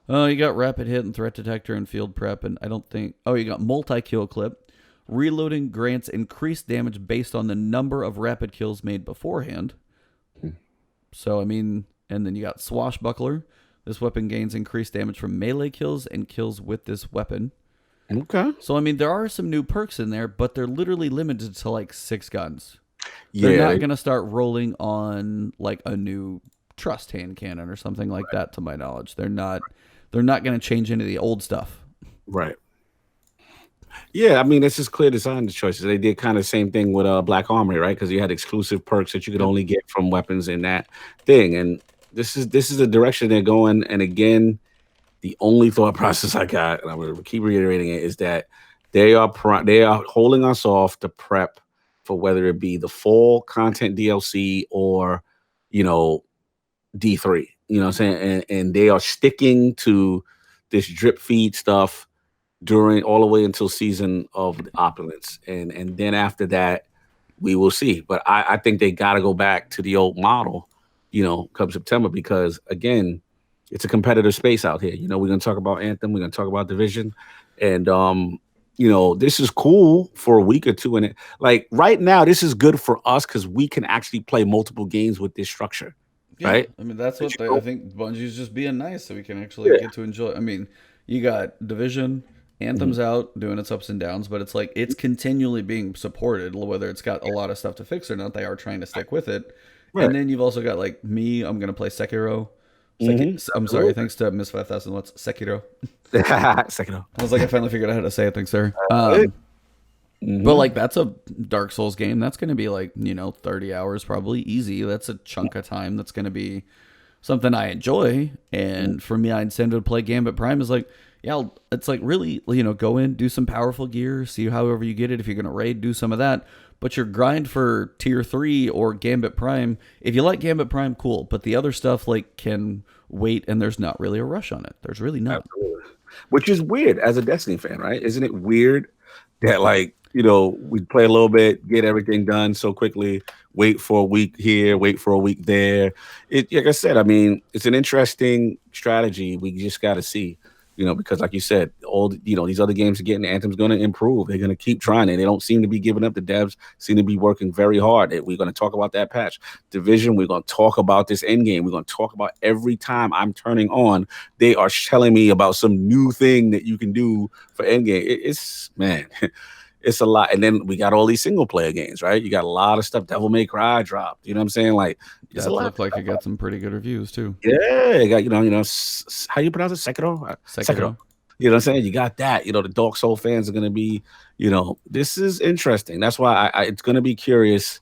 You got rapid hit and threat detector and field prep, and I don't think. Oh, you got multi kill clip. Reloading grants increased damage based on the number of rapid kills made beforehand. So, I mean, and then you got Swashbuckler. This weapon gains increased damage from melee kills and kills with this weapon. Okay. So, I mean, there are some new perks in there, but they're literally limited to like 6 guns. They're Yeah. not going to start rolling on like a new trust hand cannon or something like that, to my knowledge. They're not. They're not going to change any of the old stuff. Right. Yeah, I mean, it's just clear design choices. They did kind of the same thing with Black Armory, right? Because you had exclusive perks that you could Yep. only get from weapons in that thing, and this is the direction they're going. And again, the only thought process I got, and I'm going to keep reiterating it, is that they are holding us off to prep for whether it be the fall content DLC or you know D3. You know what I'm saying? And they are sticking to this drip feed stuff during all the way until season of the opulence, and then after that we will see. But I think they got to go back to the old model, come September, because again, it's a competitive space out here. We're gonna talk about Anthem, we're gonna talk about Division, and this is cool for a week or two. And like right now, this is good for us because we can actually play multiple games with this structure, Yeah, right? I mean that's But what I think Bungie's just being nice, so we can actually yeah. get to enjoy. I mean, you got Division, Mhm. Anthem's out doing its ups and downs, but it's like it's continually being supported, whether it's got a lot of stuff to fix or not. They are trying to stick with it, and Right. then you've also got like me. I'm gonna play Sekiro. I'm sorry. Absolutely. Thanks to Miss 5000. What's Sekiro? Second off. I was like, I finally figured out how to say it. Thanks, sir. But Mm-hmm. like that's a Dark Souls game. That's going to be like 30 hours probably easy. That's a chunk of time. That's going to be something I enjoy. And for me, I intend to play Gambit Prime is like, yeah, it's like really, go in, do some powerful gear, see however you get it. If you're going to raid, do some of that. But your grind for tier 3 or Gambit Prime, if you like Gambit Prime, cool. But the other stuff like can wait and there's not really a rush on it. There's really none. Absolutely. Which is weird as a Destiny fan, right? Isn't it weird that like, we play a little bit, get everything done so quickly, wait for a week here, wait for a week there. It like I said, I mean, it's an interesting strategy. We just got to see, because like you said, these other games are getting Anthem's going to improve. They're going to keep trying it. They don't seem to be giving up. The devs seem to be working very hard. We're going to talk about that patch division. We're going to talk about this end game. We're going to talk about every time I'm turning on, they are telling me about some new thing that you can do for end game. It's man. It's a lot. And then we got all these single player games, right? You got a lot of stuff. Devil May Cry dropped. You know what I'm saying? Like, it's a That lot. looked like it got some pretty good reviews too. Yeah, you got how you pronounce it? Sekiro. Sekiro. Sekiro. You know what I'm saying? You got that. The Dark Soul fans are gonna be. This is interesting. That's why it's gonna be curious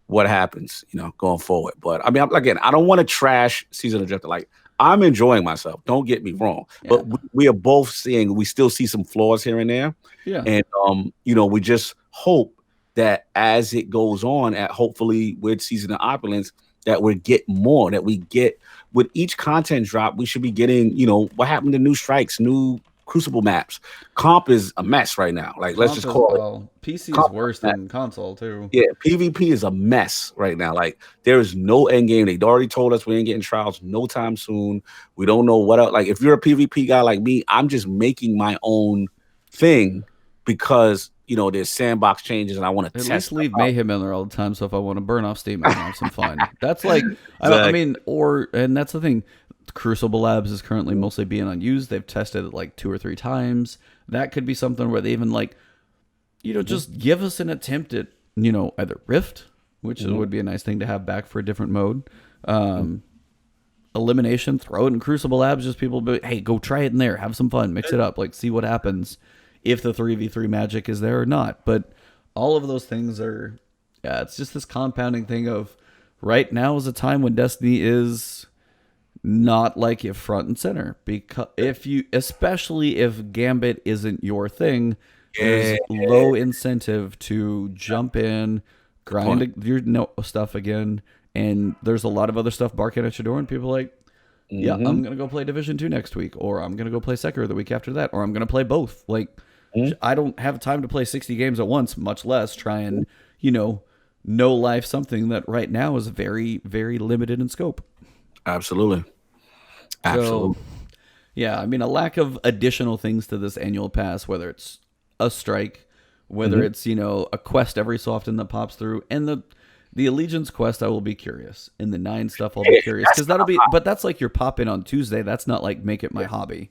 what happens. Going forward. But I mean, again, I don't want to trash Season of Drifter. Like, I'm enjoying myself. Don't get me wrong. Yeah. But we are both seeing. We still see some flaws here and there. Yeah. And we just hope that as it goes on, at hopefully with Season of Opulence, that we get more, that we get with each content drop, we should be getting, what happened to new strikes, new Crucible maps. Comp is a mess right now. Like, let's just call it. PC Comp is worse than console too. Yeah, PvP is a mess right now. Like, there is no end game. They already told us we ain't getting trials no time soon. We don't know what else. Like, if you're a PvP guy like me, I'm just making my own thing because there's sandbox changes and I want to At test. least leave Mayhem in there all the time. So if I want to burn off Steam, I can have some fun. That's like, I mean, and that's the thing. Crucible Labs is currently mostly being unused. They've tested it like 2 or 3 times. That could be something where they even like, just give us an attempt at, either Rift, which would be a nice thing to have back for a different mode. Elimination, throw it in Crucible Labs. Just people be, hey, go try it in there. Have some fun. Mix it up. Like, see what happens if the 3v3 magic is there or not. But all of those things are, it's just this compounding thing of right now is a time when Destiny is not like if front and center, because especially if Gambit isn't your thing, there's low incentive to jump in, grind your stuff again, and there's a lot of other stuff barking at your door, and people are like, yeah, I'm gonna go play Division 2 next week, or I'm gonna go play Sekiro the week after that, or I'm gonna play both. Like, I don't have time to play 60 games at once, much less try and no life something that right now is very, very limited in scope. Absolutely. So, yeah, I mean, a lack of additional things to this annual pass, whether it's a strike, whether it's, a quest every so often that pops through, and the Allegiance quest, I will be curious. In the 9 stuff, I'll be curious. Because but that's like your pop in on Tuesday. That's not like make it my hobby.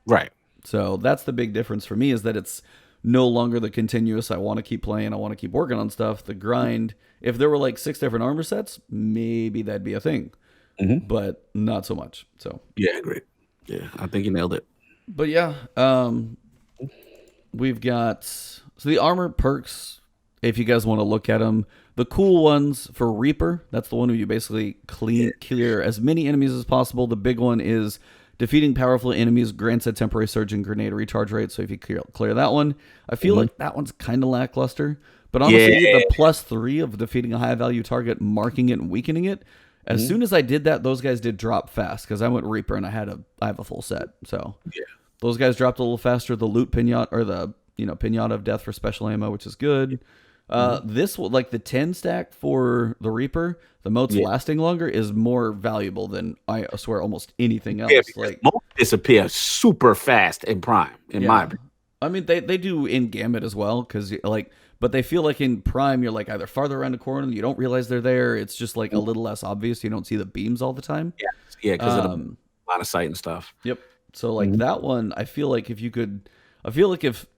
Right. So that's the big difference for me is that it's no longer the continuous, I want to keep playing, I want to keep working on stuff. The grind, if there were like 6 different armor sets, maybe that'd be a thing. But not so much. So yeah, great. Yeah, I think you nailed it. But yeah, we've got the armor perks. If you guys want to look at them, the cool ones for Reaper, that's the one where you basically clear as many enemies as possible. The big one is defeating powerful enemies grants a temporary surge in grenade recharge rate. So if you clear that one, I feel like that one's kind of lackluster. But honestly, the +3 of defeating a high value target, marking it and weakening it. As soon as I did that, those guys did drop fast because I went Reaper and I have a full set. So those guys dropped a little faster. The loot pinata or the pinata of death for special ammo, which is good. This like the 10 stack for the Reaper, the motes lasting longer is more valuable than I swear almost anything else. Like motes disappear super fast in Prime, in my opinion. I mean, they do in Gambit as well, because like, but they feel like in Prime you're like either farther around the corner and you don't realize they're there. It's just like a little less obvious. You don't see the beams all the time. Yeah, yeah, because of the line of sight and stuff. Yep. So like that one, I feel like if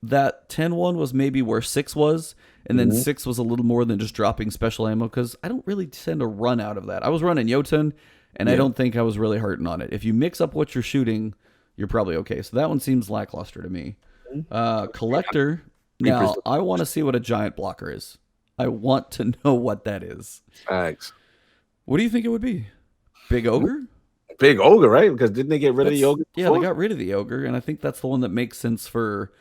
that 10-1 was maybe where 6 was, and then 6 was a little more than just dropping special ammo, because I don't really tend to run out of that. I was running Jotun, and I don't think I was really hurting on it. If you mix up what you're shooting, you're probably okay. So that one seems lackluster to me. Collector. Now, I want to see what a giant blocker is. I want to know what that is. Facts. What do you think it would be? Big Ogre? Big Ogre, right? Because didn't they get rid of the Ogre before? Yeah, they got rid of the Ogre, and I think that's the one that makes sense for,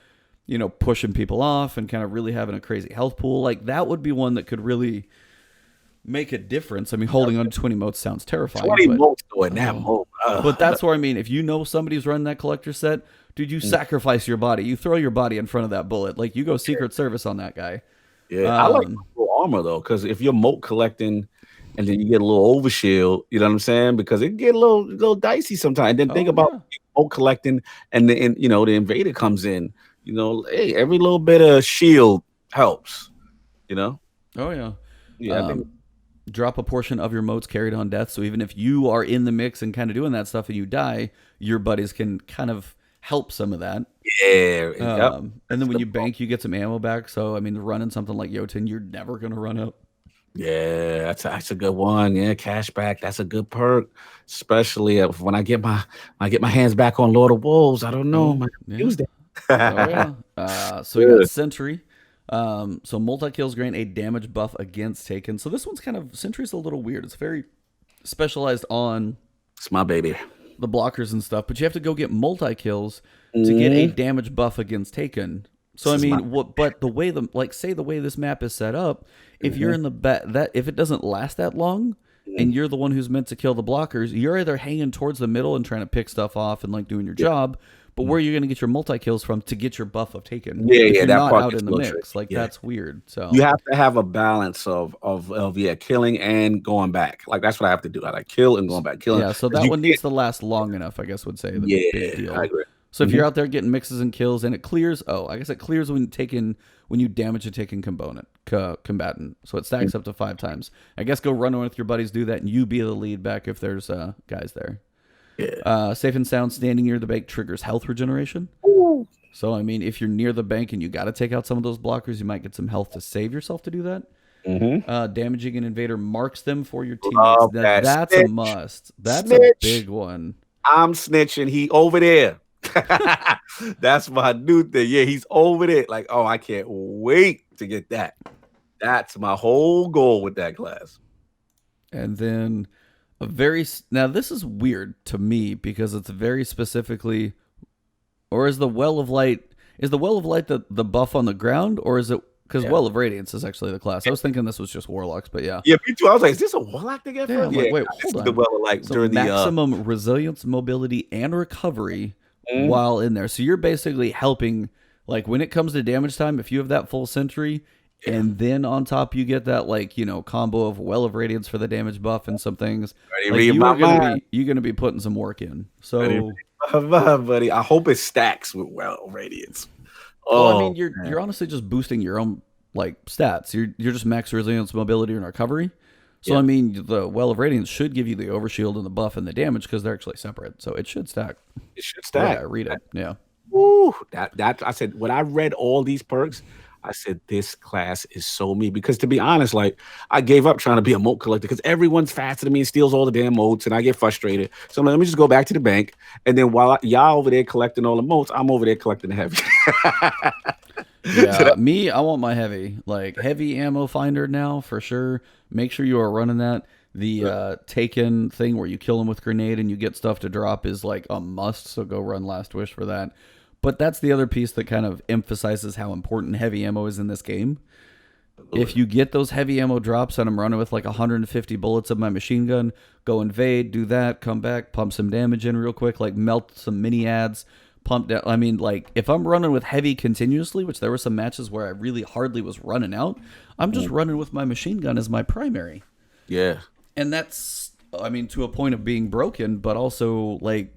pushing people off and kind of really having a crazy health pool. Like, that would be one that could really make a difference. I mean, holding on to 20 motes sounds terrifying. 20 motes in that mode. But that's where, I mean, if you know somebody's running that collector set, dude, you sacrifice your body. You throw your body in front of that bullet. Like, you go Secret Service on that guy. Yeah, I like full armor, though, because if you're mote collecting and then you get a little overshield, you know what I'm saying? Because it get a little dicey sometimes. And then think about mote collecting, and the invader comes in. Hey, every little bit of shield helps. Oh yeah. Yeah. I think drop a portion of your motes carried on death. So even if you are in the mix and kind of doing that stuff and you die, your buddies can kind of help some of that. Yeah. And then when you bank, you get some ammo back. So I mean, running something like Jotun, you're never gonna run out. Yeah, that's a good one. Yeah, cashback. That's a good perk, especially when I get my hands back on Lord of Woes. I don't know. Use that. So we got Sentry. So multi-kills grant a damage buff against taken. So this one's kind of, Sentry's a little weird. It's very specialized on it's my baby. The blockers and stuff, but you have to go get multi-kills to get a damage buff against taken. So I mean, but the way the way this map is set up, if you're in the if it doesn't last that long and you're the one who's meant to kill the blockers, you're either hanging towards the middle and trying to pick stuff off and like doing your job. But where are you going to get your multi-kills from to get your buff of taken? Yeah, you're that not part out in the mix. Like, that's weird. So you have to have a balance of killing and going back. Like, that's what I have to do. I like kill and going back. Killing. Yeah, so that one needs to last long enough, I guess would say. The big deal. I agree. So if you're out there getting mixes and kills and it clears, I guess it clears when you damage a taken combatant. So it stacks up to 5 times. I guess go run with your buddies, do that, and you be the lead back if there's guys there. Yeah. Safe and sound, standing near the bank triggers health regeneration. Ooh. So, I mean, if you're near the bank and you got to take out some of those blockers, you might get some health to save yourself to do that. Damaging an invader marks them for your teammates. That's a must. That's a big one. I'm snitching. He over there. That's my new thing. Yeah, he's over there. Like, I can't wait to get that. That's my whole goal with that class. And then now this is weird to me because it's very specifically, or is the Well of Light the buff on the ground, or is it because Well of Radiance is actually the class? I was thinking this was just Warlocks, but yeah. Yeah, me too. I was like, is this a Warlock to get from? Like, wait, hold on. The Well of Light during maximum resilience, mobility, and recovery while in there. So you're basically helping, like when it comes to damage time, if you have that full sentry, and then on top you get that combo of Well of Radiance for the damage buff and some things. You're gonna be putting some work in. So, buddy, I hope it stacks with Well of Radiance. I mean, you're honestly just boosting your own stats. You're just max resilience, mobility, and recovery. So I mean, the Well of Radiance should give you the overshield and the buff and the damage because they're actually separate. So it should stack. It should stack. Yeah, read it. Yeah. Woo, that I said when I read all these perks, I said this class is so me, because to be honest, like I gave up trying to be a mote collector because everyone's faster than me and steals all the damn motes, and I get frustrated. So I'm like, let me just go back to the bank, and then while y'all over there collecting all the motes, I'm over there collecting the heavy. Yeah, me, I want my heavy ammo finder now for sure. Make sure you are running that. The Taken thing where you kill them with grenade and you get stuff to drop is like a must. So go run Last Wish for that. But that's the other piece that kind of emphasizes how important heavy ammo is in this game. If you get those heavy ammo drops and I'm running with like 150 bullets of my machine gun, go invade, do that, come back, pump some damage in real quick, like melt some mini ads, pump down. I mean, like if I'm running with heavy continuously, which there were some matches where I really hardly was running out, I'm just running with my machine gun as my primary. Yeah. And that's, I mean, to a point of being broken, but also like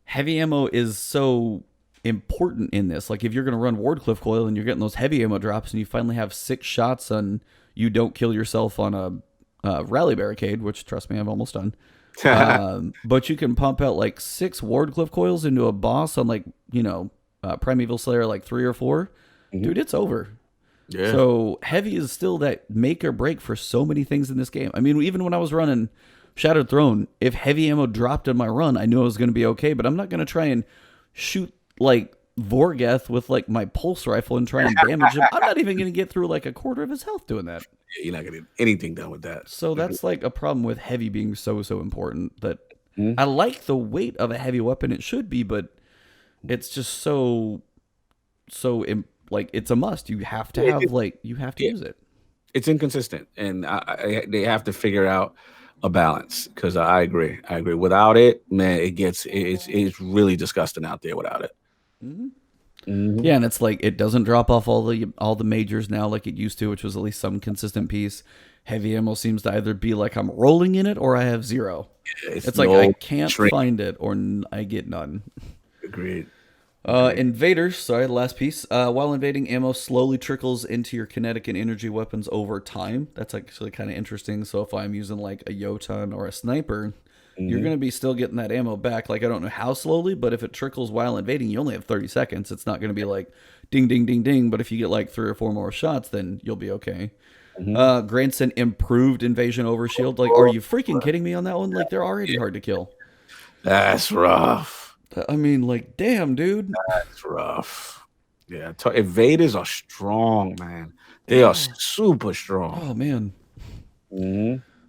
heavy ammo is so important in this. Like, if you're going to run Wardcliff Coil and you're getting those heavy ammo drops and you finally have 6 shots and you don't kill yourself on a rally barricade, which, trust me, I've almost done. But you can pump out like 6 Wardcliff Coils into a boss on like, Primeval Slayer like 3 or 4. Dude, it's over. Yeah. So heavy is still that make or break for so many things in this game. I mean, even when I was running Shattered Throne, if heavy ammo dropped in my run, I knew I was going to be okay, but I'm not going to try and shoot like Vorgeth with like my pulse rifle and try and damage him. I'm not even going to get through like a quarter of his health doing that. Yeah, you're not going to get anything done with that. So that's like a problem with heavy being so important that I like the weight of a heavy weapon. It should be, but it's just so like it's a must. You have to have you have to use it. It's inconsistent, and they have to figure out a balance, because I agree. Without it, man, it's really disgusting out there without it. Yeah, and it's like it doesn't drop off all the majors now like it used to, which was at least some consistent piece. Heavy ammo seems to either be like I'm rolling in it or I have 0. It's like I can't find it or I get none. Agreed. Invaders, sorry, the last piece. While invading, ammo slowly trickles into your kinetic and energy weapons over time. That's actually kind of interesting. So if I'm using like a Yotan or a sniper, you're going to be still getting that ammo back. Like, I don't know how slowly, but if it trickles while invading, you only have 30 seconds. It's not going to be like ding, ding, ding, ding. But if you get like 3 or 4 more shots, then you'll be okay. Grants an improved invasion overshield. Like, are you freaking kidding me on that one? Like, they're already hard to kill. That's rough. I mean, like, damn, dude. That's rough. Yeah, invaders are strong, man. They are super strong. Oh, man.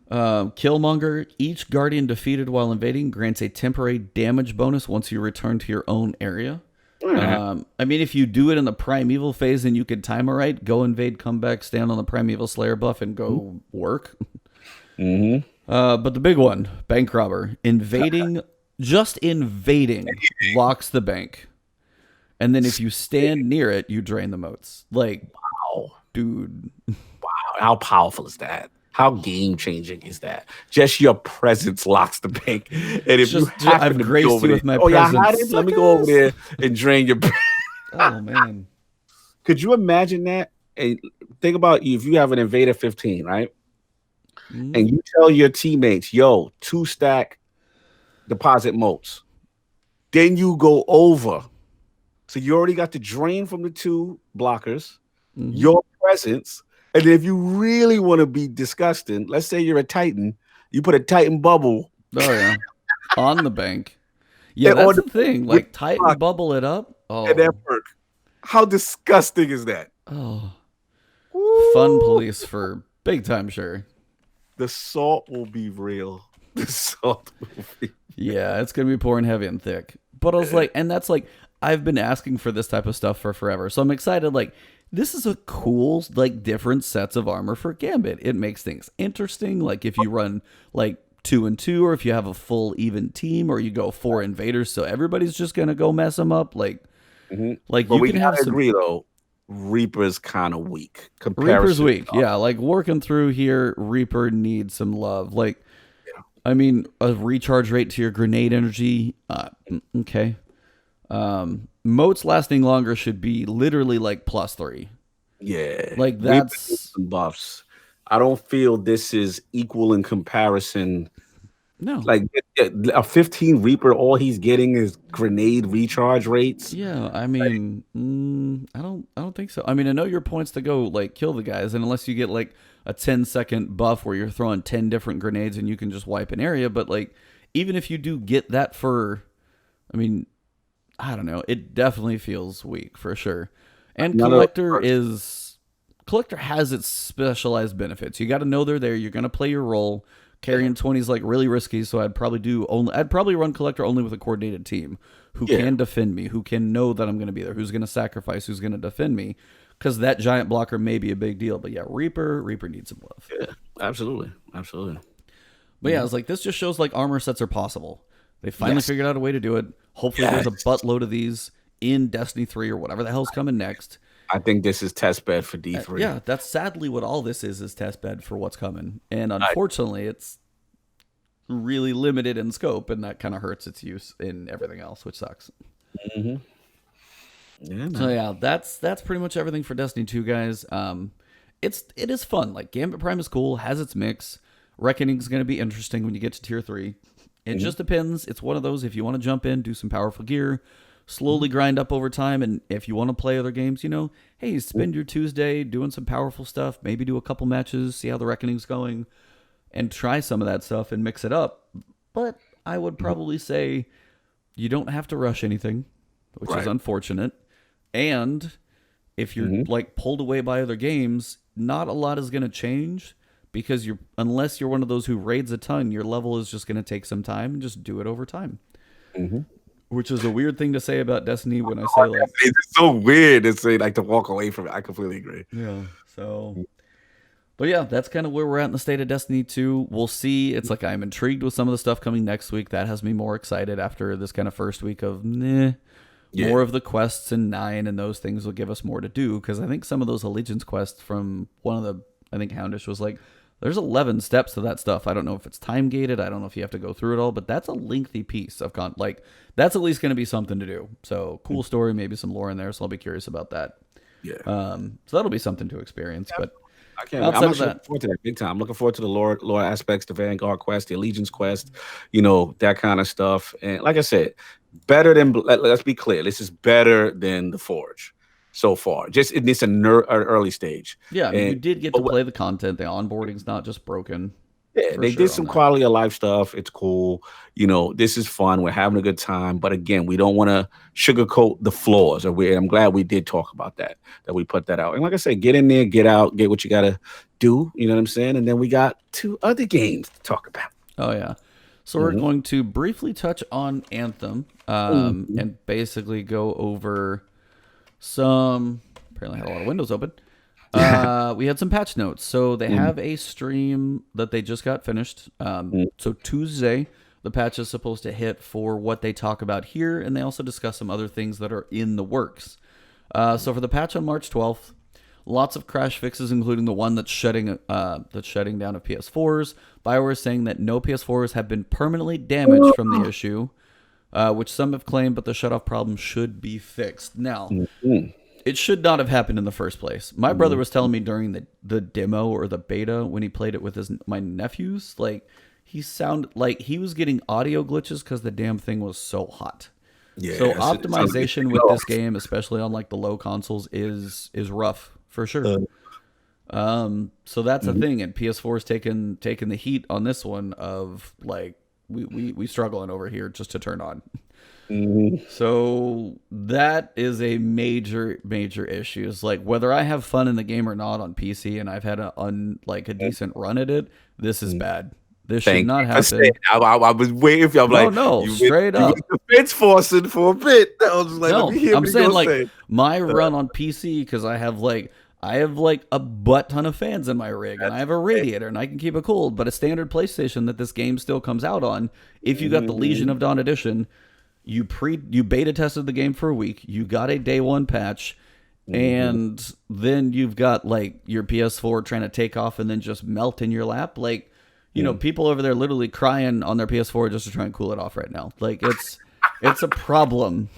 Killmonger. Each guardian defeated while invading grants a temporary damage bonus once you return to your own area. I mean, if you do it in the Primeval phase and you can time it right, go invade, come back, stand on the Primeval Slayer buff, and go work. But the big one, Bank Robber. Just invading locks the bank. And then if you stand near it, you drain the moats. Like, wow. Dude. Wow. How powerful is that? How game-changing is that? Just your presence locks the bank. And if you happen to be over there, with my presence. Let me go over there and drain your... Oh, man. Could you imagine that? And think about if you have an Invader 15, right? And you tell your teammates, yo, 2-stack deposit moats. Then you go over. So you already got the drain from the 2 blockers, your presence, and then if you really want to be disgusting, let's say you're a Titan, you put a Titan bubble. Oh, yeah. On the bank. Yeah, that's the thing. Like, Titan bubble it up. Oh. And that work. How disgusting is that? Oh. Fun police for big time, sure. The salt will be real. The salt will be Yeah, it's going to be pouring heavy and thick. But I was like, and that's like, I've been asking for this type of stuff for forever. So I'm excited. Like, this is a cool, like, different sets of armor for Gambit. It makes things interesting. Like, if you run, like, 2 and 2, or if you have a full even team, or you go 4 invaders, so everybody's just going to go mess them up. Like, like but you can have some... agree, though, Reaper's kind of weak. Reaper's weak. Yeah, like, working through here, Reaper needs some love. Like, I mean, a recharge rate to your grenade energy, okay. Moats lasting longer should be literally like +3. Yeah. Like, that's... Some buffs. I don't feel this is equal in comparison. No. Like, a 15 Reaper, all he's getting is grenade recharge rates. Yeah, I mean, I don't think so. I mean, I know your point's to go, like, kill the guys, and unless you get, like, a 10-second buff where you're throwing 10 different grenades and you can just wipe an area. But, like, even if you do get that for, I mean, I don't know. It definitely feels weak for sure. And Collector has its specialized benefits. You got to know they're there. You're going to play your role. Carrying 20 is like really risky, so I'd probably run Collector only with a coordinated team who can defend me, who can know that I'm going to be there, who's going to sacrifice, who's going to defend me. Because that giant blocker may be a big deal. But yeah, Reaper needs some love. Yeah, absolutely. But yeah, I was like, this just shows like armor sets are possible. They finally figured out a way to do it. Hopefully there's a buttload of these in Destiny 3 or whatever the hell's coming next. I think this is test bed for D3. Yeah, that's sadly what all this is test bed for what's coming. And unfortunately, it's really limited in scope, and that kind of hurts its use in everything else, which sucks. Yeah, So man. yeah, that's pretty much everything for Destiny 2, guys. It is fun. Like Gambit Prime is cool, has its mix. Reckoning's going to be interesting when you get to tier 3. It Hmm. just depends. It's one of those, if you want to jump in, do some powerful gear, Hmm. slowly grind up over time, and if you want to play other games, hey, spend your Tuesday doing some powerful stuff, maybe do a couple matches, see how the Reckoning's going, and try some of that stuff and mix it up. But I would probably say you don't have to rush anything, which is Right. unfortunate. And if you're Hmm. like pulled away by other games, not a lot is going to change because unless you're one of those who raids a ton, your level is just going to take some time and just do it over time. Hmm. Which is a weird thing to say about Destiny when I say like, It's so weird to say like to walk away from it. I completely agree. yeah. So, but yeah, that's kind of where we're at in the state of Destiny 2. We'll see. It's like I'm intrigued with some of the stuff coming next week. That has me more excited after this kind of first week of Yeah. more of the quests in 9, and those things will give us more to do, because I think some of those allegiance quests from one of the, I think Houndish was like, there's 11 steps to that stuff. I don't know if it's time gated. I don't know if you have to go through it all, but that's a lengthy piece of like that's at least going to be something to do. So cool story, maybe some lore in there. So I'll be curious about that. Yeah. So that'll be something to experience. But I can't wait. I'm outside of actually looking that, forward to that big time. I'm looking forward to the lore aspects, the Vanguard quest, the Allegiance quest, that kind of stuff. And like I said, better than let's be clear, this is better than the Forge so far. Just it's an early stage. yeah, I mean, you And did get but to play the content. The onboarding's not just broken, yeah, for they did sure on some that. quality of life stuff. It's cool. This is fun. We're having a good time. But again, we don't want to sugarcoat the flaws. I'm glad we did talk about that we put that out. And like I said, get in there, get out, get what you got to do. You know what I'm saying? And then we got 2 other games to talk about. Oh yeah. So we're Hmm. going to briefly touch on Anthem, Hmm. and basically go over some. Apparently, had a lot of windows open. We had some patch notes. So they have a stream that they just got finished. So Tuesday, the patch is supposed to hit for what they talk about here, and they also discuss some other things that are in the works. So for the patch on March 12th, lots of crash fixes, including the one that's shutting down of PS4s. BioWare is saying that no PS4s have been permanently damaged from the issue, which some have claimed, but the shutoff problem should be fixed. Now, Hmm. it should not have happened in the first place. My brother was telling me during the demo or the beta when he played it with my nephews, like he sounded like he was getting audio glitches because the damn thing was so hot. Yeah, So it sounds like it's optimization taking with off. this game, especially on like the low consoles, is rough for sure. So that's a Mhm. thing, and PS4 is taking the heat on this one of like we struggling over here just to turn on. Mhm. So that is a major issue. It's like whether I have fun in the game or not on PC, and I've had a decent run at it. This is bad. This should Thank not you for saying. happen. I was waiting for you. I'm No, like, no, straight you up. was defense forcing for a bit. I was just like, let me No, hear I'm what he saying gonna like say. my run on PC, because I have a butt ton of fans in my rig, and I That's have a okay. radiator, and I can keep it cold. But a standard PlayStation that this game still comes out on, if you got the Legion Mhm. of Dawn edition, you beta tested the game for a week, you got a day one patch, Mhm. and then you've got like your PS4 trying to take off and then just melt in your lap. Like, Mhm. people over there literally crying on their PS4 just to try and cool it off right now. Like it's a problem.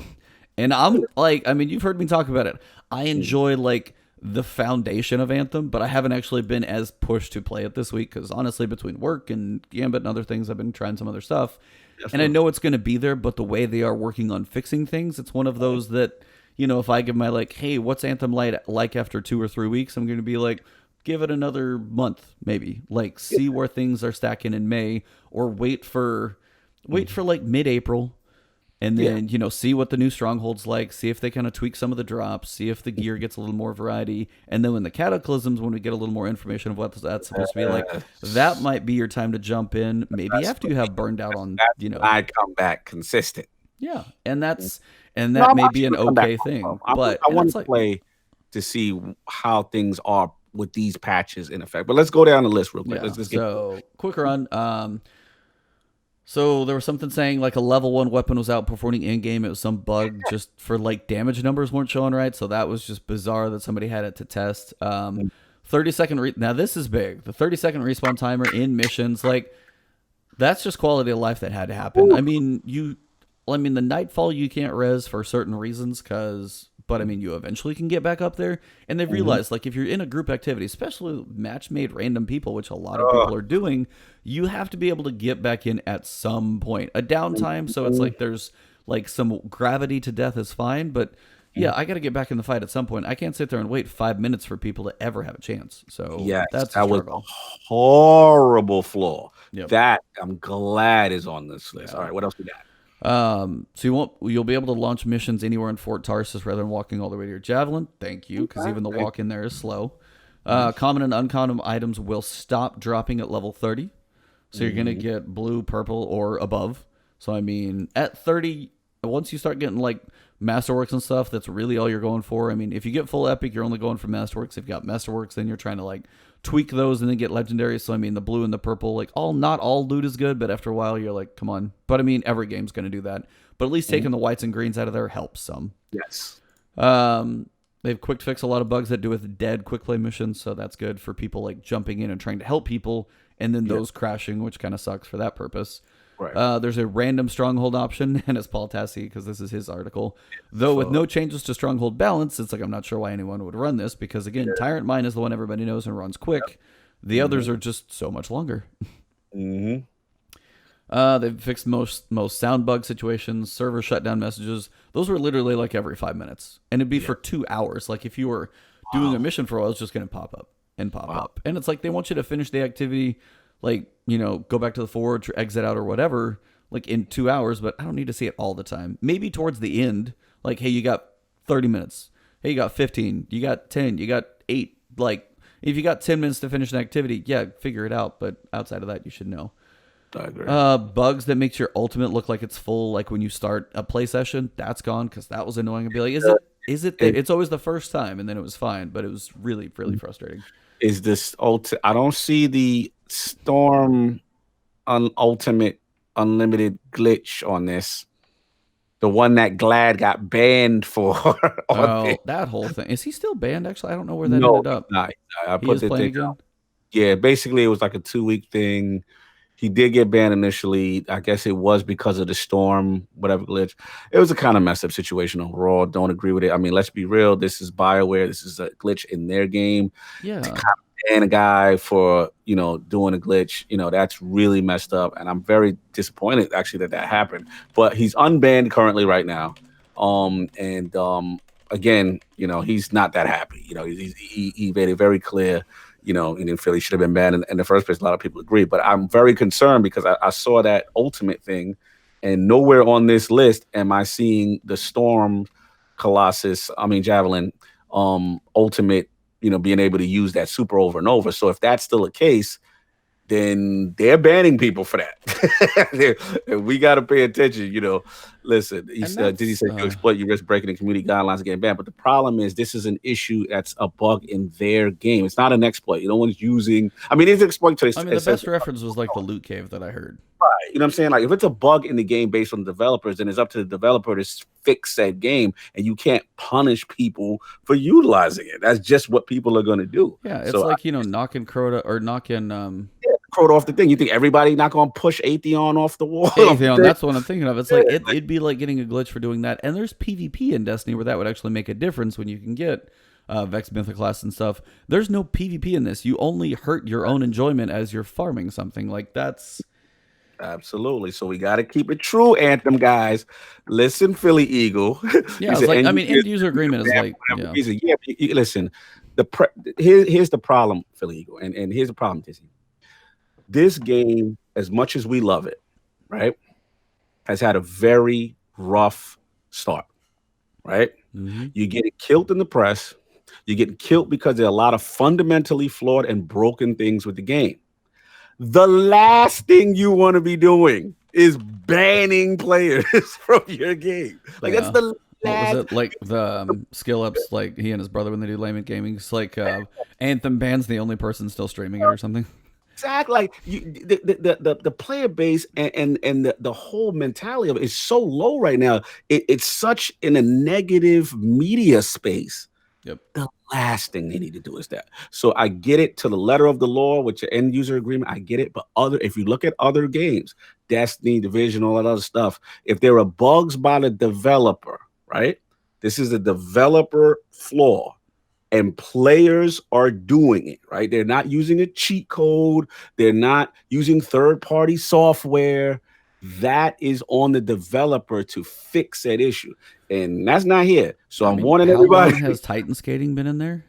And I'm like, I mean, you've heard me talk about it. I Mhm. enjoy like the foundation of Anthem, but I haven't actually been as pushed to play it this week because honestly, between work and Gambit and other things, I've been trying some other stuff. And I Absolutely. know it's going to be there, but the way they are working on fixing things, it's one of those that, if I give my like, hey, what's Anthem like after 2 or 3 weeks, I'm going to be like, give it another month, maybe. Like, Yeah. see where things are stacking in May, or wait for Mhm. like mid-April, and Yeah. then see what the new strongholds like, see if they kind of tweak some of the drops, see if the gear gets a little more variety, and then when the cataclysms, when we get a little more information of what that's supposed to be like, that Yes. might be your time to jump in, maybe That's after you have burned out on, that's when I come back consistent. yeah, and No, that I'm may be actually an gonna come back okay home, bro. thing, but I and want it's to like, play to see how things are with these patches in effect. But let's go down the list real quick. yeah. Let's get through it. So quick run. So there was something saying like a level 1 weapon was outperforming in game. It was some bug just for like damage numbers weren't showing right. So that was just bizarre that somebody had it to test. 30-second now this is big. The 30-second respawn timer in missions, like that's just quality of life that had to happen. Ooh. I mean the Nightfall you can't res for certain reasons because but I mean, you eventually can get back up there. And they've realized, like, if you're in a group activity, especially match-made random people, which a lot of people are doing, you have to be able to get back in at some point. A downtime, so it's like there's like some gravity to death is fine, but yeah, I got to get back in the fight at some point. I can't sit there and wait 5 minutes for people to ever have a chance. So Yes, that's a that was a struggle. horrible flaw. Yep. That I'm glad is on this list. Yeah. All right, what else we got? So you'll be able to launch missions anywhere in Fort Tarsus rather than walking all the way to your javelin. Thank you, because even the walk in there is slow. Common and uncommon items will stop dropping at level 30. So you're gonna get blue, purple, or above. So I mean, at 30, once you start getting like Masterworks and stuff, that's really all you're going for. I mean, if you get full epic, you're only going for Masterworks. If you got Masterworks, then you're trying to like tweak those and then get legendary. So I mean, the blue and the purple, like not all loot is good, but after a while, you're like, come on. But I mean, every game's gonna do that. But at least taking the whites and greens out of there helps some. Yes. They've quick fixed a lot of bugs that do with dead quick play missions, so that's good for people like jumping in and trying to help people, and then those crashing, which kind of sucks for that purpose. Right. There's a random stronghold option, and it's Paul Tassi, because this is his article. Though with no changes to stronghold balance, it's like I'm not sure why anyone would run this, because again, Tyrant Mine is the one everybody knows and runs quick. The others are just so much longer. They've fixed most sound bug situations, server shutdown messages. Those were literally like every 5 minutes, and it'd be for 2 hours. Like if you were doing a mission for a while, it's just going to pop up and pop up. And it's like they want you to finish the activity, like, you know, go back to the forge or exit out or whatever, like in 2 hours. But I don't need to see it all the time. Maybe towards the end, like, hey, you got 30 minutes. Hey, you got 15. You got 10. You got 8. Like, if you got 10 minutes to finish an activity, yeah, figure it out. But outside of that, you should know. I agree. Bugs that makes your ultimate look like it's full, like when you start a play session, that's gone, because that was annoying. I'd be like, is it there? It's always the first time, and then it was fine, but it was really, really frustrating. Is this I don't see the Storm Ultimate Unlimited glitch on this. The one that Glad got banned for. That whole thing. Is he still banned, actually? I don't know where that No, ended up. not. I He put is the playing thing again? out. Yeah, basically it was like a 2-week thing. He did get banned initially. I guess it was because of the Storm, whatever glitch. It was a kind of messed up situation overall. Don't agree with it. I mean, let's be real. This is BioWare. This is a glitch in their game. Yeah. To kind of ban a guy for, you know, doing a glitch, you know, that's really messed up. And I'm very disappointed actually that happened. But he's unbanned currently right now. Again, you know, he's not that happy. You know, he made it very clear, you know, and in Philly should have been banned in the first place. A lot of people agree, but I'm very concerned because I saw that ultimate thing, and nowhere on this list am I seeing the Storm Javelin, ultimate, you know, being able to use that super over and over. So if that's still the case, then they're banning people for that. We got to pay attention, you know. Listen, did he say you exploit, you risk breaking the community guidelines and getting banned? But the problem is this is an issue that's a bug in their game. It's not an exploit. No one's using. I mean, it's an exploit. I mean, the best reference was like the loot cave that I heard. Right. You know what I'm saying? Like, if it's a bug in the game based on the developers, then it's up to the developer to fix that game, and you can't punish people for utilizing it. That's just what people are going to do. Yeah, it's like, you know, knocking Crota or knocking Crota off the thing. You think everybody not going to push Atheon off the wall? Atheon, that's what I'm thinking of. It's like it'd be like getting a glitch for doing that. And there's PvP in Destiny where that would actually make a difference when you can get Vex Mythoclast and stuff. There's no PvP in this. You only hurt your own enjoyment as you're farming something. Like, that's absolutely. So we got to keep it true, Anthem guys. Listen, Philly Eagle. Yeah, it's like, I mean, end user agreement is like, yeah. Listen, here's the problem, Philly Eagle, and here's the problem, Disney. This game, as much as we love it, right, has had a very rough start, right? Mm-hmm. You get killed in the press. You get killed because there are a lot of fundamentally flawed and broken things with the game. The last thing you want to be doing is banning players from your game. Like, that's the last. What was it? Like the skill ups, like he and his brother when they do Layman Gaming. It's like Anthem ban's the only person still streaming it or something. Exactly. Like the player base and the whole mentality of it is so low right now. It's such in a negative media space. Yep. The last thing they need to do is that. So I get it to the letter of the law with your end user agreement. I get it. But if you look at other games, Destiny, Division, all that other stuff, if there are bugs by the developer, right? This is a developer flaw, and players are doing it, right? They're not using a cheat code, they're not using third party software. That is on the developer to fix that issue. And that's not here. So I I'm mean, warning how everybody. long has Titan skating been in there?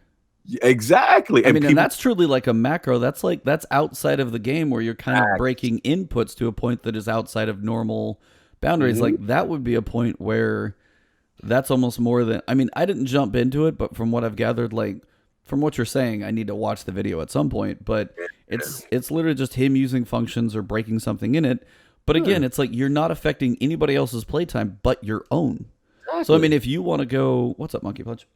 Exactly. I And mean, and people, that's truly like a macro. That's outside of the game where you're kind of breaking inputs to a point that is outside of normal boundaries. Like that would be a point where that's almost more than. I mean, I didn't jump into it, but from what I've gathered, like from what you're saying, I need to watch the video at some point. But it's literally just him using functions or breaking something in it. But again, it's like you're not affecting anybody else's playtime but your own. So I mean, if you want to go, what's up, Monkey Punch?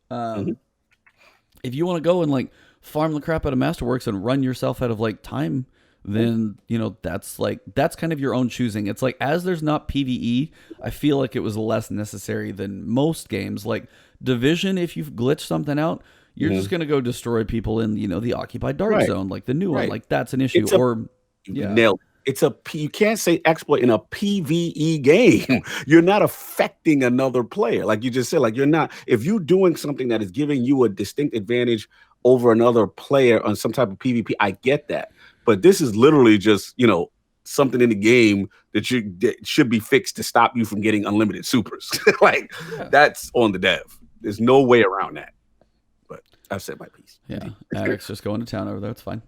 If you want to go and like farm the crap out of Masterworks and run yourself out of like time, then that's kind of your own choosing. It's like, as there's not PvE, I feel like it was less necessary than most games. Like Division, if you've glitched something out, you're just gonna go destroy people in the occupied dark zone, like the new one. Like that's an issue. Nailed it. You can't say exploit in a PvE game. You're not affecting another player. Like you just said, like you're not, if you're doing something that is giving you a distinct advantage over another player on some type of PvP, I get that. But this is literally just, something in the game that should be fixed to stop you from getting unlimited supers. That's on the dev. There's no way around that. But I've said my piece. Yeah. Addict's just going to town over there. It's fine.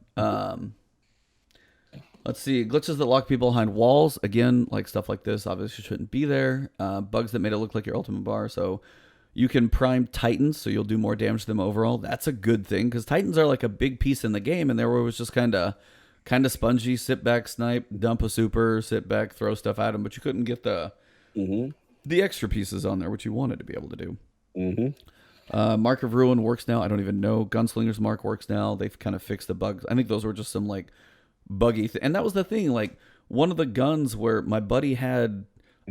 Let's see. Glitches that lock people behind walls. Again, like stuff like this obviously shouldn't be there. Bugs that made it look like your ultimate bar. So you can prime Titans, so you'll do more damage to them overall. That's a good thing, because Titans are like a big piece in the game, and there was just kind of spongy. Sit back, snipe, dump a super, sit back, throw stuff at them, but you couldn't get the extra pieces on there, which you wanted to be able to do. Mark of Ruin works now. I don't even know. Gunslinger's Mark works now. They've kind of fixed the bugs. I think those were just some like buggy and that was the thing, like one of the guns where my buddy had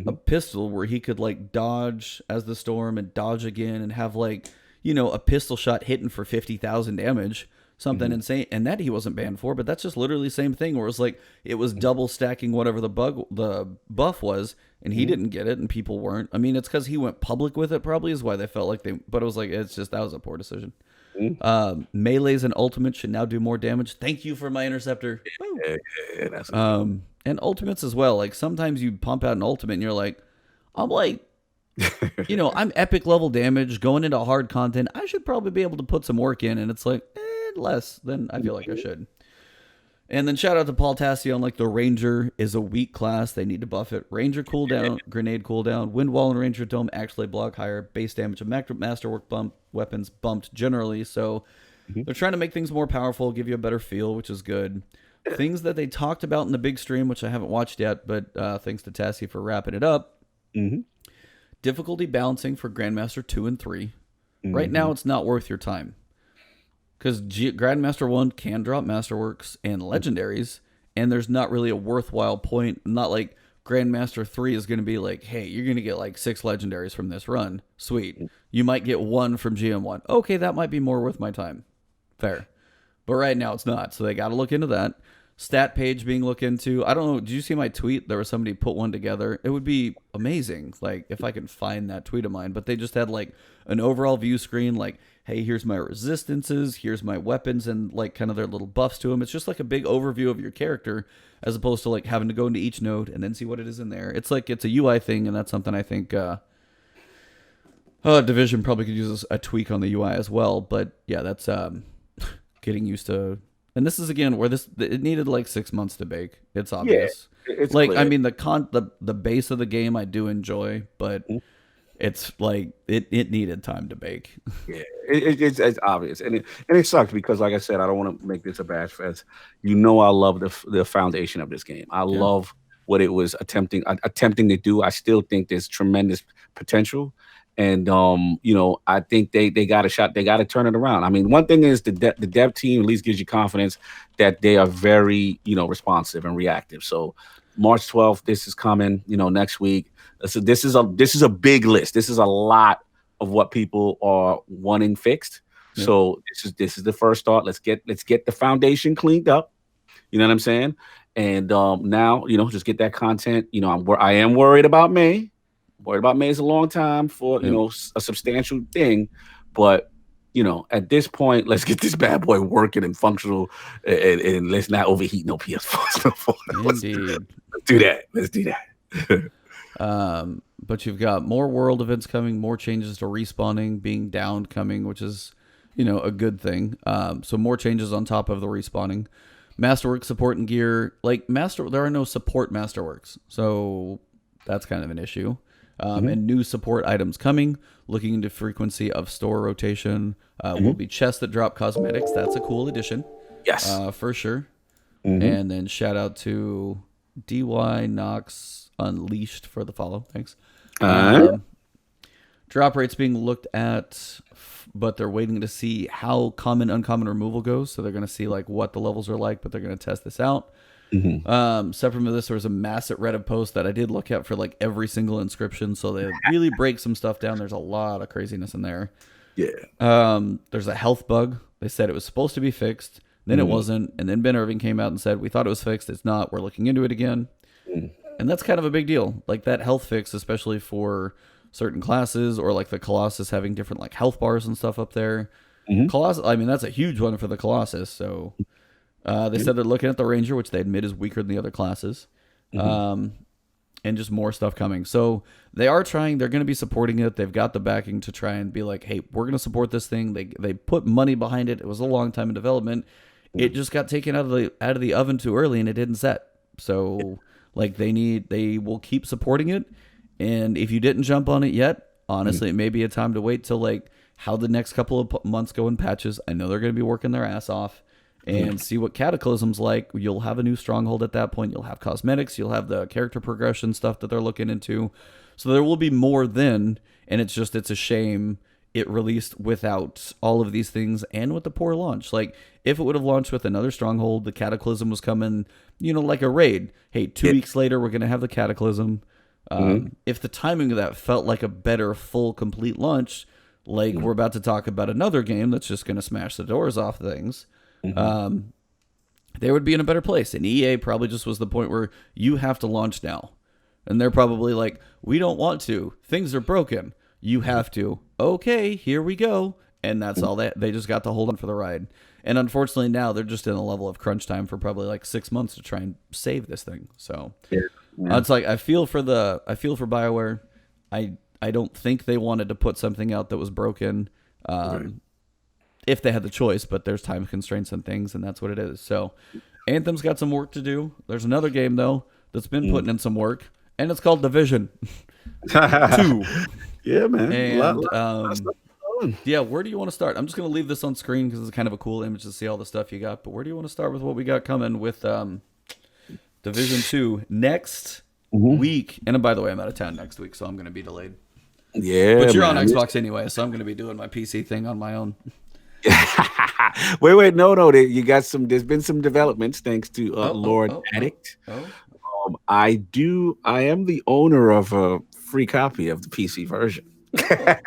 a pistol where he could like dodge as the storm and dodge again and have like a pistol shot hitting for 50,000 damage, something insane, and that he wasn't banned for. But that's just literally the same thing where it was double stacking whatever the buff was, and he didn't get it and people weren't. I mean, it's because he went public with it, probably is why they felt like but it was like, it's just, that was a poor decision. Melees and ultimates should now do more damage. Thank you for my interceptor. And ultimates as well. Like sometimes you pump out an ultimate and you're like, I'm like, I'm epic level damage going into hard content. I should probably be able to put some work in, and it's like less than I feel like I should. And then shout out to Paul Tassio, like the Ranger is a weak class. They need to buff it. Ranger cooldown, grenade cooldown, wind wall and Ranger dome actually block higher. Base damage of masterwork weapons bumped generally. So they're trying to make things more powerful, give you a better feel, which is good. Things that they talked about in the big stream, which I haven't watched yet, but thanks to Tassie for wrapping it up. Difficulty balancing for Grandmaster 2 and 3. Right now, it's not worth your time. Because Grandmaster 1 can drop Masterworks and Legendaries, and there's not really a worthwhile point. Not like Grandmaster 3 is going to be like, hey, you're going to get like 6 Legendaries from this run. Sweet. You might get 1 from GM1. Okay, that might be more worth my time. Fair. But right now, it's not. So they got to look into that. Stat page being looked into. I don't know. Did you see my tweet? There was somebody put one together. It would be amazing, like if I can find that tweet of mine. But they just had like an overall view screen, like, hey, here's my resistances, here's my weapons, and like kind of their little buffs to them. It's just like a big overview of your character, as opposed to like having to go into each node and then see what it is in there. It's like it's a UI thing, and that's something I think Division probably could use a tweak on the UI as well. But yeah, that's getting used to. And this is again where it needed like 6 months to bake. It's obvious. Yeah, it's like clear. I mean the base of the game I do enjoy, but it's like it needed time to bake. Yeah, it's obvious, and it sucks because, like I said, I don't want to make this a bash fest. I love the foundation of this game. I love what it was attempting to do. I still think there's tremendous potential. And I think they got a shot. They got to turn it around. I mean, one thing is the dev team at least gives you confidence that they are very responsive and reactive. So March 12th, this is coming. Next week. So this is a big list. This is a lot of what people are wanting fixed. Yeah. So this is the first start. Let's get the foundation cleaned up. You know what I'm saying? And now just get that content. I am worried about May. Worried about May is a long time for Yep. a substantial thing, but at this point, let's get this bad boy working and functional, and let's not overheat no PS4. Indeed. Let's do that. Let's do that. But you've got more world events coming, more changes to respawning, being downed coming, which is, a good thing. So more changes on top of the respawning. Masterwork support and gear, there are no support masterworks, so that's kind of an issue. And new support items coming. Looking into frequency of store rotation. Will be chests that drop cosmetics. That's a cool addition. Yes, for sure. And then shout out to DY Knox Unleashed for the follow. Thanks. Drop rates being looked at, but they're waiting to see how common uncommon removal goes. So they're going to see what the levels are like, but they're going to test this out. Separate from this, there was a massive Reddit post that I did look at for every single inscription. So they really break some stuff down. There's a lot of craziness in there. Yeah. There's a health bug. They said it was supposed to be fixed. Then it wasn't. And then Ben Irving came out and said, we thought it was fixed. It's not. We're looking into it again. And that's kind of a big deal. That health fix, especially for certain classes or the Colossus having different health bars and stuff up there. Colossus, that's a huge one for the Colossus. So they said they're looking at the Ranger, which they admit is weaker than the other classes. And just more stuff coming. So they are trying, they're going to be supporting it. They've got the backing to try and be hey, we're going to support this thing. They put money behind it. It was a long time in development. It just got taken out of the oven too early and it didn't set. So they will keep supporting it. And if you didn't jump on it yet, honestly, it may be a time to wait till how the next couple of months go in patches. I know they're going to be working their ass off and see what Cataclysm's like. You'll have a new stronghold at that point. You'll have cosmetics. You'll have the character progression stuff that they're looking into. So there will be more then. And it's a shame it released without all of these things and with the poor launch. If it would have launched with another stronghold, the Cataclysm was coming, like a raid. Hey, 2 weeks later, we're going to have the Cataclysm. If the timing of that felt like a better, full, complete launch, we're about to talk about another game that's just going to smash the doors off things, they would be in a better place. And EA probably just was the point where you have to launch now. And they're probably we don't want to. Things are broken. You have to. Okay, here we go. And that's all they just got to hold on for the ride. And unfortunately now they're just in a level of crunch time for probably 6 months to try and save this thing. So it's I feel for BioWare. I don't think they wanted to put something out that was broken if they had the choice, but there's time constraints and things, and that's what it is. So Anthem's got some work to do. There's another game though that's been putting in some work, and it's called Division 2. Yeah, man. And yeah, where do you want to start? I'm just going to leave this on screen because it's kind of a cool image to see all the stuff you got. But where do you want to start with what we got coming with Division 2 next week? And by the way, I'm out of town next week, so I'm going to be delayed. Yeah, but you're on Xbox anyway, so I'm going to be doing my PC thing on my own. wait, no. There's been some developments thanks to Lord Addict. I am the owner of a free copy of the PC version. I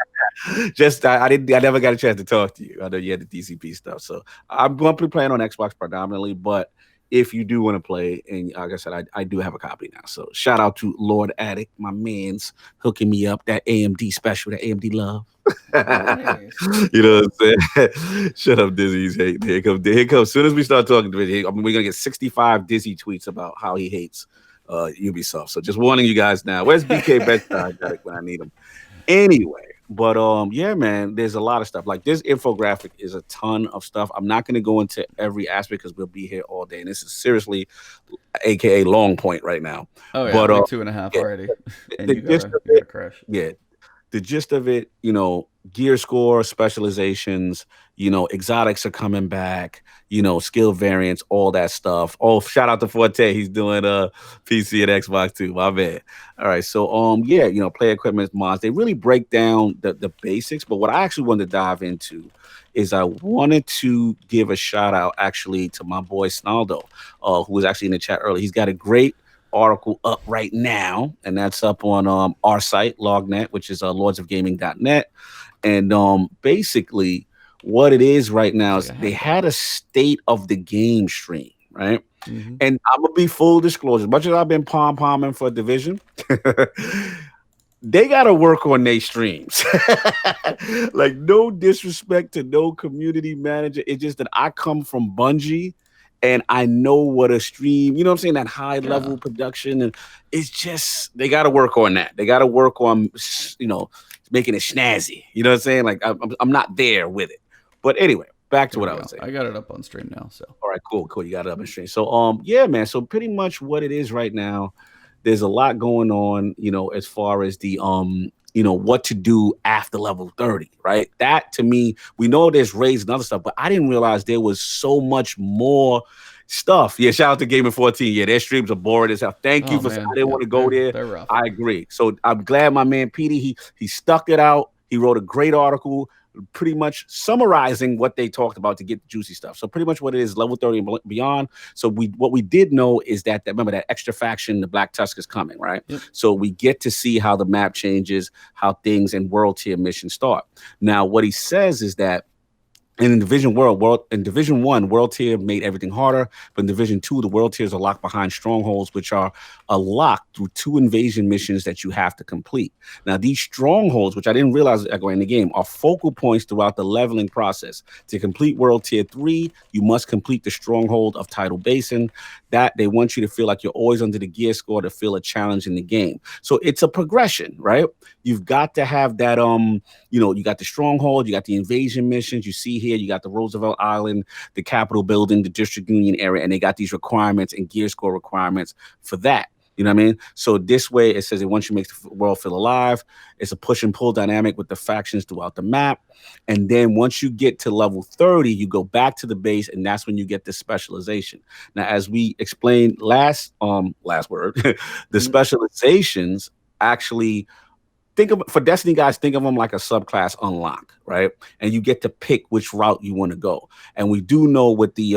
never got a chance to talk to you. I know you had the DCP stuff, so I'm going to be playing on Xbox predominantly. But if you do want to play, and like I said, I do have a copy now. So shout out to Lord Addict, my man's hooking me up that AMD special, that AMD love. Nice. You know what I'm saying? Shut up, Dizzy. He's hating. Here comes. As soon as we start talking to him, we're gonna get 65 Dizzy tweets about how he hates Ubisoft. So just warning you guys now. Where's BK Bedside when I need him? Anyway, but yeah, man, there's a lot of stuff. This infographic is a ton of stuff. I'm not going to go into every aspect because we'll be here all day, and this is seriously, aka long point right now. Oh yeah, but 2.5 already, and you gotta crash. Yeah, the gist of it, gear score, specializations, exotics are coming back, skill variants, all that stuff. Oh, shout out to Forte. He's doing PC and Xbox too. My man. All right. So yeah, player equipment mods. They really break down the basics. But what I actually wanted to dive into is I wanted to give a shout out actually to my boy Snaldo, who was actually in the chat earlier. He's got a great article up right now, and that's up on our site, Lognet, which is lordsofgaming.net. And basically what it is right now is they had a state of the game stream, right? And I'm gonna be full disclosure, as much as I've been pom-pomming for Division, they got to work on their streams. Like, no disrespect to no community manager. It's just that I come from Bungie and I know what a stream, you know what I'm saying? That high Yeah. level production. And it's just, they got to work on that. They got to work on, making it snazzy. You know what I'm saying? Like, I'm not there with it. But anyway, back to There what we I go. was saying. I got it up on stream now. So All right, cool, cool. You got it up and straight. So, yeah, man. So pretty much what it is right now, there's a lot going on, as far as the what to do after level 30, right? That to me, we know there's raids and other stuff, but I didn't realize there was so much more stuff. Yeah, shout out to Gaming 14. Yeah, their streams are boring as hell. Thank you oh for man, I didn't yeah, want to go there. they're rough. I agree. So I'm glad my man Petey, he stuck it out. He wrote a great article pretty much summarizing what they talked about to get the juicy stuff. So pretty much what it is, level 30 and beyond. So what we did know is that remember that extra faction, the Black Tusk, is coming, right? Yep. So we get to see how the map changes, how things and world tier missions start. Now, what he says is that in Division One, World Tier made everything harder. But in Division Two, the World Tiers are locked behind strongholds, which are locked through 2 invasion missions that you have to complete. Now, these strongholds, which I didn't realize going in the game, are focal points throughout the leveling process. To complete World Tier 3, you must complete the stronghold of Tidal Basin. That they want you to feel like you're always under the gear score to feel a challenge in the game. So it's a progression, right? You've got to have that you got the stronghold, you got the invasion missions. You see here, you got the Roosevelt Island, the Capitol building, the District Union area, and they got these requirements and gear score requirements for that. You know what I mean? So this way, it says it once you make the world feel alive, it's a push and pull dynamic with the factions throughout the map. And then once you get to level 30, you go back to the base, and that's when you get the specialization. Now, as we explained last word, the specializations actually for Destiny guys, think of them like a subclass unlock, right? And you get to pick which route you want to go. And we do know with the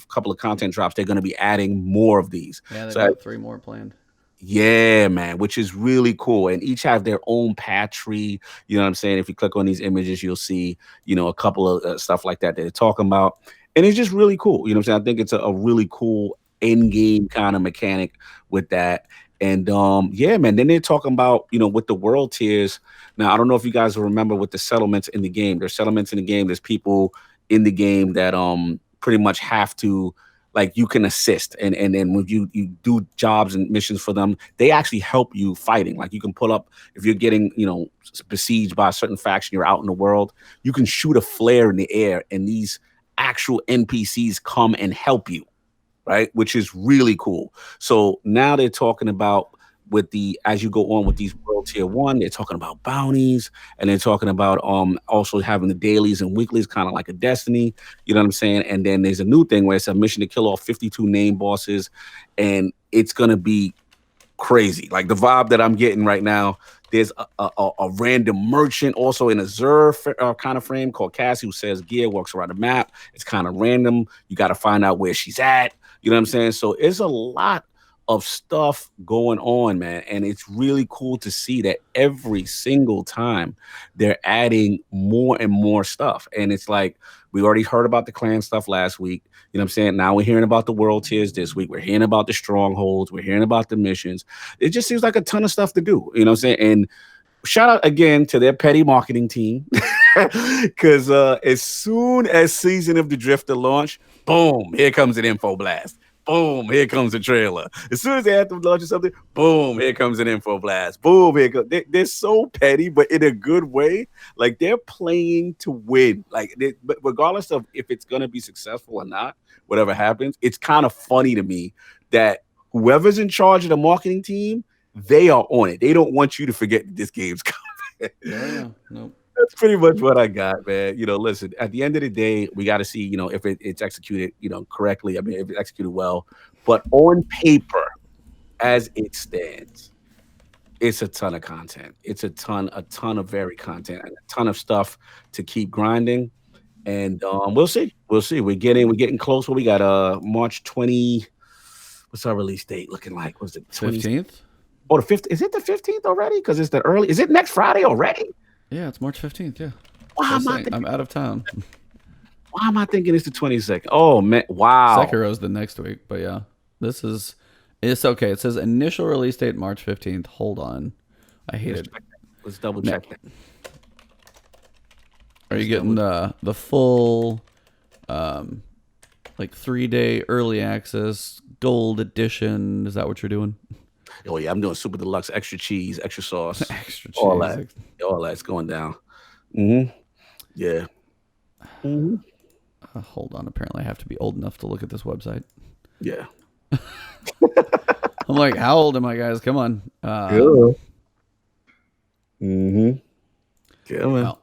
couple of content drops, they're going to be adding more of these. Yeah, they've So got 3 more planned. yeah, man, which is really cool. And each have their own path tree. You know what I'm saying? If you click on these images, you'll see, a couple of stuff like that they're talking about. And it's just really cool. You know what I'm saying? I think it's a really cool end game kind of mechanic with that. And yeah, man, then they're talking about, with the world tiers. Now, I don't know if you guys remember with the settlements in the game. There's settlements in the game. There's people in the game that pretty much have to, like, you can assist, and then when you do jobs and missions for them, they actually help you fighting. Like, you can pull up if you're getting besieged by a certain faction, you're out in the world, you can shoot a flare in the air, and these actual NPCs come and help you, right? Which is really cool. So now they're talking about as you go on with these World Tier 1, they're talking about bounties, and they're talking about also having the dailies and weeklies, kind of like a Destiny, you know what I'm saying? And then there's a new thing where it's a mission to kill all 52 named bosses, and it's gonna be crazy. Like, the vibe that I'm getting right now, there's a random merchant also in a Zer kind of frame called Cassie, who says gear walks around the map. It's kind of random. You got to find out where she's at. You know what I'm saying? So it's a lot of stuff going on, man. And it's really cool to see that every single time they're adding more and more stuff. And it's like, we already heard about the clan stuff last week. You know what I'm saying? Now we're hearing about the world tiers this week. We're hearing about the strongholds. We're hearing about the missions. It just seems like a ton of stuff to do. You know what I'm saying? And shout out again to their petty marketing team. Because as soon as Season of the Drifter launched, boom, here comes an info blast. Boom, here comes a trailer. As soon as they have to launch something, boom, here comes an info blast. Boom, here goes. They're so petty, but in a good way. Like, they're playing to win. Like, but regardless of if it's going to be successful or not, whatever happens, it's kind of funny to me that whoever's in charge of the marketing team, they are on it. They don't want you to forget that this game's coming. Yeah, nope. That's pretty much what I got, man. Listen, at the end of the day, we got to see, if it's executed, correctly. I mean, if it's executed well. But on paper, as it stands, it's a ton of content. It's a ton of varied content, and a ton of stuff to keep grinding. And we'll see. We'll see. We're getting close. What we got? March 20. What's our release date looking like? Was it 15th? Oh, the 15th. Is it the 15th already? Because it's the early. Is it next Friday already? Yeah, it's March 15th. Yeah. I'm out of town. Why am I thinking it's the 22nd? Oh, man. Wow. Sekiro's the next week, but yeah. It's okay. It says initial release date March 15th. Hold on. I hate it. Let's double check that. Are you getting the full, like 3-day early access gold edition? Is that what you're doing? Oh yeah, I'm doing super deluxe, extra cheese, extra sauce, Extra cheese. all that's going down. Mm-hmm. Yeah. Mm-hmm. Hold on. Apparently, I have to be old enough to look at this website. Yeah. I'm like, how old am I, guys? Come on. Good. Mm-hmm. Yeah, man. Oh.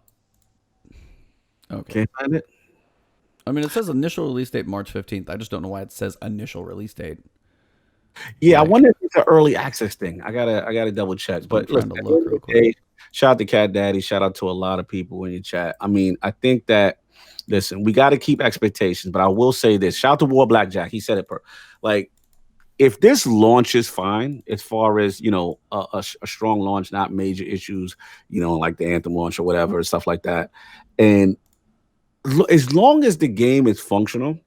Okay. Can't find it. I mean, it says initial release date March 15th. I just don't know why it says initial release date. Yeah, like, I wonder if it's an early access thing. I gotta double check. But listen, to look real quick. Shout out to Cat Daddy. Shout out to a lot of people in your chat. I mean, I think that listen, we got to keep expectations. But I will say this: shout out to War Blackjack. He said it like. If this launch is fine, as far as a strong launch, not major issues, like the Anthem launch or whatever, stuff like that, and as long as the game is functional,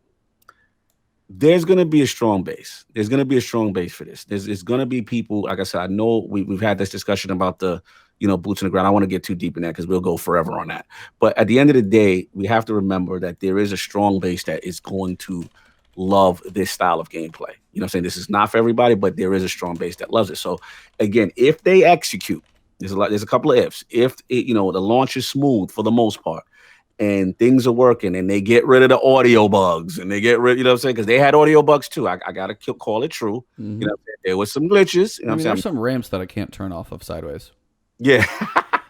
there's going to be a strong base. There's going to be a strong base for this. There's going to be people. Like I said, I know we've had this discussion about the boots on the ground. I want to get too deep in that because we'll go forever on that. But at the end of the day, we have to remember that there is a strong base that is going to love this style of gameplay. You know what I'm saying? This is not for everybody, but there is a strong base that loves it. So again, if they execute, there's a couple of ifs. If the launch is smooth for the most part and things are working and they get rid of the audio bugs and they get rid, you know what I'm saying? Because they had audio bugs too. I gotta call it true. Mm-hmm. You know, there was some glitches. You know there's some ramps that I can't turn off of sideways. Yeah.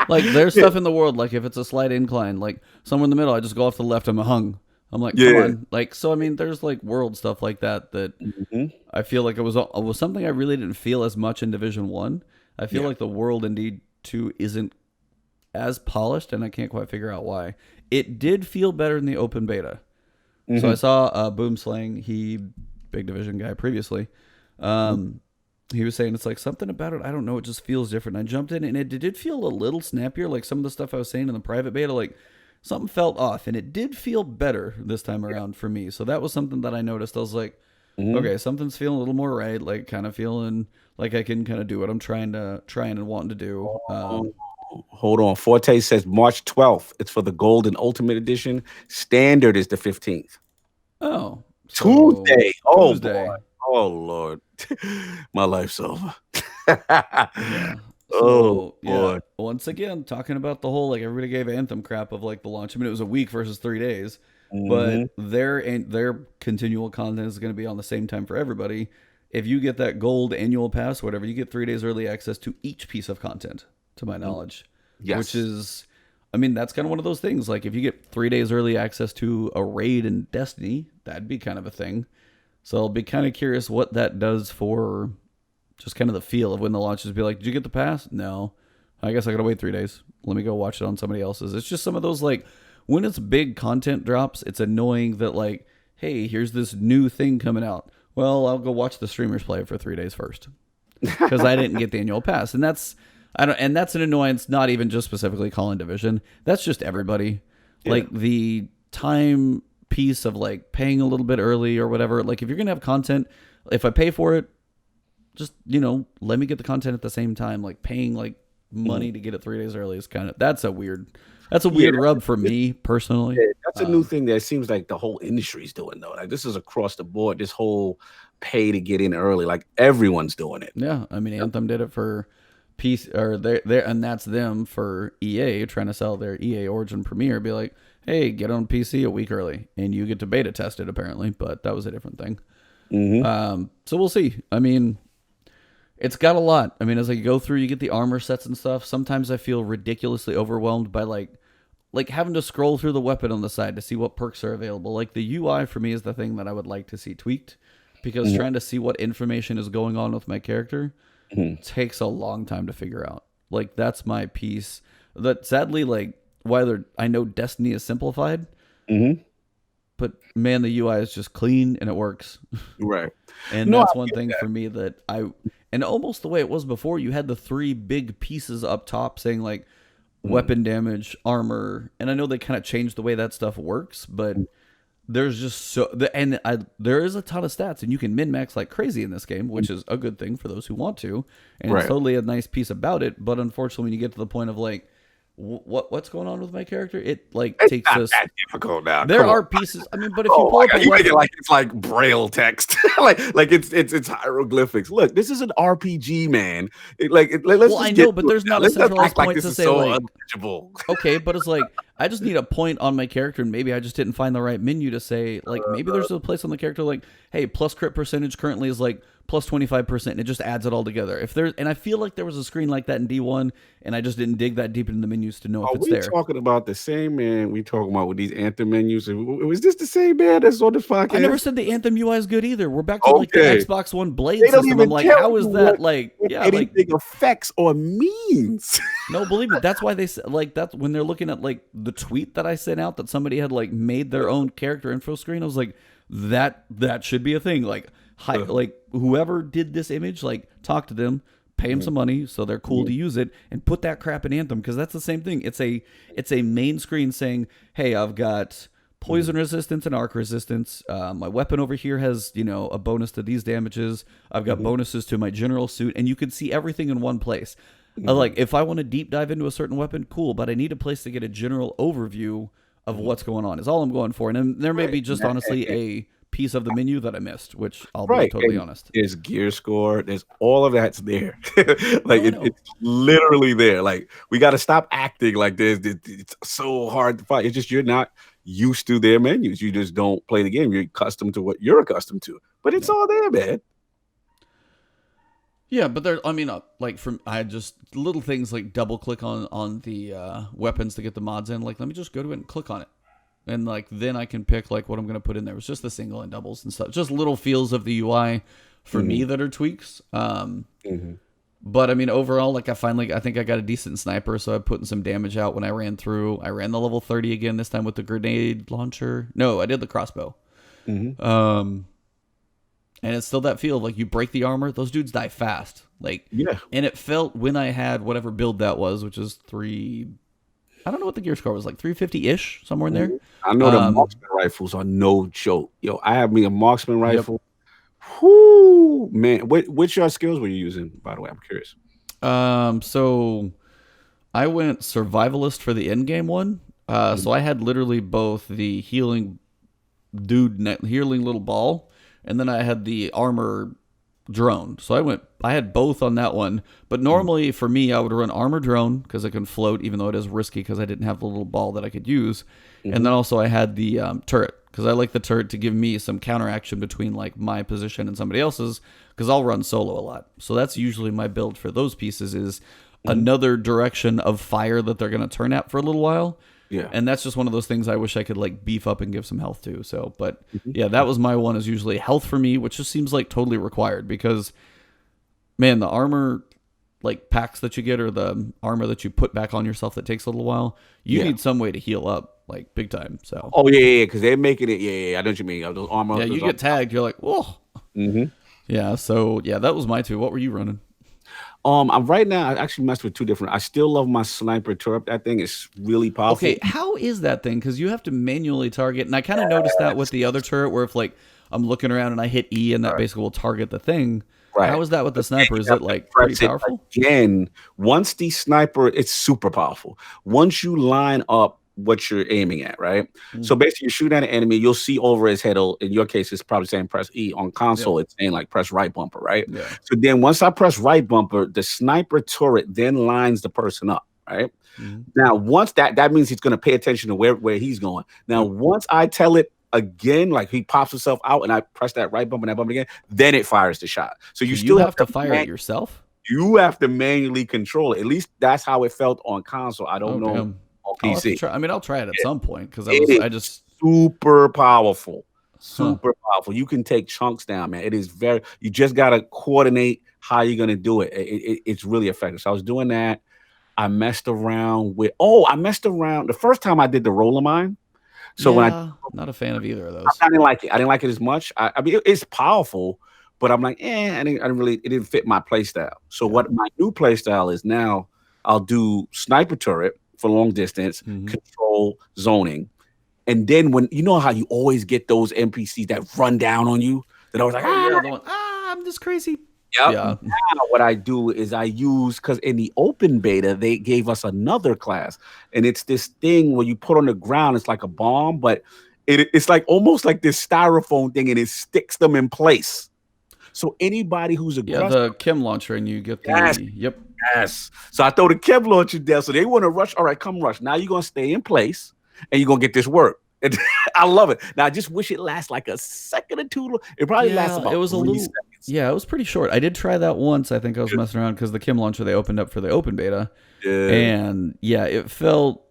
Like there's stuff in the world, like if it's a slight incline, like somewhere in the middle, I just go off to the left, I'm hung. I'm like, come on. Like, so, I mean, there's like world stuff like that I feel like it was something I really didn't feel as much in Division 1. I feel like the world indeed 2 isn't as polished, and I can't quite figure out why. It did feel better in the open beta. Mm-hmm. So I saw Boomslang, big Division guy previously. He was saying it's like something about it, I don't know, it just feels different. I jumped in, and it did feel a little snappier, like some of the stuff I was saying in the private beta, like, something felt off, and it did feel better this time around for me. So that was something that I noticed. I was like, okay, something's feeling a little more right, like kind of feeling like I can kind of do what I'm trying and wanting to do. Hold on. Forte says March 12th. It's for the Gold and Ultimate Edition. Standard is the 15th. Oh. Tuesday. Oh, Tuesday. Boy. Oh, Lord. My life's over. Yeah. So, boy. Yeah, once again, talking about the whole, like, everybody gave Anthem crap of, like, the launch. I mean, it was a week versus 3 days, but their continual content is going to be on the same time for everybody. If you get that gold annual pass, whatever, you get 3 days early access to each piece of content, to my knowledge. Yes. Which is, I mean, that's kind of one of those things. Like, if you get 3 days early access to a raid in Destiny, that'd be kind of a thing. So I'll be kind of curious what that does for just kind of the feel of when the launches be like, did you get the pass? No. I guess I gotta wait 3 days. Let me go watch it on somebody else's. It's just some of those, like, when it's big content drops, it's annoying that, like, hey, here's this new thing coming out. Well, I'll go watch the streamers play it for 3 days first because I didn't get the annual pass. And that's an annoyance, not even just specifically Call in Division. That's just everybody. Yeah. Like the time piece of like paying a little bit early or whatever. Like if you're going to have content, if I pay for it, just, let me get the content at the same time. Like paying like money to get it 3 days early is that's a weird rub for me personally. Yeah, that's a new thing that seems like the whole industry's doing though. Like this is across the board, this whole pay to get in early, like everyone's doing it. Yeah. I mean, Anthem did it for PC, or they and that's them for EA trying to sell their EA Origin Premier, be like, hey, get on PC a week early and you get to beta test it apparently, but that was a different thing. So we'll see. I mean, it's got a lot. I mean, as I go through, you get the armor sets and stuff. Sometimes I feel ridiculously overwhelmed by like having to scroll through the weapon on the side to see what perks are available. Like the UI for me is the thing that I would like to see tweaked, because trying to see what information is going on with my character takes a long time to figure out. Like that's my piece that sadly, like while I know Destiny is simplified, but man, the UI is just clean and it works. Right. And that's one thing for me that and almost the way it was before, you had the 3 big pieces up top saying like weapon damage, armor, and I know they kind of changed the way that stuff works, but there's just there is a ton of stats, and you can min max like crazy in this game, which is a good thing for those who want to, and it's totally a nice piece about it. But unfortunately, when you get to the point of like, what's going on with my character, it like It's takes not us. that difficult now. There Come are on. pieces. I mean, but if you pull up a You make it weapon, like it's like braille text, like it's hieroglyphics. Look, this is an RPG, man. Let's well, I just know, get but to it there's now. not a Let's not centralized act like point this to is say so like, unmanageable. okay, but it's like I just need a point on my character, and maybe I just didn't find the right menu to say like maybe there's a place on the character like, hey, plus crit percentage currently is like plus 25%, and it just adds it all together. If there's, and I feel like there was a screen like that in D1, and I just didn't dig that deep into the menus to know if Are it's we there. talking about the same man we talking about with these Anthem menus? Was this the same man that's on the podcast? I never said the Anthem UI is good either. We're back to like the Okay. Xbox One blade They don't system. even I'm like, tell how is you that like, what yeah, like anything affects or means. no, believe me. That's why they like that's when they're looking at like the tweet that I sent out that somebody had like made their own character info screen. I was like, that should be a thing. Like, like whoever did this image, like talk to them, pay them some money so they're cool to use it, and put that crap in Anthem because that's the same thing. It's a main screen saying, hey, I've got poison resistance and arc resistance. My weapon over here has, a bonus to these damages. I've got bonuses to my general suit, and you can see everything in one place. Like, if I want to deep dive into a certain weapon, cool, but I need a place to get a general overview of what's going on is all I'm going for. And then there may be just honestly a piece of the menu that I missed, which I'll be totally honest. There's gear score. There's all of that's there. It's literally there. Like, we got to stop acting like it's so hard to find. It's just you're not used to their menus. You just don't play the game. You're accustomed to what you're accustomed to. But it's all there, man. Yeah, but there. I mean, I had just little things like double click on the weapons to get the mods in. Like, let me just go to it and click on it, and like then I can pick like what I'm gonna put in there. It's just the single and doubles and stuff. Just little feels of the UI for me that are tweaks. But I mean, overall, like I think I got a decent sniper, so I put in some damage out when I ran through. I ran the level 30 again this time with the grenade launcher. No, I did the crossbow. And it's still that feel of like you break the armor, those dudes die fast. Like, yeah. And it felt when I had whatever build that was, which is I don't know what the gear score was, like 350-ish, somewhere in there. I know the marksman rifles are no joke. Yo, I have me a marksman rifle. Whoo, man. Which skills were you using, by the way? I'm curious. So I went survivalist for the end game one. So I had literally both the healing little ball, and then I had the armor drone. So I had both on that one. But normally for me, I would run armor drone because it can float, even though it is risky because I didn't have the little ball that I could use. And then also I had the turret because I like the turret to give me some counteraction between like my position and somebody else's because I'll run solo a lot. So that's usually my build for those pieces is another direction of fire that they're going to turn at for a little while. Yeah. And that's just one of those things I wish I could like beef up and give some health to. So, but yeah, that was my one is usually health for me, which just seems like totally required because, man, the armor like packs that you get or the armor that you put back on yourself that takes a little while, you need some way to heal up like big time. So. Oh yeah, because they're making it. Yeah, I know what you mean. Those armor. Yeah, you get tagged. You're like, whoa. Yeah. So yeah, that was my two. What were you running? I'm right now. I actually messed with two different. I still love my sniper turret. That thing is really powerful. Okay, how is that thing? Because you have to manually target, and I kind of noticed that with the other turret, where if like I'm looking around and I hit E, and that basically will target the thing. Right. How is that with the sniper? Is it like pretty powerful? Again, once the sniper, it's super powerful. Once you line up what you're aiming at, right? So basically, you shoot at an enemy, you'll see over his head. In your case, it's probably saying press E. On console, it's saying like press right bumper, right? Yeah. So then once I press right bumper, the sniper turret then lines the person up, right? Now, once that means he's going to pay attention to where he's going. Now, once I tell it again, like he pops himself out, and I press that right bumper and that bumper again, then it fires the shot. So you still have to fire it yourself. You have to manually control it. At least that's how it felt on console. I don't know. Damn. On PC. I'll try it at some point because I just super powerful. Super powerful. You can take chunks down, man. It is you just gotta coordinate how you're gonna do it. It's really effective. So I was doing that. I messed around the first time I did the roller mine. So not a fan of either of those. I didn't like it. I didn't like it as much. I mean, it's powerful, but I'm like, it didn't fit my play style. So what my new play style is now, I'll do sniper turret for long distance, control zoning, And then when you know how you always get those NPCs that run down on you, that always like, Oh yeah, the one. I'm just crazy. yep. Yeah. Now what I do is I use, because in the open beta they gave us another class, and it's this thing where you put on the ground. It's like a bomb, but it's like almost like this styrofoam thing, and it sticks them in place. So anybody who's Yeah, aggressive, the Kim launcher, and you get the. yes, Yep. yes. So I throw the Kev launcher down. So they want to rush. All right, come rush. Now you're gonna stay in place, and you're gonna get this work. And I love it. Now I just wish it lasts like a second or two. It probably lasts Yeah, it about was a 3 seconds. Yeah, it was pretty short. I did try that once. I think I was messing around because the Kim launcher they opened up for the open beta, Yeah. and yeah, it felt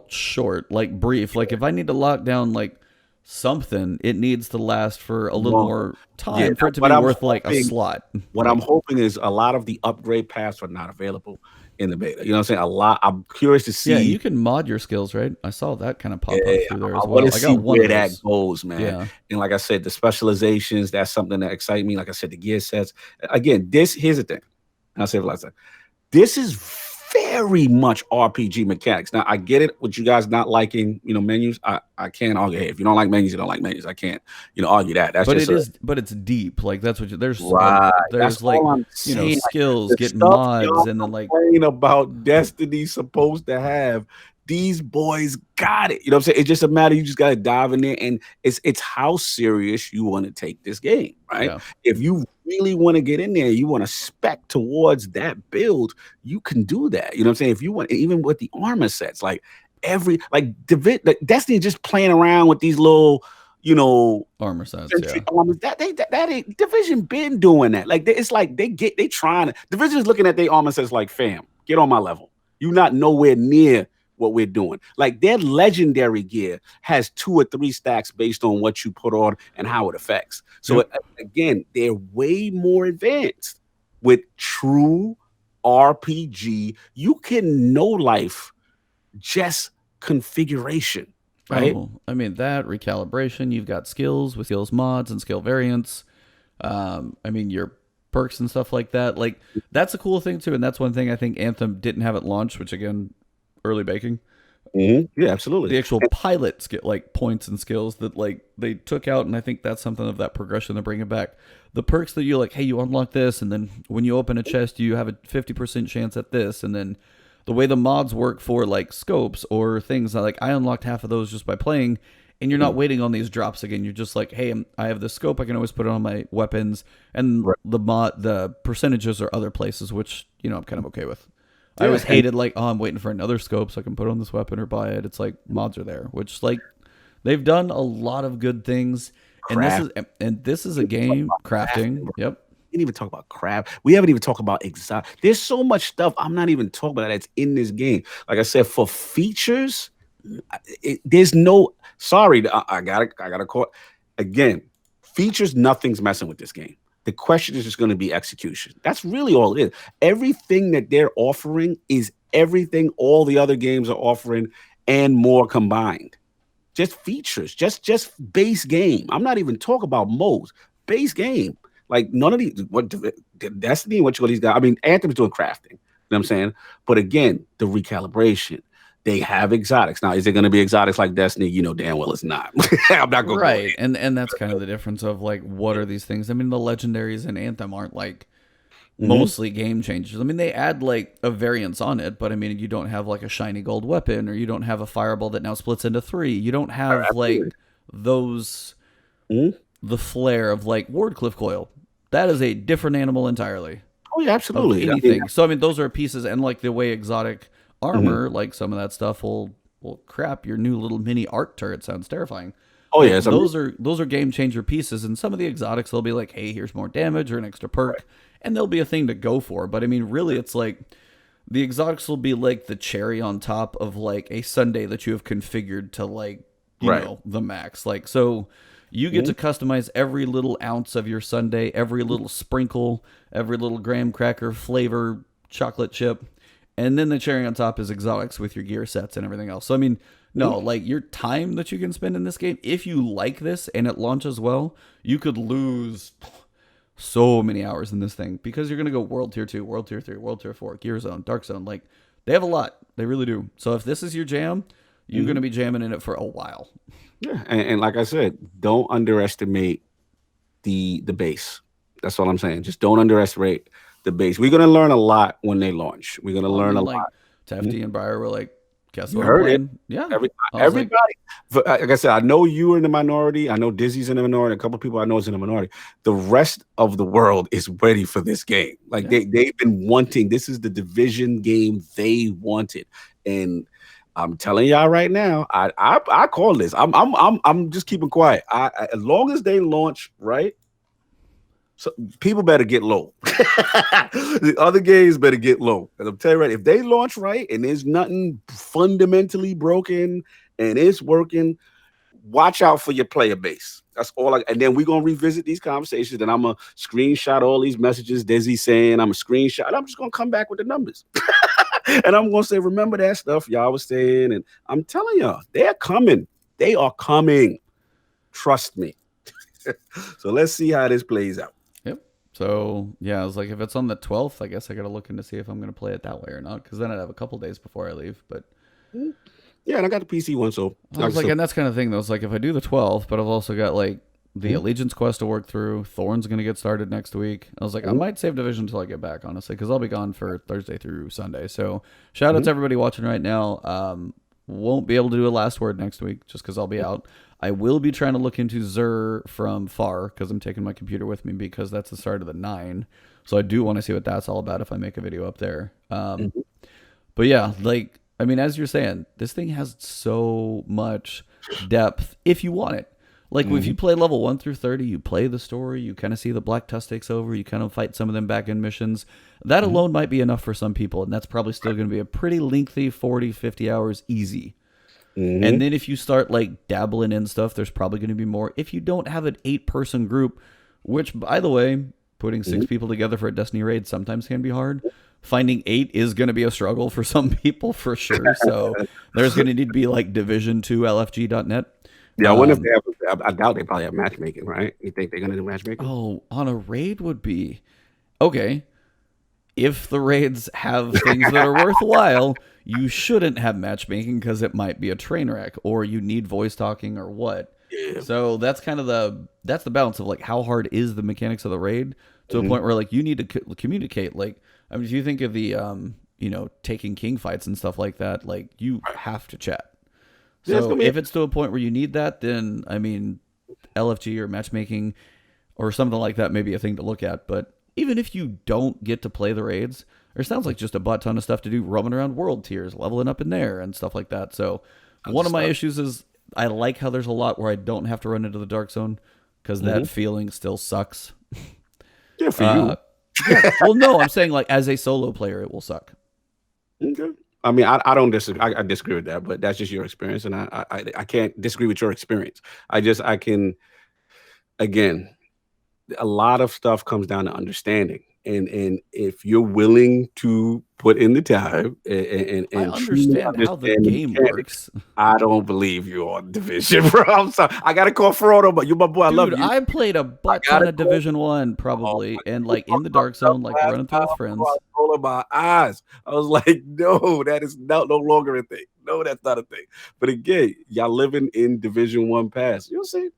short, like brief. Like if I need to lock down like something, it needs to last for a little more time for it to be worth like a slot. What I'm hoping is a lot of the upgrade paths are not available in the beta. You know what I'm saying? A lot. I'm curious to see. Yeah, you can mod your skills, right? I saw that kind of pop up through there as I well. want to I see got one where of that those. goes, man. Yeah. And like I said, the specializations, that's something that excites me. Like I said, the gear sets. Again, here's the thing. I'll say it last time. This is very much RPG mechanics. Now I get it with you guys not liking, menus. I can't argue. Hey, if you don't like menus, you don't like menus. I can't, argue that. That's But just but it's deep. Like that's what right. That's there's like all I'm saying. skills, The get stuff mods, y'all and then like complain about Destiny's supposed to have, these boys got it. You know what I'm saying? It's just a matter, you just gotta dive in there, and it's how serious you want to take this game, right? yeah. If you really want to get in there, you want to spec towards that build, you can do that. You know what I'm saying? If you want, even with the armor sets, like Destiny just playing around with these little, Armor sets, yeah. armors, that ain't Division been doing that. Like it's like they trying to, Division is looking at their armor sets like, fam, get on my level. You're not nowhere near what we're doing. Like their legendary gear has 2 or 3 stacks based on what you put on and how it affects. So again, they're way more advanced with true RPG. You can know life just configuration, right? Oh, I mean that recalibration. You've got skills with skills mods and skill variants. I mean your perks and stuff like that. Like that's a cool thing too, and that's one thing I think Anthem didn't have at launch, which again, early baking. Mm-hmm. Yeah, absolutely. The actual pilot skill, like points and skills that like they took out, and I think that's something of that progression they're bringing back. The perks that you like, hey, you unlock this, and then when you open a chest, you have a 50% chance at this, and then the way the mods work for like scopes or things like I unlocked half of those just by playing, and you're not waiting on these drops again. You're just like, hey, I have this scope, I can always put it on my weapons, and the percentages are other places, which I'm kind of okay with. I always hated like, I'm waiting for another scope so I can put on this weapon or buy it. It's like mods are there, which like they've done a lot of good things. And this is a game crafting. Yep. We didn't even talk about craft. We haven't even talked about exotic. There's so much stuff I'm not even talking about that's in this game. Like I said, for features, there's no. Sorry, I gotta call again. Features, nothing's messing with this game. The question is just going to be execution. That's really all it is. Everything that they're offering is everything all the other games are offering and more combined. Just features, just base game. I'm not even talking about modes. Base game. Like none of these, what Destiny, what you call these guys. I mean, Anthem's doing crafting. You know what I'm saying? But again, the recalibration. They have exotics. Now, is it going to be exotics like Destiny? You know damn well it's not. I'm not going right. And that's kind of the difference of like what are these things? I mean, the legendaries in Anthem aren't like mostly game changers. I mean, they add like a variance on it, but I mean, you don't have like a shiny gold weapon, or you don't have a fireball that now splits into 3. You don't have like those the flair of like Wardcliff coil. That is a different animal entirely. Oh yeah, absolutely. Anything. So I mean, those are pieces, and like the way exotic armor, like some of that stuff will crap. Your new little mini arc turret sounds terrifying. Oh yeah, those are game changer pieces, and some of the exotics they'll be like, hey, here's more damage or an extra perk, and there'll be a thing to go for. But I mean, really, it's like the exotics will be like the cherry on top of like a sundae that you have configured to like you know the max. Like so. You get to customize every little ounce of your sundae, every little sprinkle, every little graham cracker flavor, chocolate chip. And then the cherry on top is exotics with your gear sets and everything else. So, I mean, no, like your time that you can spend in this game, if you like this and it launches well, you could lose so many hours in this thing because you're going to go World Tier 2, World Tier 3, World Tier 4, Gear Zone, Dark Zone. Like, they have a lot. They really do. So, if this is your jam, you're going to be jamming in it for a while. Yeah, and like I said, don't underestimate the base. That's all I'm saying. Just don't underestimate the base. We're gonna learn a lot when they launch. We're gonna Well, I learn a mean, like lot. Mhm. Tefty and Briar were like, guess You what I'm heard it. playing? Yeah. Every I was like, everybody. Like I said, I know you are in the minority. I know Dizzy's in the minority. A couple of people I know is in the minority. The rest of the world is ready for this game. Like yeah. they've been wanting. This is the division game they wanted, and I'm telling y'all right now, I call this. I'm just keeping quiet. As long as they launch right, so people better get low. The other games better get low. And I'm telling you right, if they launch right and there's nothing fundamentally broken and it's working, watch out for your player base. That's all. And then we're gonna revisit these conversations. And I'm gonna screenshot all these messages Desi saying. I'm a screenshot. I'm just gonna come back with the numbers. And I'm gonna say, remember that stuff y'all was saying. And I'm telling y'all, they're coming. They are coming. Trust me. So let's see how this plays out. Yep. So yeah, I was like, if it's on the 12th, I guess I got to look into see if I'm going to play it that way or not, because then I'd have a couple days before I leave. But yeah, and I got the PC one, so I was like, and that's kind of thing. Though, it's like if I do the 12th, but I've also got like the Allegiance quest to work through. Thorn's going to get started next week. I was like, I might save Division until I get back, honestly, because I'll be gone for Thursday through Sunday. So shout out to everybody watching right now. Won't be able to do a last word next week just because I'll be out. I will be trying to look into Zur from far because I'm taking my computer with me because that's the start of the 9. So I do want to see what that's all about if I make a video up there. But yeah, like, I mean, as you're saying, this thing has so much depth if you want it. Like, if you play level 1 through 30, you play the story, you kind of see the Black Tusk takes over, you kind of fight some of them back in missions. That alone might be enough for some people, and that's probably still going to be a pretty lengthy 40, 50 hours easy. And then if you start, like, dabbling in stuff, there's probably going to be more. If you don't have an 8-person group, which, by the way, putting 6 people together for a Destiny raid sometimes can be hard. Finding 8 is going to be a struggle for some people, for sure. So there's going to need to be, like, division2lfg.net. Yeah, I wonder if they have. I doubt they probably have matchmaking, right? You think they're gonna do matchmaking? Oh, on a raid would be okay. If the raids have things that are worthwhile, you shouldn't have matchmaking because it might be a train wreck, or you need voice talking, or what. Yeah. So that's kind of the balance of like how hard is the mechanics of the raid to a point where like you need to communicate. Like, I mean, if you think of the taking king fights and stuff like that, like you have to chat. So if it's to a point where you need that, then, I mean, LFG or matchmaking or something like that may be a thing to look at. But even if you don't get to play the raids, there sounds like just a butt ton of stuff to do roaming around world tiers, leveling up in there and stuff like that. So one of my issues is I like how there's a lot where I don't have to run into the dark zone because that feeling still sucks. Yeah, for you. Yeah. Well, no, I'm saying like as a solo player, it will suck. Okay. I mean, I don't disagree. I disagree with that, but that's just your experience, and I can't disagree with your experience. I can, again, a lot of stuff comes down to understanding, and if you're willing to put in the time and I understand how the game works. I don't believe you on Division, bro. I'm sorry. I gotta call Frodo, but you're my boy. I love you. I played a butt ton of Division 1 probably, and like in the dark zone, like running through with friends. Rolling my eyes. I was like, no, that is no longer a thing. No, that's not a thing. But again, y'all living in Division 1 pass. You'll see.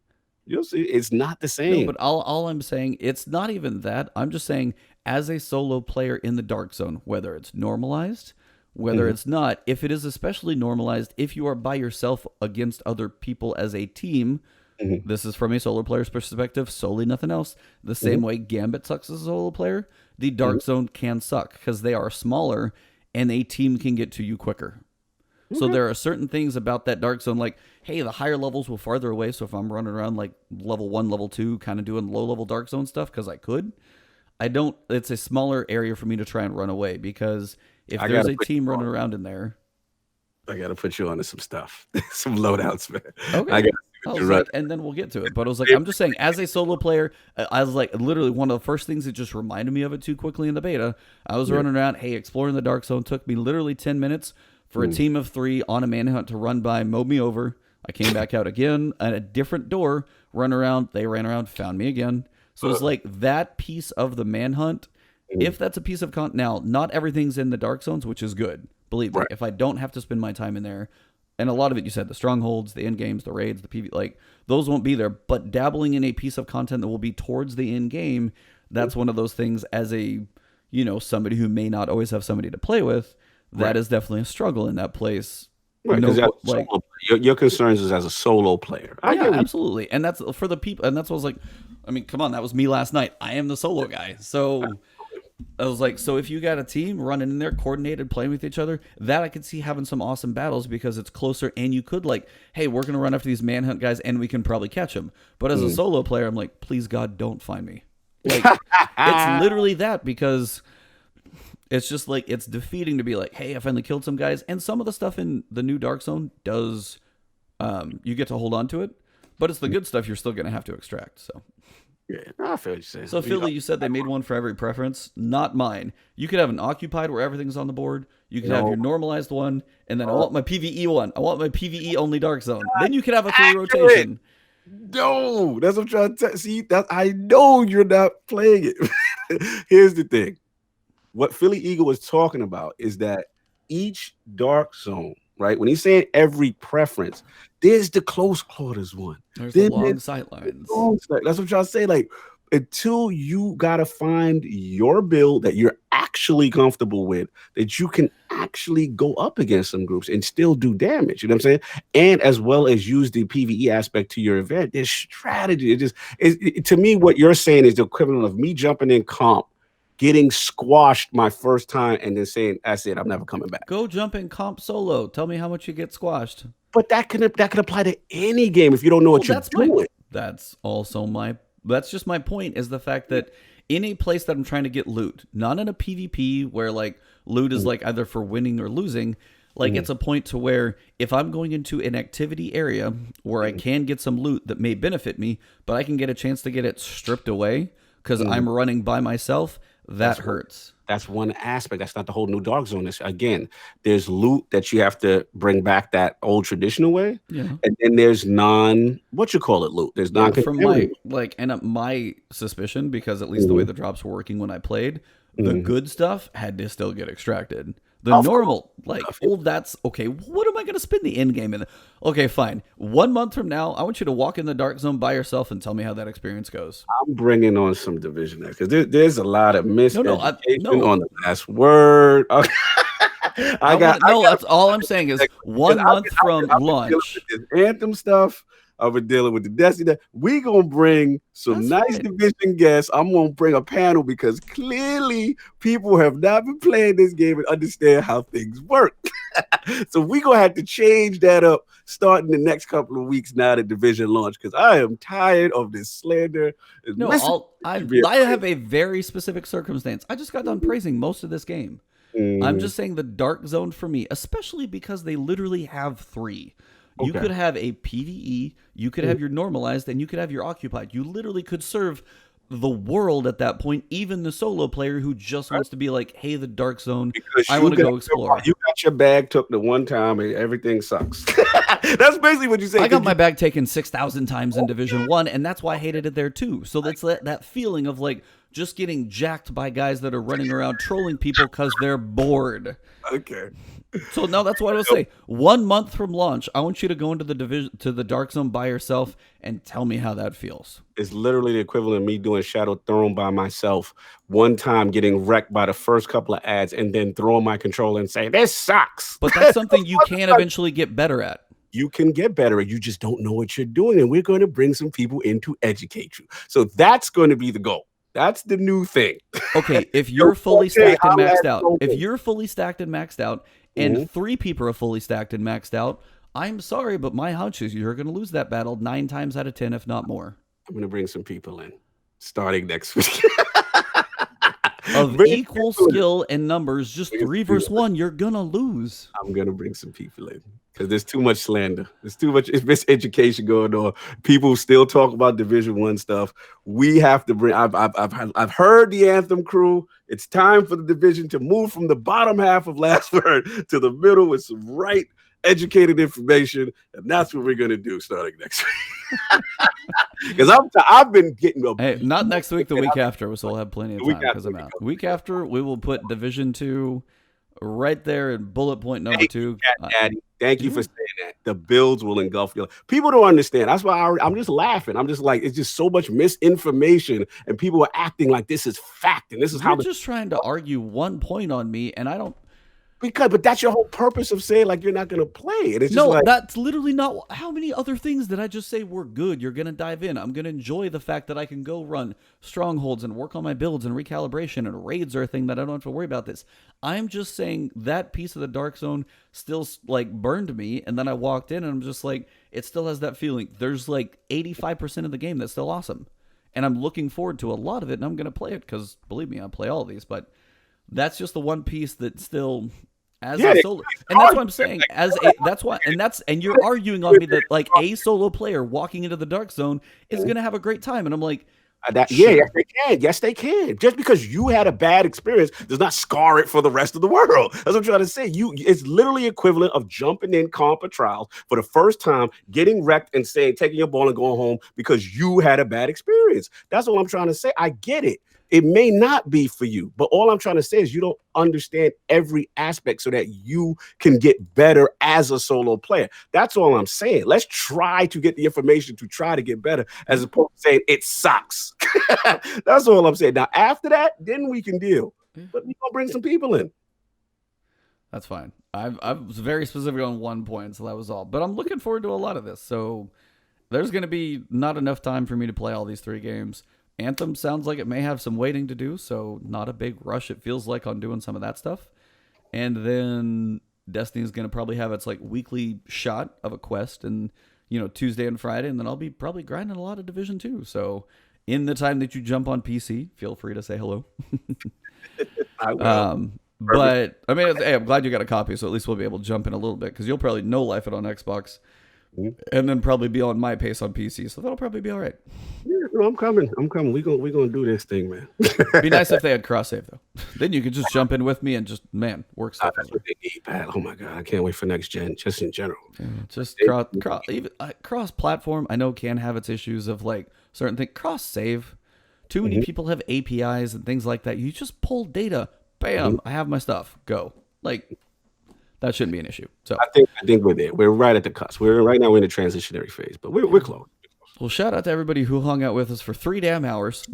You'll see. It's not the same. No, but all I'm saying, it's not even that. I'm just saying, as a solo player in the dark zone, whether it's normalized, whether it's not, if it is especially normalized, if you are by yourself against other people as a team, this is from a solo player's perspective, solely nothing else. The same way Gambit sucks as a solo player, the dark zone can suck because they are smaller and a team can get to you quicker. So there are certain things about that dark zone, like, hey, the higher levels will farther away. So if I'm running around like level 1, level 2, kind of doing low level dark zone stuff because I could, it's a smaller area for me to try and run away because if there's a team running around in there. I got to put you onto some stuff, some loadouts, man. Okay. And then we'll get to it. But I was like, I'm just saying, as a solo player, I was like, literally one of the first things that just reminded me of it too quickly in the beta. I was running around, hey, exploring the dark zone. Took me literally 10 minutes for a team of 3 on a manhunt to run by, mowed me over. I came back out again at a different door, run around. They ran around, found me again. So it's like that piece of the manhunt. If that's a piece of content, now, not everything's in the dark zones, which is good. Believe me, if I don't have to spend my time in there, and a lot of it, you said the strongholds, the end games, the raids, the PV, like those won't be there. But dabbling in a piece of content that will be towards the end game, that's one of those things. As a somebody who may not always have somebody to play with, that is definitely a struggle in that place. Right, because like your concerns is as a solo player. Absolutely, and that's for the people, and that's what I was like. I mean, come on, that was me last night. I am the solo guy, so I was like, so if you got a team running in there, coordinated, playing with each other, that I could see having some awesome battles because it's closer, and you could like, hey, we're gonna run after these manhunt guys, and we can probably catch them. But as a solo player, I'm like, please God, don't find me. Like, it's literally that, because it's just like, it's defeating to be like, hey, I finally killed some guys. And some of the stuff in the new Dark Zone does, you get to hold on to it, but it's the good stuff you're still going to have to extract. So, yeah, I feel what you're saying. So, Philly, you said they made one for every preference. Not mine. You could have an occupied where everything's on the board. You could have your normalized one, and then I want my PvE one. I want my PvE only Dark Zone. Then you could have a 3 rotation. No, that's what I'm trying to see. That I know you're not playing it. Here's the thing. What Philly Eagle was talking about is that each Dark Zone, right? When he's saying every preference, there's the close quarters one. There's the long sightlines. That's what I'm trying to say. Like, until you gotta find your build that you're actually comfortable with, that you can actually go up against some groups and still do damage. You know what I'm saying? And as well as use the PvE aspect to your event. There's strategy. To me, what you're saying is the equivalent of me jumping in comp, getting squashed my first time, and then saying, that's it, I'm never coming back. Go jump in comp solo. Tell me how much you get squashed. But that can apply to any game if you don't know what you're doing. That's just my point, is the fact that in a place that I'm trying to get loot, not in a PvP where like loot is like either for winning or losing, like it's a point to where if I'm going into an activity area where I can get some loot that may benefit me, but I can get a chance to get it stripped away because I'm running by myself, that hurts. That's one aspect. That's not the whole new Dark Zone. Again, there's loot that you have to bring back that old traditional way, and then there's loot. There's from my suspicion, because at least the way the drops were working when I played, the good stuff had to still get extracted. The normal, that's okay. What am I going to spend the end game in? Okay, fine. 1 month from now, I want you to walk in the Dark Zone by yourself and tell me how that experience goes. I'm bringing on some Division because there's a lot of miseducation on the last word. That's all I'm saying is 1 month from launch. Anthem stuff. I've been dealing with the Destiny. We gonna bring some Division guests. I'm gonna bring a panel because clearly people have not been playing this game and understand how things work. So we gonna have to change that up starting the next couple of weeks now that Division launch, because I am tired of this slander. I have a very specific circumstance. I just got done praising most of this game. I'm just saying the Dark Zone for me, especially because they literally have 3. You could have a PvE, you could have your normalized, and you could have your occupied. You literally could serve the world at that point, even the solo player who just wants to be like, hey, the Dark Zone, I want to go explore. You got your bag took the one time and everything sucks. That's basically what you say. I got my bag taken 6,000 times in Division 1, and that's why I hated it there too. So that's that feeling of like just getting jacked by guys that are running around trolling people because they're bored. Okay. So no, that's what I would say. 1 month from launch, I want you to go into the Dark Zone by yourself and tell me how that feels. It's literally the equivalent of me doing Shadow Throne by myself. One time getting wrecked by the first couple of ads and then throwing my controller and saying, this sucks. But that's something you can eventually get better at. You can get better at. You just don't know what you're doing. And we're going to bring some people in to educate you. So that's going to be the goal. That's the new thing. Okay, if you're fully stacked and maxed out, and 3 people are fully stacked and maxed out, I'm sorry, but my hunch is you're going to lose that battle 9 times out of 10, if not more. I'm going to bring some people in starting next week. Of equal skill and numbers, just 3 versus 1, you're going to lose. I'm going to bring some people in because there's too much slander. There's too much miseducation going on. People still talk about Division 1 stuff. We have to bring. I've heard the Anthem crew. It's time for the Division to move from the bottom half of last word to the middle with some right educated information, and that's what we're going to do starting next week. Because I've been getting not next week, the week after, so we'll have plenty of time because I'm out. The week after, we will put Division 2 right there in bullet point number 2. Daddy, Thank you for saying that. The builds will engulf you. People don't understand. That's why I'm just laughing. I'm just like, it's just so much misinformation, and people are acting like this is fact, and this is You're how. just trying to argue one point on me, and I don't. But that's your whole purpose of saying like you're not gonna play, and it's just like that's literally not. How many other things did I just say were good? You're gonna dive in. I'm gonna enjoy the fact that I can go run strongholds and work on my builds and recalibration, and raids are a thing that I don't have to worry about this. I'm just saying that piece of the Dark Zone still like burned me, and then I walked in and I'm just like, it still has that feeling. There's like 85% of the game that's still awesome, and I'm looking forward to a lot of it, and I'm gonna play it because believe me, I play all of these, but that's just the one piece that still. As a solo, and that's what I'm saying. And you're arguing on me that like a solo player walking into the Dark Zone is gonna have a great time, and I'm like, yes, they can. Yes, they can. Just because you had a bad experience does not scar it for the rest of the world. That's what I'm trying to say. It's literally equivalent of jumping in comp or trials for the first time, getting wrecked, and taking your ball and going home because you had a bad experience. That's all I'm trying to say. I get it. It may not be for you, but all I'm trying to say is you don't understand every aspect so that you can get better as a solo player. That's all I'm saying. Let's try to get the information to try to get better as opposed to saying it sucks. That's all I'm saying. Now, after that, then we can deal. But we're going to bring some people in. That's fine. I was very specific on one point, so that was all. But I'm looking forward to a lot of this. So there's going to be not enough time for me to play all these 3 games. Anthem sounds like it may have some waiting to do, so not a big rush, it feels like, on doing some of that stuff. And then Destiny's going to probably have its like weekly shot of a quest, and Tuesday and Friday, and then I'll be probably grinding a lot of Division 2. So in the time that you jump on PC, feel free to say hello. I will. But I mean, hey, I'm glad you got a copy, so at least we'll be able to jump in a little bit, because you'll probably no life it on Xbox. And then probably be on my pace on PC, so that'll probably be all right. Yeah, no, I'm coming. We're gonna do this thing, man. Be nice if they had cross save though. Then you could just jump in with me and just work stuff. That's what they need, Pat. Oh my god, I can't wait for next gen. Just in general, just cross platform. I know can have its issues of like certain things. Cross save. Too many people have APIs and things like that. You just pull data. Bam! I have my stuff. Go. Like. That shouldn't be an issue. So I think we're there. We're right at the cusp. Right now we're in the transitionary phase, but we're close. Well, shout out to everybody who hung out with us for 3 damn hours.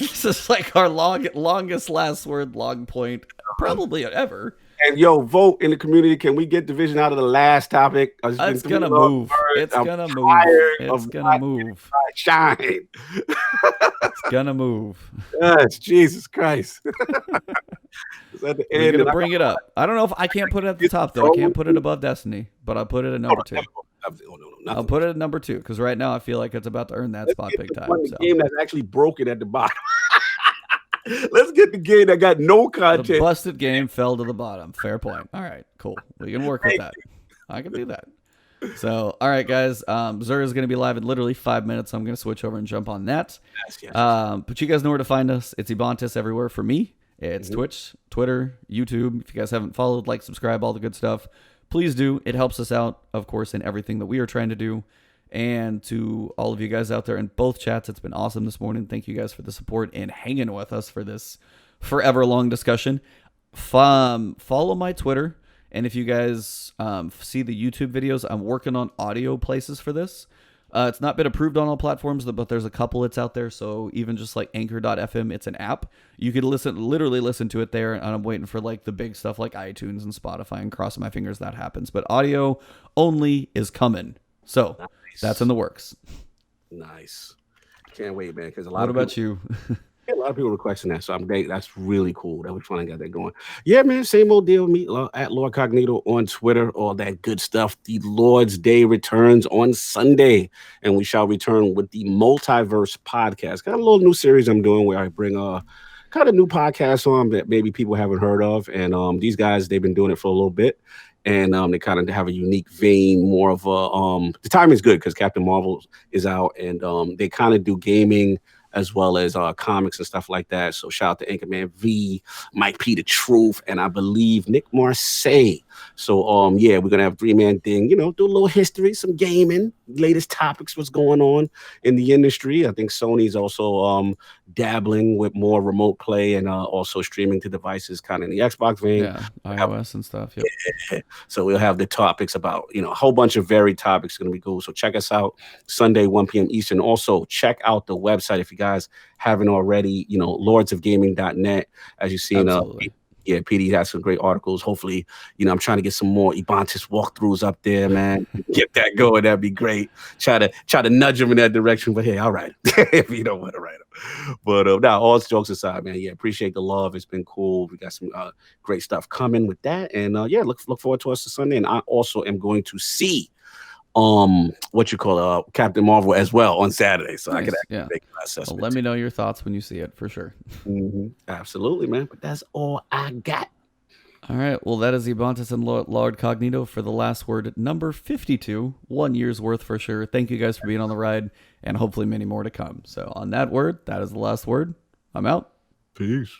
This is like our longest last word long point probably ever. And vote in the community. Can we get Division out of the last topic? It's gonna move. It's gonna move. It's gonna move. Shine. It's gonna move. Yes, Jesus Christ. We're gonna bring it up. I don't know if I can't put it at the top though. I can't put it above Destiny, but I'll put it at number 2. I'll put it at number 2 because right now I feel like it's about to earn that spot big time. The game that's actually broken at the bottom. Let's get the game that got no content. The busted game fell to the bottom. Fair point. All right, cool. We can work with that. I can do that. So, all right, guys. Zur is going to be live in literally 5 minutes. So I'm going to switch over and jump on that. Yes. But you guys know where to find us. It's Ebontis everywhere for me. It's Twitch, Twitter, YouTube. If you guys haven't followed, like, subscribe, all the good stuff, please do. It helps us out, of course, in everything that we are trying to do. And to all of you guys out there in both chats, it's been awesome this morning. Thank you guys for the support and hanging with us for this forever long discussion. Follow my Twitter. And if you guys see the YouTube videos, I'm working on audio places for this. It's not been approved on all platforms, but there's a couple that's out there. So even just like anchor.fm, it's an app. You could literally listen to it there. And I'm waiting for like the big stuff like iTunes and Spotify, and crossing my fingers that happens. But audio only is coming. So that's in the works. Nice. Can't wait, man. Because what about you? A lot of people requesting that, so that's really cool that we finally got that going. Yeah, man, same old deal. Me at Lord Cognito on Twitter, all that good stuff. The Lord's Day returns on Sunday, and we shall return with the Multiverse podcast. Got a little new series I'm doing where I bring kind of new podcasts on that maybe people haven't heard of, and these guys, they've been doing it for a little bit. And they kind of have a unique vein, more of a the timing is good because Captain Marvel is out, and they kind of do gaming as well as comics and stuff like that. So shout out to Anchorman V, Mike P, The Truth, and I believe Nick Marseille So yeah, we're gonna have 3-man thing, do a little history, some gaming, latest topics, what's going on in the industry. I think Sony's also dabbling with more remote play and also streaming to devices kind of in the Xbox vein. Yeah, iOS and stuff. Yep. So we'll have the topics about, a whole bunch of varied topics going to be cool. So check us out Sunday, 1 p.m. Eastern. Also, check out the website if you guys haven't already, lordsofgaming.net. As you've seen, Absolutely. yeah, PD has some great articles. Hopefully, I'm trying to get some more Ebontis walkthroughs up there, man. Get that going. That'd be great. Try to nudge him in that direction. But hey, I'll write him if you don't want to write him. But now, all jokes aside, man. Yeah, appreciate the love. It's been cool. We got some great stuff coming with that, and yeah, look forward to us this Sunday. And I also am going to see what you call Captain Marvel as well on Saturday, so Nice. I can actually Yeah. make my assessment. Well, let me know your thoughts when you see it for sure. Absolutely, man. But that's all I got. All right. Well, that is Ebontis and Lord Cognito for the last word, number 52. 1 year's worth for sure. Thank you guys for being on the ride, and hopefully many more to come. So on that word, that is the last word. I'm out. Peace.